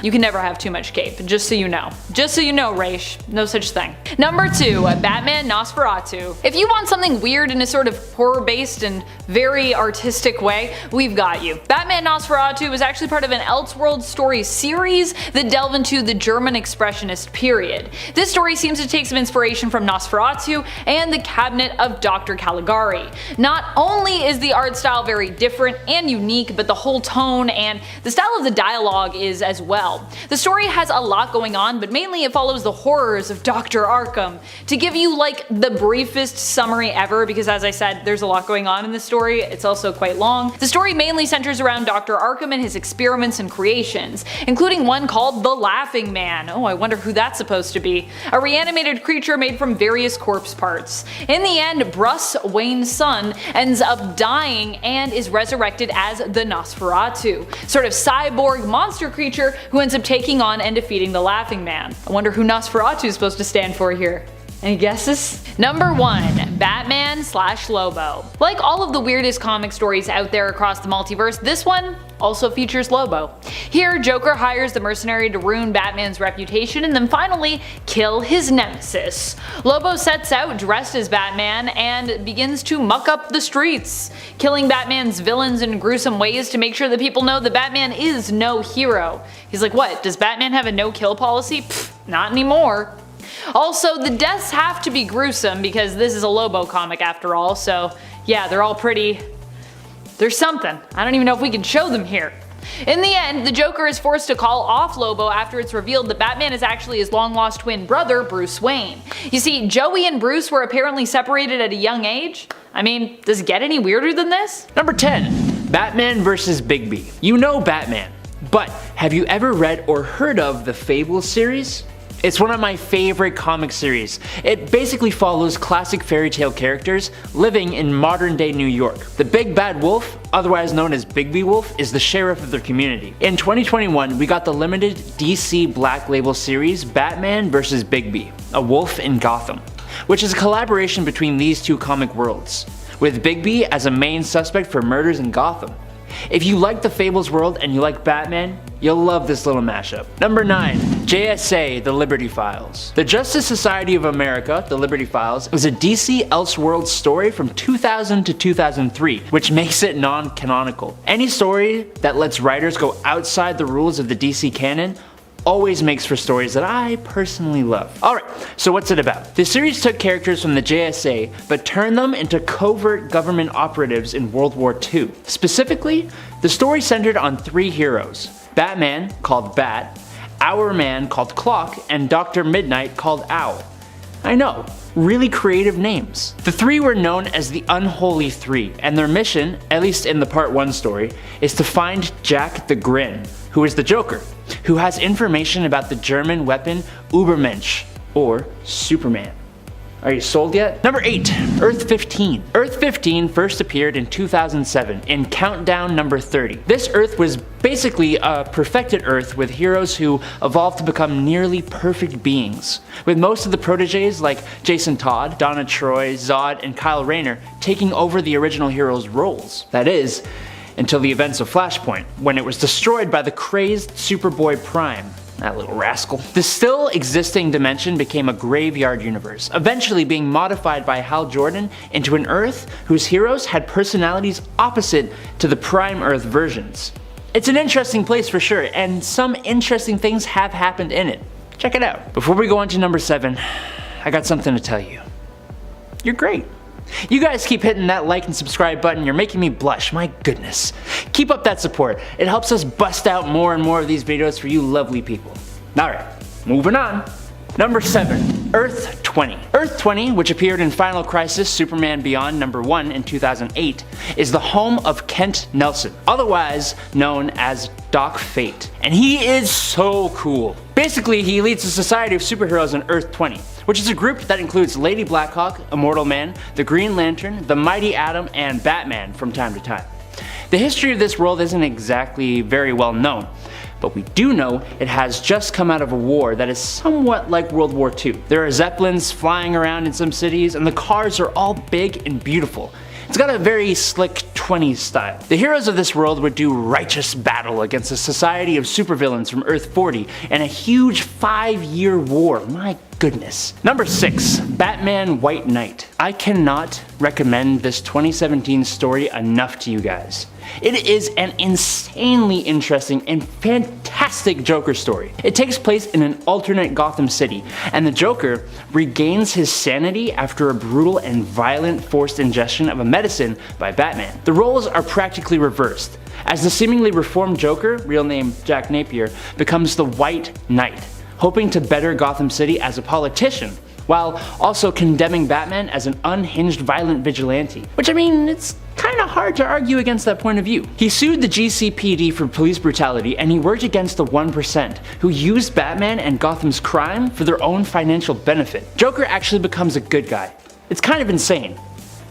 You can never have too much cape, just so you know. Just so you know, Raish, no such thing. Number 2, Batman Nosferatu. If you want something weird in a sort of horror-based and very artistic way, we've got you. Batman Nosferatu was actually part of an Elseworld story series that delve into the German Expressionist period. This story seems to take some inspiration from Nosferatu and the Cabinet of Dr. Caligari. Not only is the art style very different and unique, but the whole tone and the style of the dialogue is as well. The story has a lot going on, but mainly it follows the horrors of Dr. Arkham. To give you the briefest summary ever, because as I said, there's a lot going on in this story, it's also quite long. The story mainly centers around Dr. Arkham and his experiments and creations, including one called the Laughing Man. Oh, I wonder who that's supposed to be. A reanimated creature made from various corpse parts. In the end, Bruce Wayne's son ends up dying and is resurrected as the Nosferatu, sort of cyborg monster creature who ends up taking on and defeating the Laughing Man. I wonder who Nosferatu is supposed to stand for here. Any guesses? Number 1, Batman/Lobo. Like all of the weirdest comic stories out there across the multiverse, this one also features Lobo. Here, Joker hires the mercenary to ruin Batman's reputation and then finally kill his nemesis. Lobo sets out dressed as Batman and begins to muck up the streets, killing Batman's villains in gruesome ways to make sure that people know that Batman is no hero. He's like, what, does Batman have a no-kill policy? Pfft, not anymore. Also, the deaths have to be gruesome because this is a Lobo comic after all, so yeah, they're all pretty... There's something. I don't even know if we can show them here. In the end, the Joker is forced to call off Lobo after it's revealed that Batman is actually his long-lost twin brother, Bruce Wayne. You see, Joey and Bruce were apparently separated at a young age. I mean, does it get any weirder than this? Number 10, Batman vs. Bigby. You know Batman, but have you ever read or heard of the Fable series? It's one of my favorite comic series. It basically follows classic fairy tale characters living in modern day New York. The Big Bad Wolf, otherwise known as Bigby Wolf, is the sheriff of their community. In 2021, we got the limited DC Black Label series Batman vs. Bigby, a wolf in Gotham, which is a collaboration between these two comic worlds, with Bigby as a main suspect for murders in Gotham. If you like the Fables world and you like Batman, you'll love this little mashup. Number 9. JSA, The Liberty Files. The Justice Society of America, The Liberty Files, was a DC Elseworlds story from 2000 to 2003, which makes it non-canonical. Any story that lets writers go outside the rules of the DC canon always makes for stories that I personally love. Alright, so what's it about? The series took characters from the JSA, but turned them into covert government operatives in World War II. Specifically, the story centered on 3 heroes: Batman, called Bat, Hourman, called Clock, and Dr. Midnight, called Owl. I know, really creative names. The 3 were known as the Unholy Three, and their mission, at least in the Part 1 story, is to find Jack the Grin, who is the Joker, who has information about the German weapon Übermensch, or Superman. Are you sold yet? Number 8. Earth 15. Earth 15 first appeared in 2007 in Countdown number 30. This Earth was basically a perfected Earth with heroes who evolved to become nearly perfect beings, with most of the proteges like Jason Todd, Donna Troy, Zod, and Kyle Rayner taking over the original heroes' roles. That is, until the events of Flashpoint, when it was destroyed by the crazed Superboy Prime. That little rascal. The still existing dimension became a graveyard universe, eventually being modified by Hal Jordan into an Earth whose heroes had personalities opposite to the Prime Earth versions. It's an interesting place for sure, and some interesting things have happened in it. Check it out. Before we go on to number 7, I got something to tell you. You're great. You guys keep hitting that like and subscribe button, you're making me blush, my goodness. Keep up that support, it helps us bust out more and more of these videos for you lovely people. Alright, moving on. Number 7. Earth 20. Earth 20, which appeared in Final Crisis Superman Beyond number 1 in 2008, is the home of Kent Nelson, otherwise known as Doc Fate. And he is so cool. Basically, he leads a society of superheroes on Earth 20, which is a group that includes Lady Blackhawk, Immortal Man, the Green Lantern, the Mighty Atom, and Batman from time to time. The history of this world isn't exactly very well known, but we do know it has just come out of a war that is somewhat like World War II. There are Zeppelins flying around in some cities, and the cars are all big and beautiful. It's got a very slick 20s style. The heroes of this world would do righteous battle against a society of supervillains from Earth 40 and a huge 5-year war. My goodness. Number 6. Batman White Knight. I cannot recommend this 2017 story enough to you guys. It is an insanely interesting and fantastic Joker story. It takes place in an alternate Gotham City, and the Joker regains his sanity after a brutal and violent forced ingestion of a medicine by Batman. The roles are practically reversed, as the seemingly reformed Joker, real name Jack Napier, becomes the White Knight, hoping to better Gotham City as a politician, while also condemning Batman as an unhinged violent vigilante. Which, I mean, it's kinda hard to argue against that point of view. He sued the GCPD for police brutality, and he worked against the 1%, who used Batman and Gotham's crime for their own financial benefit. Joker actually becomes a good guy. It's kind of insane.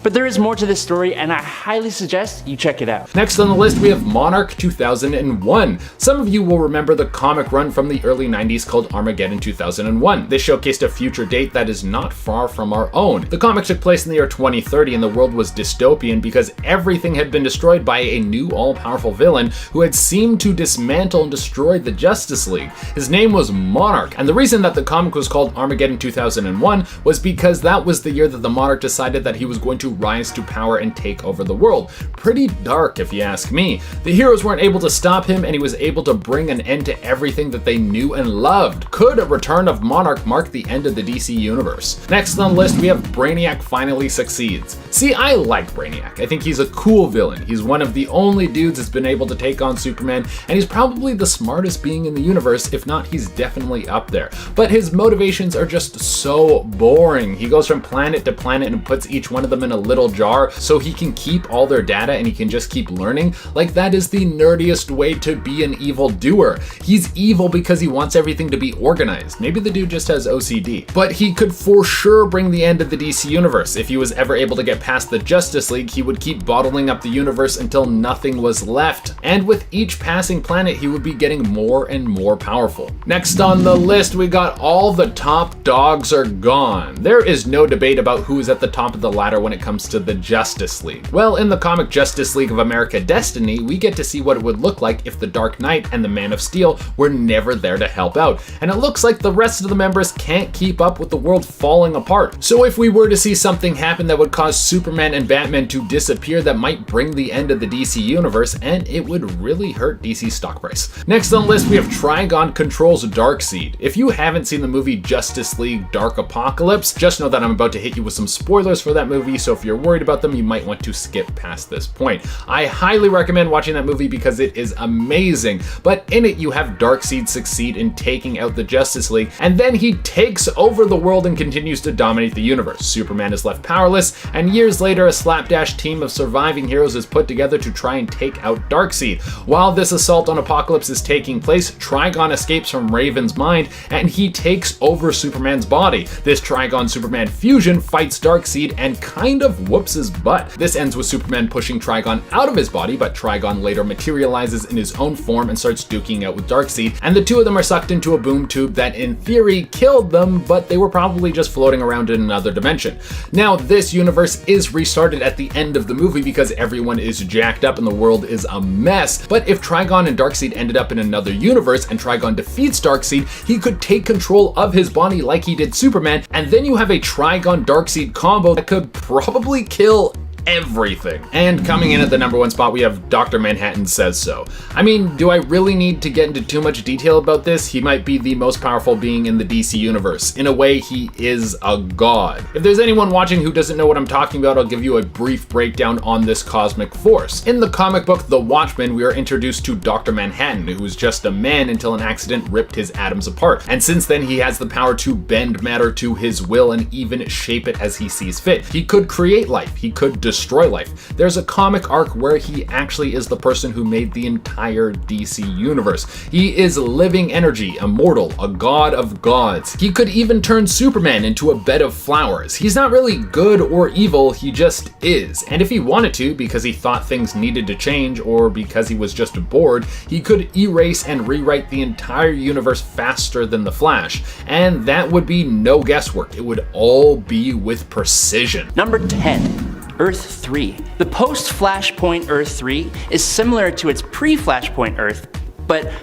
But there is more to this story, and I highly suggest you check it out. Next on the list we have Monarch 2001. Some of you will remember the comic run from the early 90s called Armageddon 2001. This showcased a future date that is not far from our own. The comic took place in the year 2030 and the world was dystopian because everything had been destroyed by a new all-powerful villain who had seemed to dismantle and destroy the Justice League. His name was Monarch, and the reason that the comic was called Armageddon 2001 was because that was the year that the Monarch decided that he was going to rise to power and take over the world. Pretty dark if you ask me. The heroes weren't able to stop him, and he was able to bring an end to everything that they knew and loved. Could a return of Monarch mark the end of the DC universe? Next on the list we have Brainiac Finally Succeeds. See, I like Brainiac. I think he's a cool villain. He's one of the only dudes that's been able to take on Superman, and he's probably the smartest being in the universe. If not, he's definitely up there. But his motivations are just so boring. He goes from planet to planet and puts each one of them in a little jar so he can keep all their data and he can just keep learning. Like, that is the nerdiest way to be an evil doer. He's evil because he wants everything to be organized. Maybe the dude just has OCD. But he could for sure bring the end of the DC universe. If he was ever able to get past the Justice League, he would keep bottling up the universe until nothing was left. And with each passing planet, he would be getting more and more powerful. Next on the list, we got all the top dogs are gone. There is no debate about who's at the top of the ladder when it comes to the Justice League. Well, in the comic Justice League of America Destiny, we get to see what it would look like if the Dark Knight and the Man of Steel were never there to help out. And it looks like the rest of the members can't keep up with the world falling apart. So if we were to see something happen that would cause Superman and Batman to disappear, that might bring the end of the DC universe, and it would really hurt DC's stock price. Next on the list, we have Trigon controls Darkseid. If you haven't seen the movie Justice League Dark Apocalypse, just know that I'm about to hit you with some spoilers for that movie, so if you're worried about them, you might want to skip past this point. I highly recommend watching that movie because it is amazing, but in it you have Darkseid succeed in taking out the Justice League, and then he takes over the world and continues to dominate the universe. Superman is left powerless, and years later a slapdash team of surviving heroes is put together to try and take out Darkseid. While this assault on Apokolips is taking place, Trigon escapes from Raven's mind and he takes over Superman's body. This Trigon-Superman fusion fights Darkseid and kind of whoops his butt. This ends with Superman pushing Trigon out of his body, but Trigon later materializes in his own form and starts duking out with Darkseid, and the two of them are sucked into a boom tube that in theory killed them, but they were probably just floating around in another dimension. Now, this universe is restarted at the end of the movie because everyone is jacked up and the world is a mess, but if Trigon and Darkseid ended up in another universe and Trigon defeats Darkseid, he could take control of his body like he did Superman, and then you have a Trigon-Darkseid combo that could probably kill everything. And coming in at the number one spot, we have Dr. Manhattan Says So. I mean, do I really need to get into too much detail about this? He might be the most powerful being in the DC universe. In a way, he is a god. If there's anyone watching who doesn't know what I'm talking about, I'll give you a brief breakdown on this cosmic force. In the comic book The Watchmen, we are introduced to Dr. Manhattan, who was just a man until an accident ripped his atoms apart. And since then, he has the power to bend matter to his will and even shape it as he sees fit. He could create life. He could destroy life. There's a comic arc where he actually is the person who made the entire DC universe. He is living energy, immortal, a god of gods. He could even turn Superman into a bed of flowers. He's not really good or evil, he just is. And if he wanted to, because he thought things needed to change or because he was just bored, he could erase and rewrite the entire universe faster than the Flash. And that would be no guesswork. It would all be with precision. Number 10. Earth 3. The post-Flashpoint Earth 3 is similar to its pre-Flashpoint Earth, but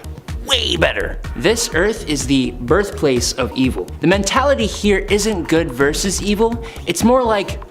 way better. This Earth is the birthplace of evil. The mentality here isn't good versus evil, it's more like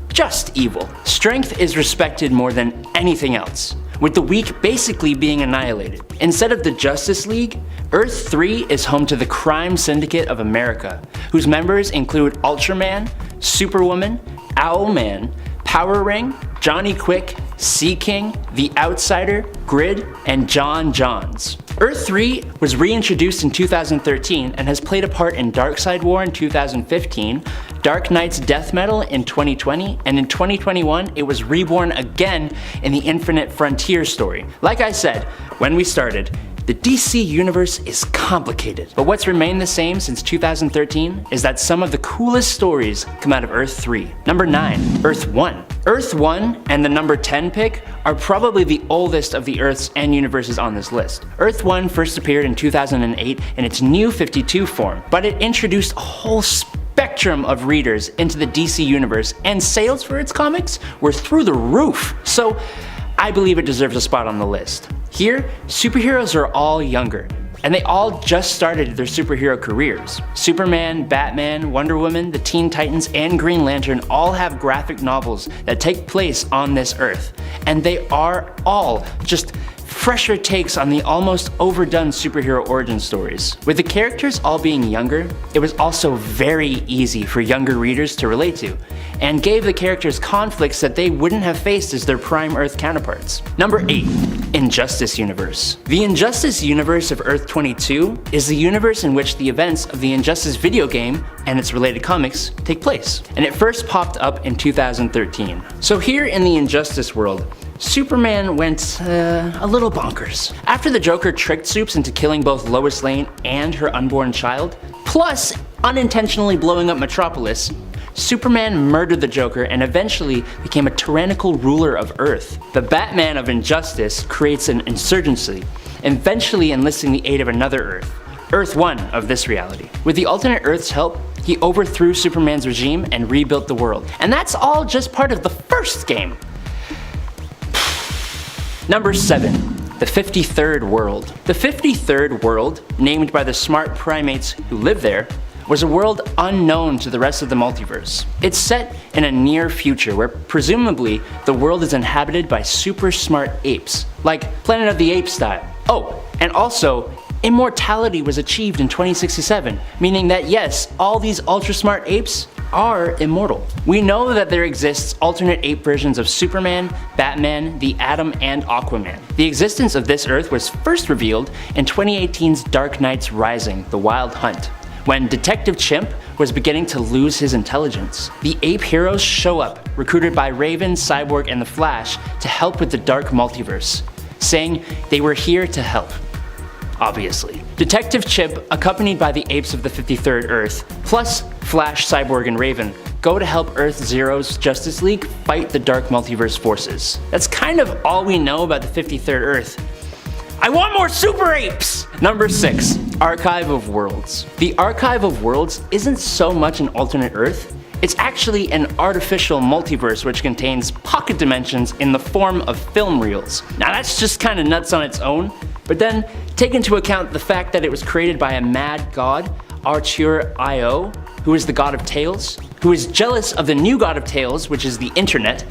just evil. Strength is respected more than anything else, with the weak basically being annihilated. Instead of the Justice League, Earth 3 is home to the Crime Syndicate of America, whose members include Ultraman, Superwoman, Owlman, Power Ring, Johnny Quick, Sea King, The Outsider, Grid, and John Johns. Earth 3 was reintroduced in 2013 and has played a part in Darkseid War in 2015, Dark Knight's Death Metal in 2020, and in 2021 it was reborn again in the Infinite Frontier story. Like I said, when we started, the DC universe is complicated, but what's remained the same since 2013 is that some of the coolest stories come out of Earth 3. Number 9, Earth 1. Earth 1 and the number 10 pick are probably the oldest of the Earths and universes on this list. Earth 1 first appeared in 2008 in its New 52 form, but it introduced a whole spectrum of readers into the DC universe, and sales for its comics were through the roof. So I believe it deserves a spot on the list. Here, superheroes are all younger, and they all just started their superhero careers. Superman, Batman, Wonder Woman, the Teen Titans, and Green Lantern all have graphic novels that take place on this Earth, and they are all just fresher takes on the almost overdone superhero origin stories. With the characters all being younger, it was also very easy for younger readers to relate to, and gave the characters conflicts that they wouldn't have faced as their prime Earth counterparts. Number 8. Injustice Universe. The Injustice Universe of Earth 22 is the universe in which the events of the Injustice video game and its related comics take place, and it first popped up in 2013. So here in the Injustice world, Superman went a little bonkers. After the Joker tricked Supes into killing both Lois Lane and her unborn child, plus unintentionally blowing up Metropolis, Superman murdered the Joker and eventually became a tyrannical ruler of Earth. The Batman of Injustice creates an insurgency, eventually enlisting the aid of another Earth, Earth 1 of this reality. With the alternate Earth's help, he overthrew Superman's regime and rebuilt the world. And that's all just part of the first game. Number 7. The 53rd World. The 53rd World, named by the smart primates who live there, was a world unknown to the rest of the multiverse. It's set in a near future where presumably the world is inhabited by super smart apes, like Planet of the Apes style. Oh, and also, immortality was achieved in 2067, meaning that yes, all these ultra smart apes are immortal. We know that there exists alternate ape versions of Superman, Batman, the Atom, and Aquaman. The existence of this Earth was first revealed in 2018's Dark Knight's Rising: The Wild Hunt, when Detective Chimp was beginning to lose his intelligence. The ape heroes show up, recruited by Raven, Cyborg, and the Flash to help with the dark multiverse, saying they were here to help. Obviously. Detective Chimp, accompanied by the apes of the 53rd Earth, plus Flash, Cyborg, and Raven, go to help Earth Zero's Justice League fight the dark multiverse forces. That's kind of all we know about the 53rd Earth. I want more super apes! Number 6. Archive of Worlds. The Archive of Worlds isn't so much an alternate Earth, it's actually an artificial multiverse which contains pocket dimensions in the form of film reels. Now that's just kinda nuts on its own, but then take into account the fact that it was created by a mad god, Artur Io, who is the god of tales, who is jealous of the new god of tales, which is the internet.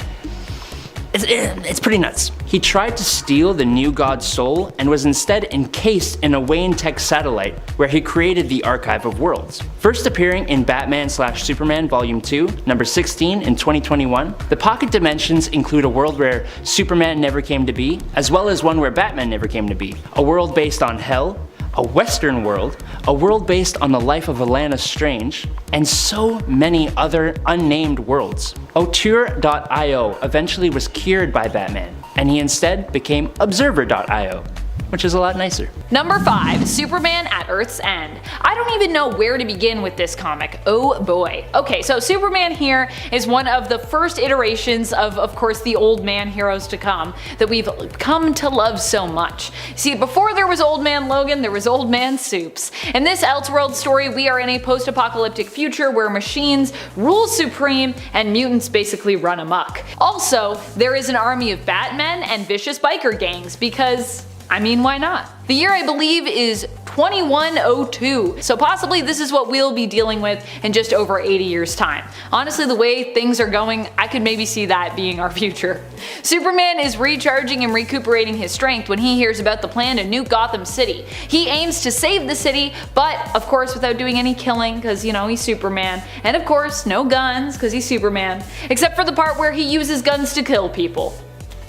It's pretty nuts. He tried to steal the new god's soul and was instead encased in a Wayne Tech satellite where he created the Archive of Worlds. First appearing in Batman/Superman Volume 2, number 16 in 2021, the pocket dimensions include a world where Superman never came to be, as well as one where Batman never came to be, a world based on hell, a western world, a world based on the life of Alana Strange, and so many other unnamed worlds. Auteur.io eventually was cured by Batman, and he instead became Observer.io, which is a lot nicer. Number 5. Superman at Earth's End. I don't even know where to begin with this comic. Oh boy. Okay, so Superman here is one of the first iterations of course, the old man heroes to come that we've come to love so much. See, before there was Old Man Logan, there was Old Man Supes. In this Elseworld story, we are in a post-apocalyptic future where machines rule supreme and mutants basically run amok. Also, there is an army of Batmen and vicious biker gangs because, I mean, why not? The year I believe is 2102, so possibly this is what we'll be dealing with in just over 80 years time. Honestly, the way things are going, I could maybe see that being our future. Superman is recharging and recuperating his strength when he hears about the plan to nuke Gotham City. He aims to save the city, but of course without doing any killing, because you know, he's Superman. And of course, no guns, because he's Superman. Except for the part where he uses guns to kill people.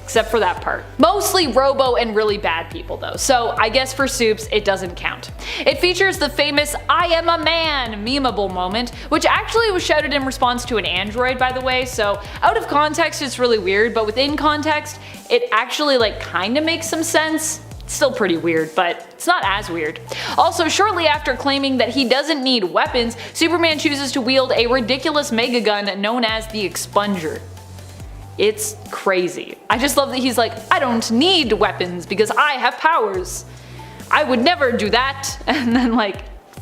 Except for that part. Mostly robo and really bad people though, so I guess for Supes it doesn't count. It features the famous "I am a man" memeable moment, which actually was shouted in response to an android, by the way, so out of context it's really weird, but within context it actually like kinda makes some sense. It's still pretty weird, but it's not as weird. Also, shortly after claiming that he doesn't need weapons, Superman chooses to wield a ridiculous megagun known as the Expunger. It's crazy. I just love that he's like, I don't need weapons because I have powers. I would never do that. And then like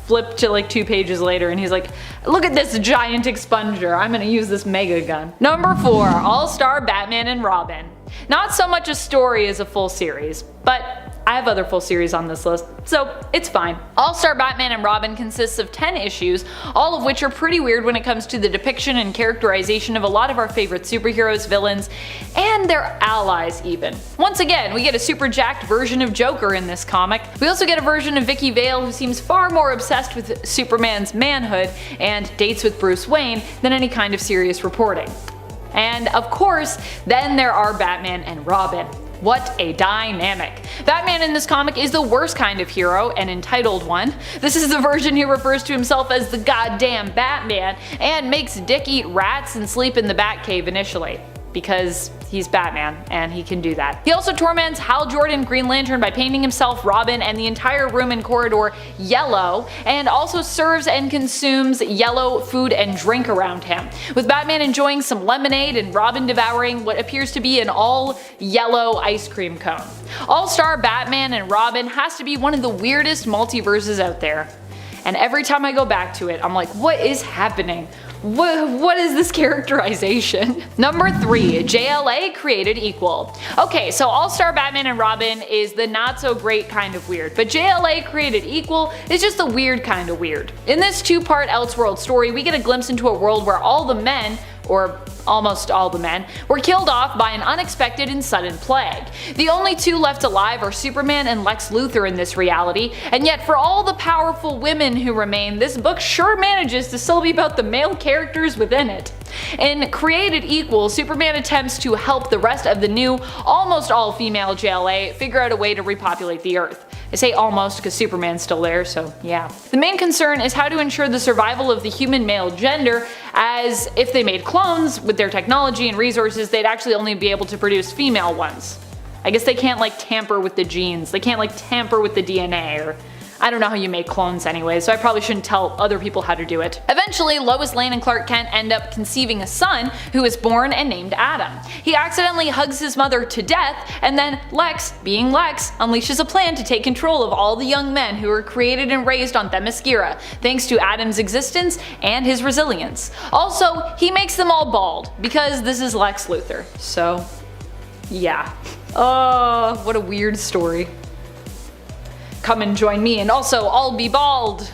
flip to like 2 pages later and he's like, look at this giant expunger. I'm gonna use this mega gun. Number 4, All-Star Batman and Robin. Not so much a story as a full series, but I have other full series on this list, so it's fine. All-Star Batman and Robin consists of 10 issues, all of which are pretty weird when it comes to the depiction and characterization of a lot of our favorite superheroes, villains, and their allies even. Once again, we get a super jacked version of Joker in this comic. We also get a version of Vicky Vale who seems far more obsessed with Superman's manhood and dates with Bruce Wayne than any kind of serious reporting. And of course, then there are Batman and Robin. What a dynamic. Batman in this comic is the worst kind of hero, an entitled one. This is the version who refers to himself as the goddamn Batman and makes Dick eat rats and sleep in the Batcave initially. Because he's Batman and he can do that. He also torments Hal Jordan, Green Lantern, by painting himself, Robin, and the entire room and corridor yellow, and also serves and consumes yellow food and drink around him, with Batman enjoying some lemonade and Robin devouring what appears to be an all yellow ice cream cone. All-Star Batman and Robin has to be one of the weirdest multiverses out there. And every time I go back to it, I'm like, what is happening? What is this characterization? Number 3, JLA created equal. Okay, so All-Star Batman and Robin is the not so great kind of weird, but JLA created equal is just the weird kind of weird. In this 2-part Elseworld story, we get a glimpse into a world where all the men, or almost all the men, were killed off by an unexpected and sudden plague. The only 2 left alive are Superman and Lex Luthor in this reality, and yet for all the powerful women who remain, this book sure manages to still be about the male characters within it. In Created Equal, Superman attempts to help the rest of the new, almost all-female JLA figure out a way to repopulate the Earth. I say almost because Superman's still there, so yeah. The main concern is how to ensure the survival of the human male gender, as if they made clones, with their technology and resources, they'd actually only be able to produce female ones. I guess they can't like tamper with the genes, they can't like tamper with the DNA, or I don't know how you make clones anyway, so I probably shouldn't tell other people how to do it. Eventually, Lois Lane and Clark Kent end up conceiving a son who is born and named Adam. He accidentally hugs his mother to death, and then Lex, being Lex, unleashes a plan to take control of all the young men who were created and raised on Themyscira, thanks to Adam's existence and his resilience. Also, he makes them all bald, because this is Lex Luthor, so yeah. Oh, what a weird story. Come and join me, and also I'll be bald,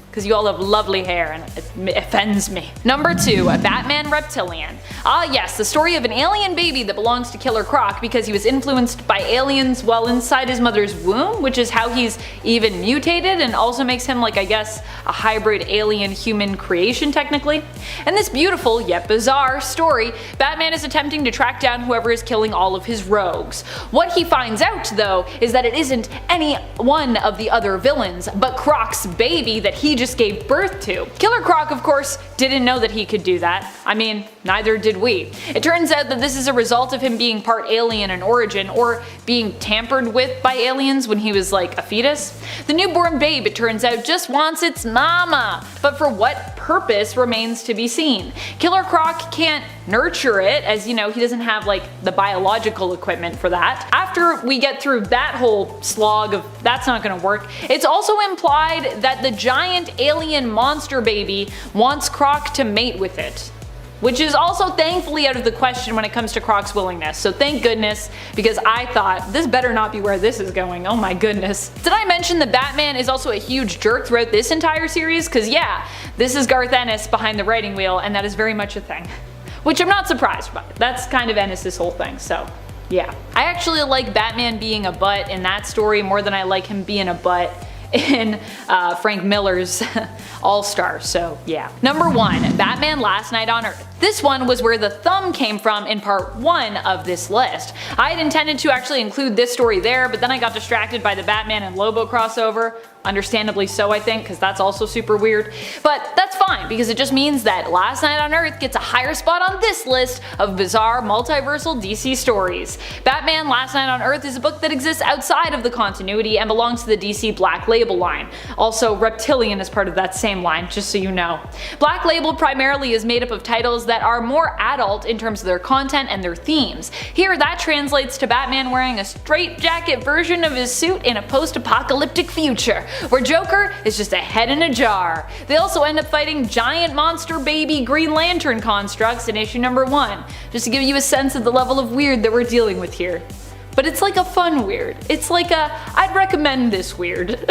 because you all have lovely hair and it offends me. Number 2, a Batman Reptilian. Ah yes, the story of an alien baby that belongs to Killer Croc because he was influenced by aliens while inside his mother's womb, which is how he's even mutated and also makes him like, I guess, a hybrid alien-human creation technically. In this beautiful yet bizarre story, Batman is attempting to track down whoever is killing all of his rogues. What he finds out though is that it isn't any one of the other villains, but Croc's baby that he just gave birth to. Killer Croc, of course, didn't know that he could do that. I mean, neither did we. It turns out that this is a result of him being part alien in origin, or being tampered with by aliens when he was like a fetus. The newborn babe, it turns out, just wants its mama, but for what purpose remains to be seen. Killer Croc can't nurture it, as you know, he doesn't have like the biological equipment for that. After we get through that whole slog of that's not gonna work, it's also implied that the giant alien monster baby wants Croc to mate with it, which is also thankfully out of the question when it comes to Croc's willingness, so thank goodness, because I thought this better not be where this is going, oh my goodness. Did I mention that Batman is also a huge jerk throughout this entire series? Cause yeah, this is Garth Ennis behind the writing wheel, and that is very much a thing. Which I'm not surprised by, that's kind of Ennis' whole thing, so yeah. I actually like Batman being a butt in that story more than I like him being a butt in Frank Miller's All-Star, so yeah. Number 1, Batman Last Night on Earth. This one was where the thumb came from in part 1 of this list. I had intended to actually include this story there, but then I got distracted by the Batman and Lobo crossover. Understandably so, I think, because that's also super weird. But that's fine, because it just means that Last Night on Earth gets a higher spot on this list of bizarre multiversal DC stories. Batman Last Night on Earth is a book that exists outside of the continuity and belongs to the DC Black Label line. Also, Reptilian is part of that same line, just so you know. Black Label primarily is made up of titles that are more adult in terms of their content and their themes. Here, that translates to Batman wearing a straitjacket version of his suit in a post-apocalyptic future, where Joker is just a head in a jar. They also end up fighting giant monster baby Green Lantern constructs in issue number 1, just to give you a sense of the level of weird that we're dealing with here. But it's like a fun weird. It's like I'd recommend this weird.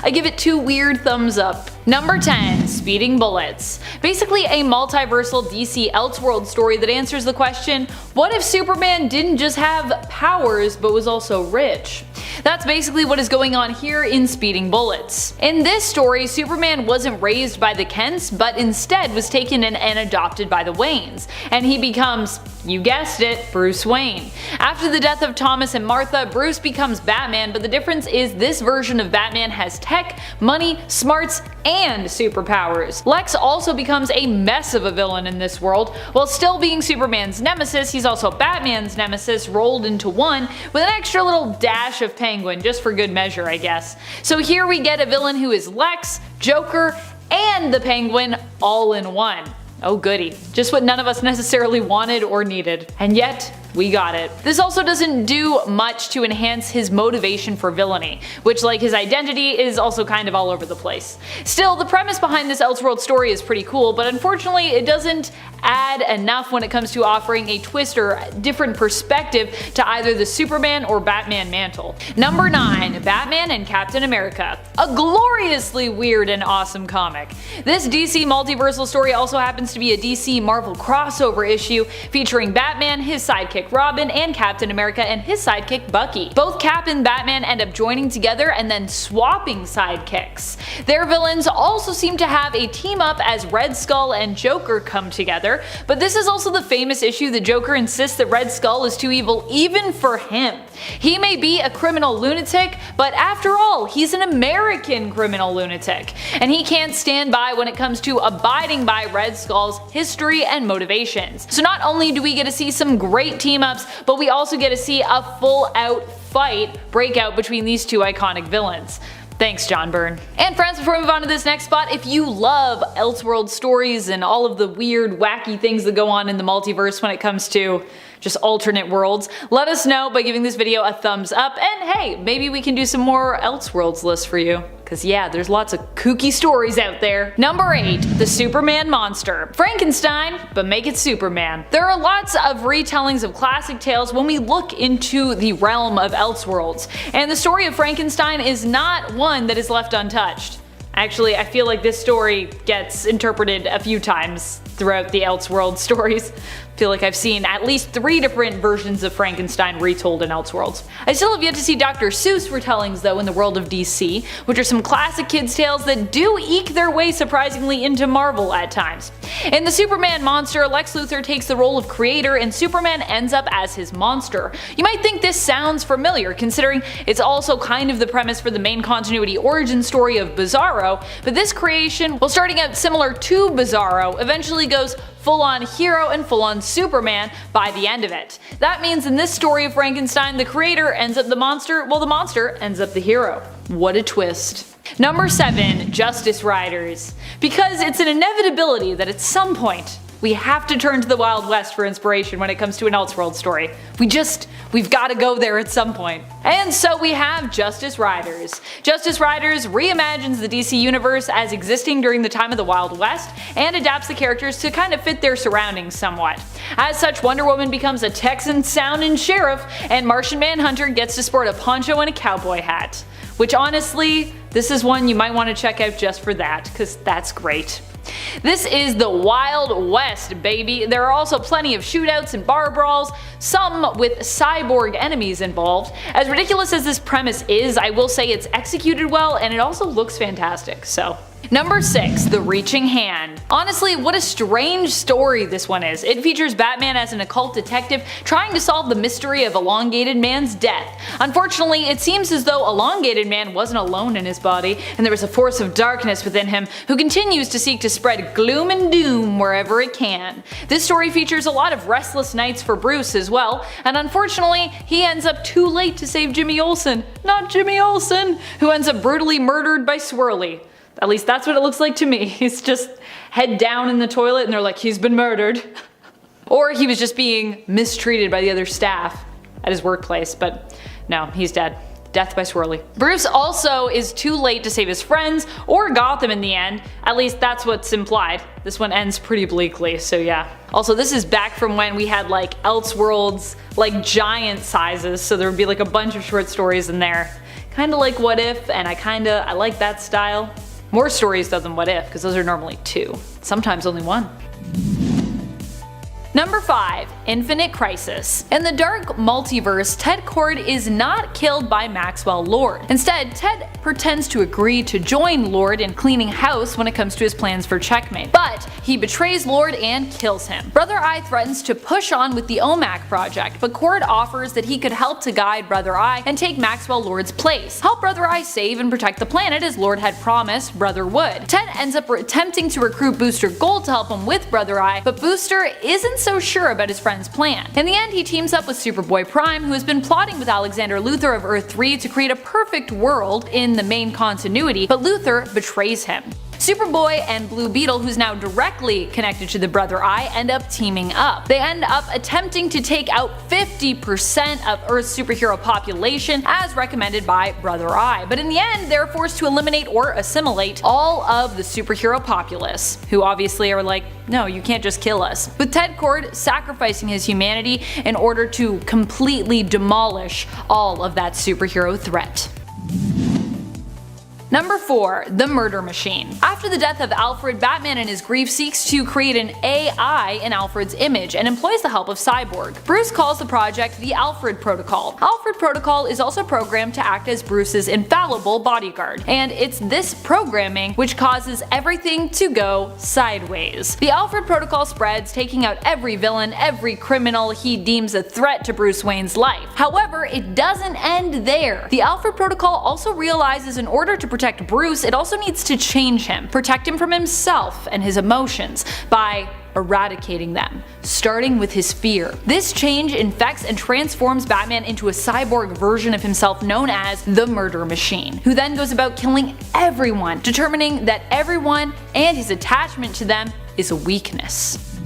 I give it 2 weird thumbs up. Number 10, Speeding Bullets. Basically a multiversal DC Elseworlds story that answers the question, what if Superman didn't just have powers but was also rich? That's basically what is going on here in Speeding Bullets. In this story, Superman wasn't raised by the Kents, but instead was taken in and adopted by the Waynes, and he becomes, you guessed it, Bruce Wayne. After the death of Thomas and Martha, Bruce becomes Batman, but the difference is this version of Batman has tech, money, smarts, and superpowers. Lex also becomes a mess of a villain in this world. While still being Superman's nemesis, he's also Batman's nemesis rolled into one, with an extra little dash of Penguin, just for good measure I guess. So here we get a villain who is Lex, Joker, and the Penguin all in one. Oh goody, just what none of us necessarily wanted or needed. And yet, we got it. This also doesn't do much to enhance his motivation for villainy, which, like his identity, is also kind of all over the place. Still, the premise behind this Elseworlds story is pretty cool, but unfortunately it doesn't add enough when it comes to offering a twist or different perspective to either the Superman or Batman mantle. Number 9, Batman and Captain America. A gloriously weird and awesome comic. This DC multiversal story also happens to be a DC Marvel crossover issue featuring Batman, his sidekick Robin, and Captain America and his sidekick Bucky. Both Cap and Batman end up joining together and then swapping sidekicks. Their villains also seem to have a team up as Red Skull and Joker come together, but this is also the famous issue that Joker insists that Red Skull is too evil even for him. He may be a criminal lunatic, but after all, he's an American criminal lunatic, and he can't stand by when it comes to abiding by Red Skull's history and motivations. So not only do we get to see some great team-ups, but we also get to see a full-out fight break out between these 2 iconic villains. Thanks, John Byrne. And friends, before we move on to this next spot, if you love Elseworld stories and all of the weird, wacky things that go on in the multiverse when it comes to just alternate worlds, let us know by giving this video a thumbs up, and hey, maybe we can do some more Elseworlds lists for you. Cause yeah, there's lots of kooky stories out there. Number 8, the Superman monster. Frankenstein, but make it Superman. There are lots of retellings of classic tales when we look into the realm of Elseworlds, and the story of Frankenstein is not one that is left untouched. Actually, I feel like this story gets interpreted a few times throughout the Elseworlds stories. I feel like I've seen at least 3 different versions of Frankenstein retold in Elseworlds. I still have yet to see Dr. Seuss retellings though in the world of DC, which are some classic kids tales that do eke their way surprisingly into Marvel at times. In the Superman monster, Lex Luthor takes the role of creator and Superman ends up as his monster. You might think this sounds familiar considering it's also kind of the premise for the main continuity origin story of Bizarro, but this creation, while starting out similar to Bizarro, eventually goes full-on hero and full-on Superman by the end of it. That means in this story of Frankenstein, the creator ends up the monster, while the monster ends up the hero. What a twist. Number 7, Justice Riders. Because it's an inevitability that at some point, we have to turn to the Wild West for inspiration when it comes to an Elseworld story. We've gotta go there at some point. And so we have Justice Riders. Justice Riders reimagines the DC universe as existing during the time of the Wild West and adapts the characters to kind of fit their surroundings somewhat. As such, Wonder Woman becomes a Texan-sounding sheriff, and Martian Manhunter gets to sport a poncho and a cowboy hat. Which honestly, this is one you might want to check out just for that, because that's great. This is the Wild West, baby. There are also plenty of shootouts and bar brawls, some with cyborg enemies involved. As ridiculous as this premise is, I will say it's executed well and it also looks fantastic, so. Number 6, The Reaching Hand. Honestly, what a strange story this one is. It features Batman as an occult detective trying to solve the mystery of Elongated Man's death. Unfortunately, it seems as though Elongated Man wasn't alone in his body, and there was a force of darkness within him who continues to seek to spread gloom and doom wherever it can. This story features a lot of restless nights for Bruce as well, and unfortunately, he ends up too late to save Jimmy Olsen. Not Jimmy Olsen, who ends up brutally murdered by Swirly. At least that's what it looks like to me. He's just head down in the toilet and they're like, he's been murdered. Or he was just being mistreated by the other staff at his workplace, but no, he's dead. Death by Swirly. Bruce also is too late to save his friends or Gotham in the end, at least that's what's implied. This one ends pretty bleakly, so yeah. Also, this is back from when we had like Elseworlds, like giant sizes, so there would be like a bunch of short stories in there. Kinda like What If, and I like that style. More stories though than What If, because those are normally 2. Sometimes only 1. Number 5. Infinite Crisis. In the dark multiverse, Ted Kord is not killed by Maxwell Lord. Instead, Ted pretends to agree to join Lord in cleaning house when it comes to his plans for Checkmate, but he betrays Lord and kills him. Brother Eye threatens to push on with the OMAC project, but Kord offers that he could help to guide Brother Eye and take Maxwell Lord's place. Help Brother Eye save and protect the planet as Lord had promised Brother would. Ted ends up attempting to recruit Booster Gold to help him with Brother Eye, but Booster isn't so sure about his friend's plan. In the end, he teams up with Superboy Prime, who has been plotting with Alexander Luthor of Earth 3 to create a perfect world in the main continuity, but Luthor betrays him. Superboy and Blue Beetle, who's now directly connected to the Brother Eye, end up teaming up. They end up attempting to take out 50% of Earth's superhero population as recommended by Brother Eye, but in the end they're forced to eliminate or assimilate all of the superhero populace, who obviously are like, no, you can't just kill us, with Ted Kord sacrificing his humanity in order to completely demolish all of that superhero threat. Number 4. The Murder Machine. After the death of Alfred, Batman in his grief seeks to create an AI in Alfred's image and employs the help of Cyborg. Bruce calls the project the Alfred Protocol. Alfred Protocol is also programmed to act as Bruce's infallible bodyguard, and it's this programming which causes everything to go sideways. The Alfred Protocol spreads, taking out every villain, every criminal he deems a threat to Bruce Wayne's life. However, it doesn't end there. The Alfred Protocol also realizes in order to protect Bruce, it also needs to change him, protect him from himself and his emotions by eradicating them, starting with his fear. This change infects and transforms Batman into a cyborg version of himself known as the Murder Machine, who then goes about killing everyone, determining that everyone and his attachment to them is a weakness.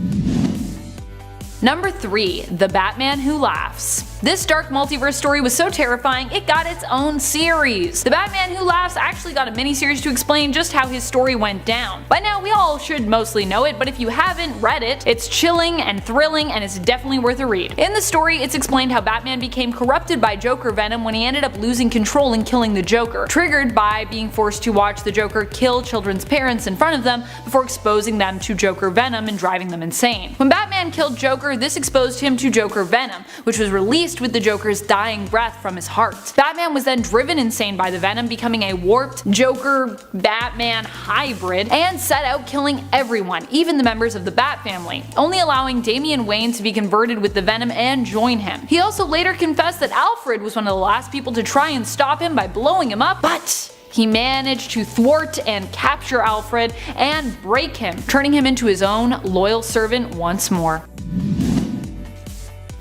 Number 3. The Batman Who Laughs. This dark multiverse story was so terrifying it got its own series. The Batman Who Laughs actually got a miniseries to explain just how his story went down. By now we all should mostly know it, but if you haven't read it, it's chilling and thrilling and it's definitely worth a read. In the story, it's explained how Batman became corrupted by Joker venom when he ended up losing control and killing the Joker, triggered by being forced to watch the Joker kill children's parents in front of them before exposing them to Joker venom and driving them insane. When Batman killed Joker, this exposed him to Joker venom, which was released with the Joker's dying breath from his heart. Batman was then driven insane by the venom, becoming a warped Joker-Batman hybrid, and set out killing everyone, even the members of the Bat family, only allowing Damian Wayne to be converted with the venom and join him. He also later confessed that Alfred was one of the last people to try and stop him by blowing him up, but he managed to thwart and capture Alfred and break him, turning him into his own loyal servant once more.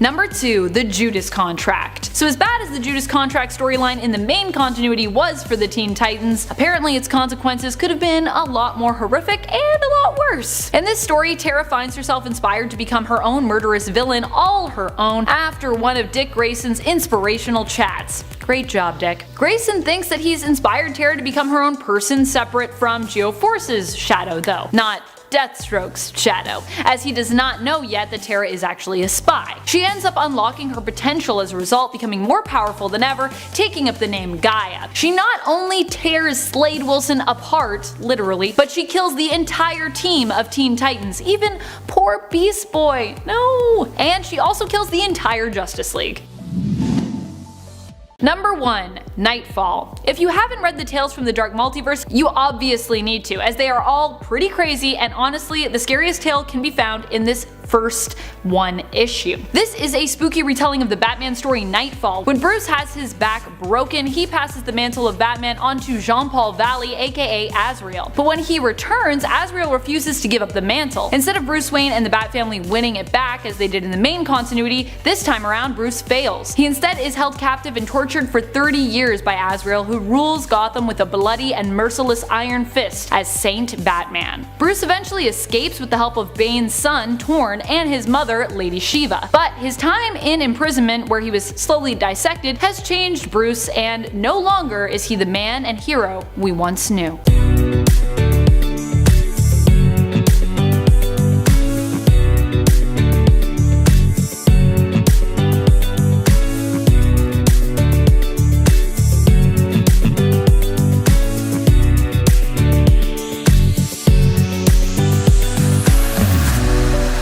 Number 2. The Judas Contract. So as bad as the Judas Contract storyline in the main continuity was for the Teen Titans, apparently its consequences could have been a lot more horrific and a lot worse. In this story, Tara finds herself inspired to become her own murderous villain all her own after one of Dick Grayson's inspirational chats. Great job, Dick. Grayson thinks that he's inspired Tara to become her own person separate from Geoforce's shadow though, not Deathstroke's shadow, as he does not know yet that Tara is actually a spy. She ends up unlocking her potential as a result, becoming more powerful than ever, taking up the name Gaia. She not only tears Slade Wilson apart, literally, but she kills the entire team of Teen Titans, even poor Beast Boy, no! And she also kills the entire Justice League. Number 1. Nightfall. If you haven't read the Tales from the Dark Multiverse, you obviously need to, as they are all pretty crazy, and honestly, the scariest tale can be found in this first one issue. This is a spooky retelling of the Batman story Nightfall. When Bruce has his back broken, he passes the mantle of Batman onto Jean-Paul Valley, aka Azrael. But when he returns, Azrael refuses to give up the mantle. Instead of Bruce Wayne and the Bat family winning it back as they did in the main continuity, this time around Bruce fails. He instead is held captive and tortured for 30 years by Azrael, who rules Gotham with a bloody and merciless iron fist as Saint Batman. Bruce eventually escapes with the help of Bane's son, Torn, and his mother, Lady Shiva. But his time in imprisonment, where he was slowly dissected, has changed Bruce, and no longer is he the man and hero we once knew.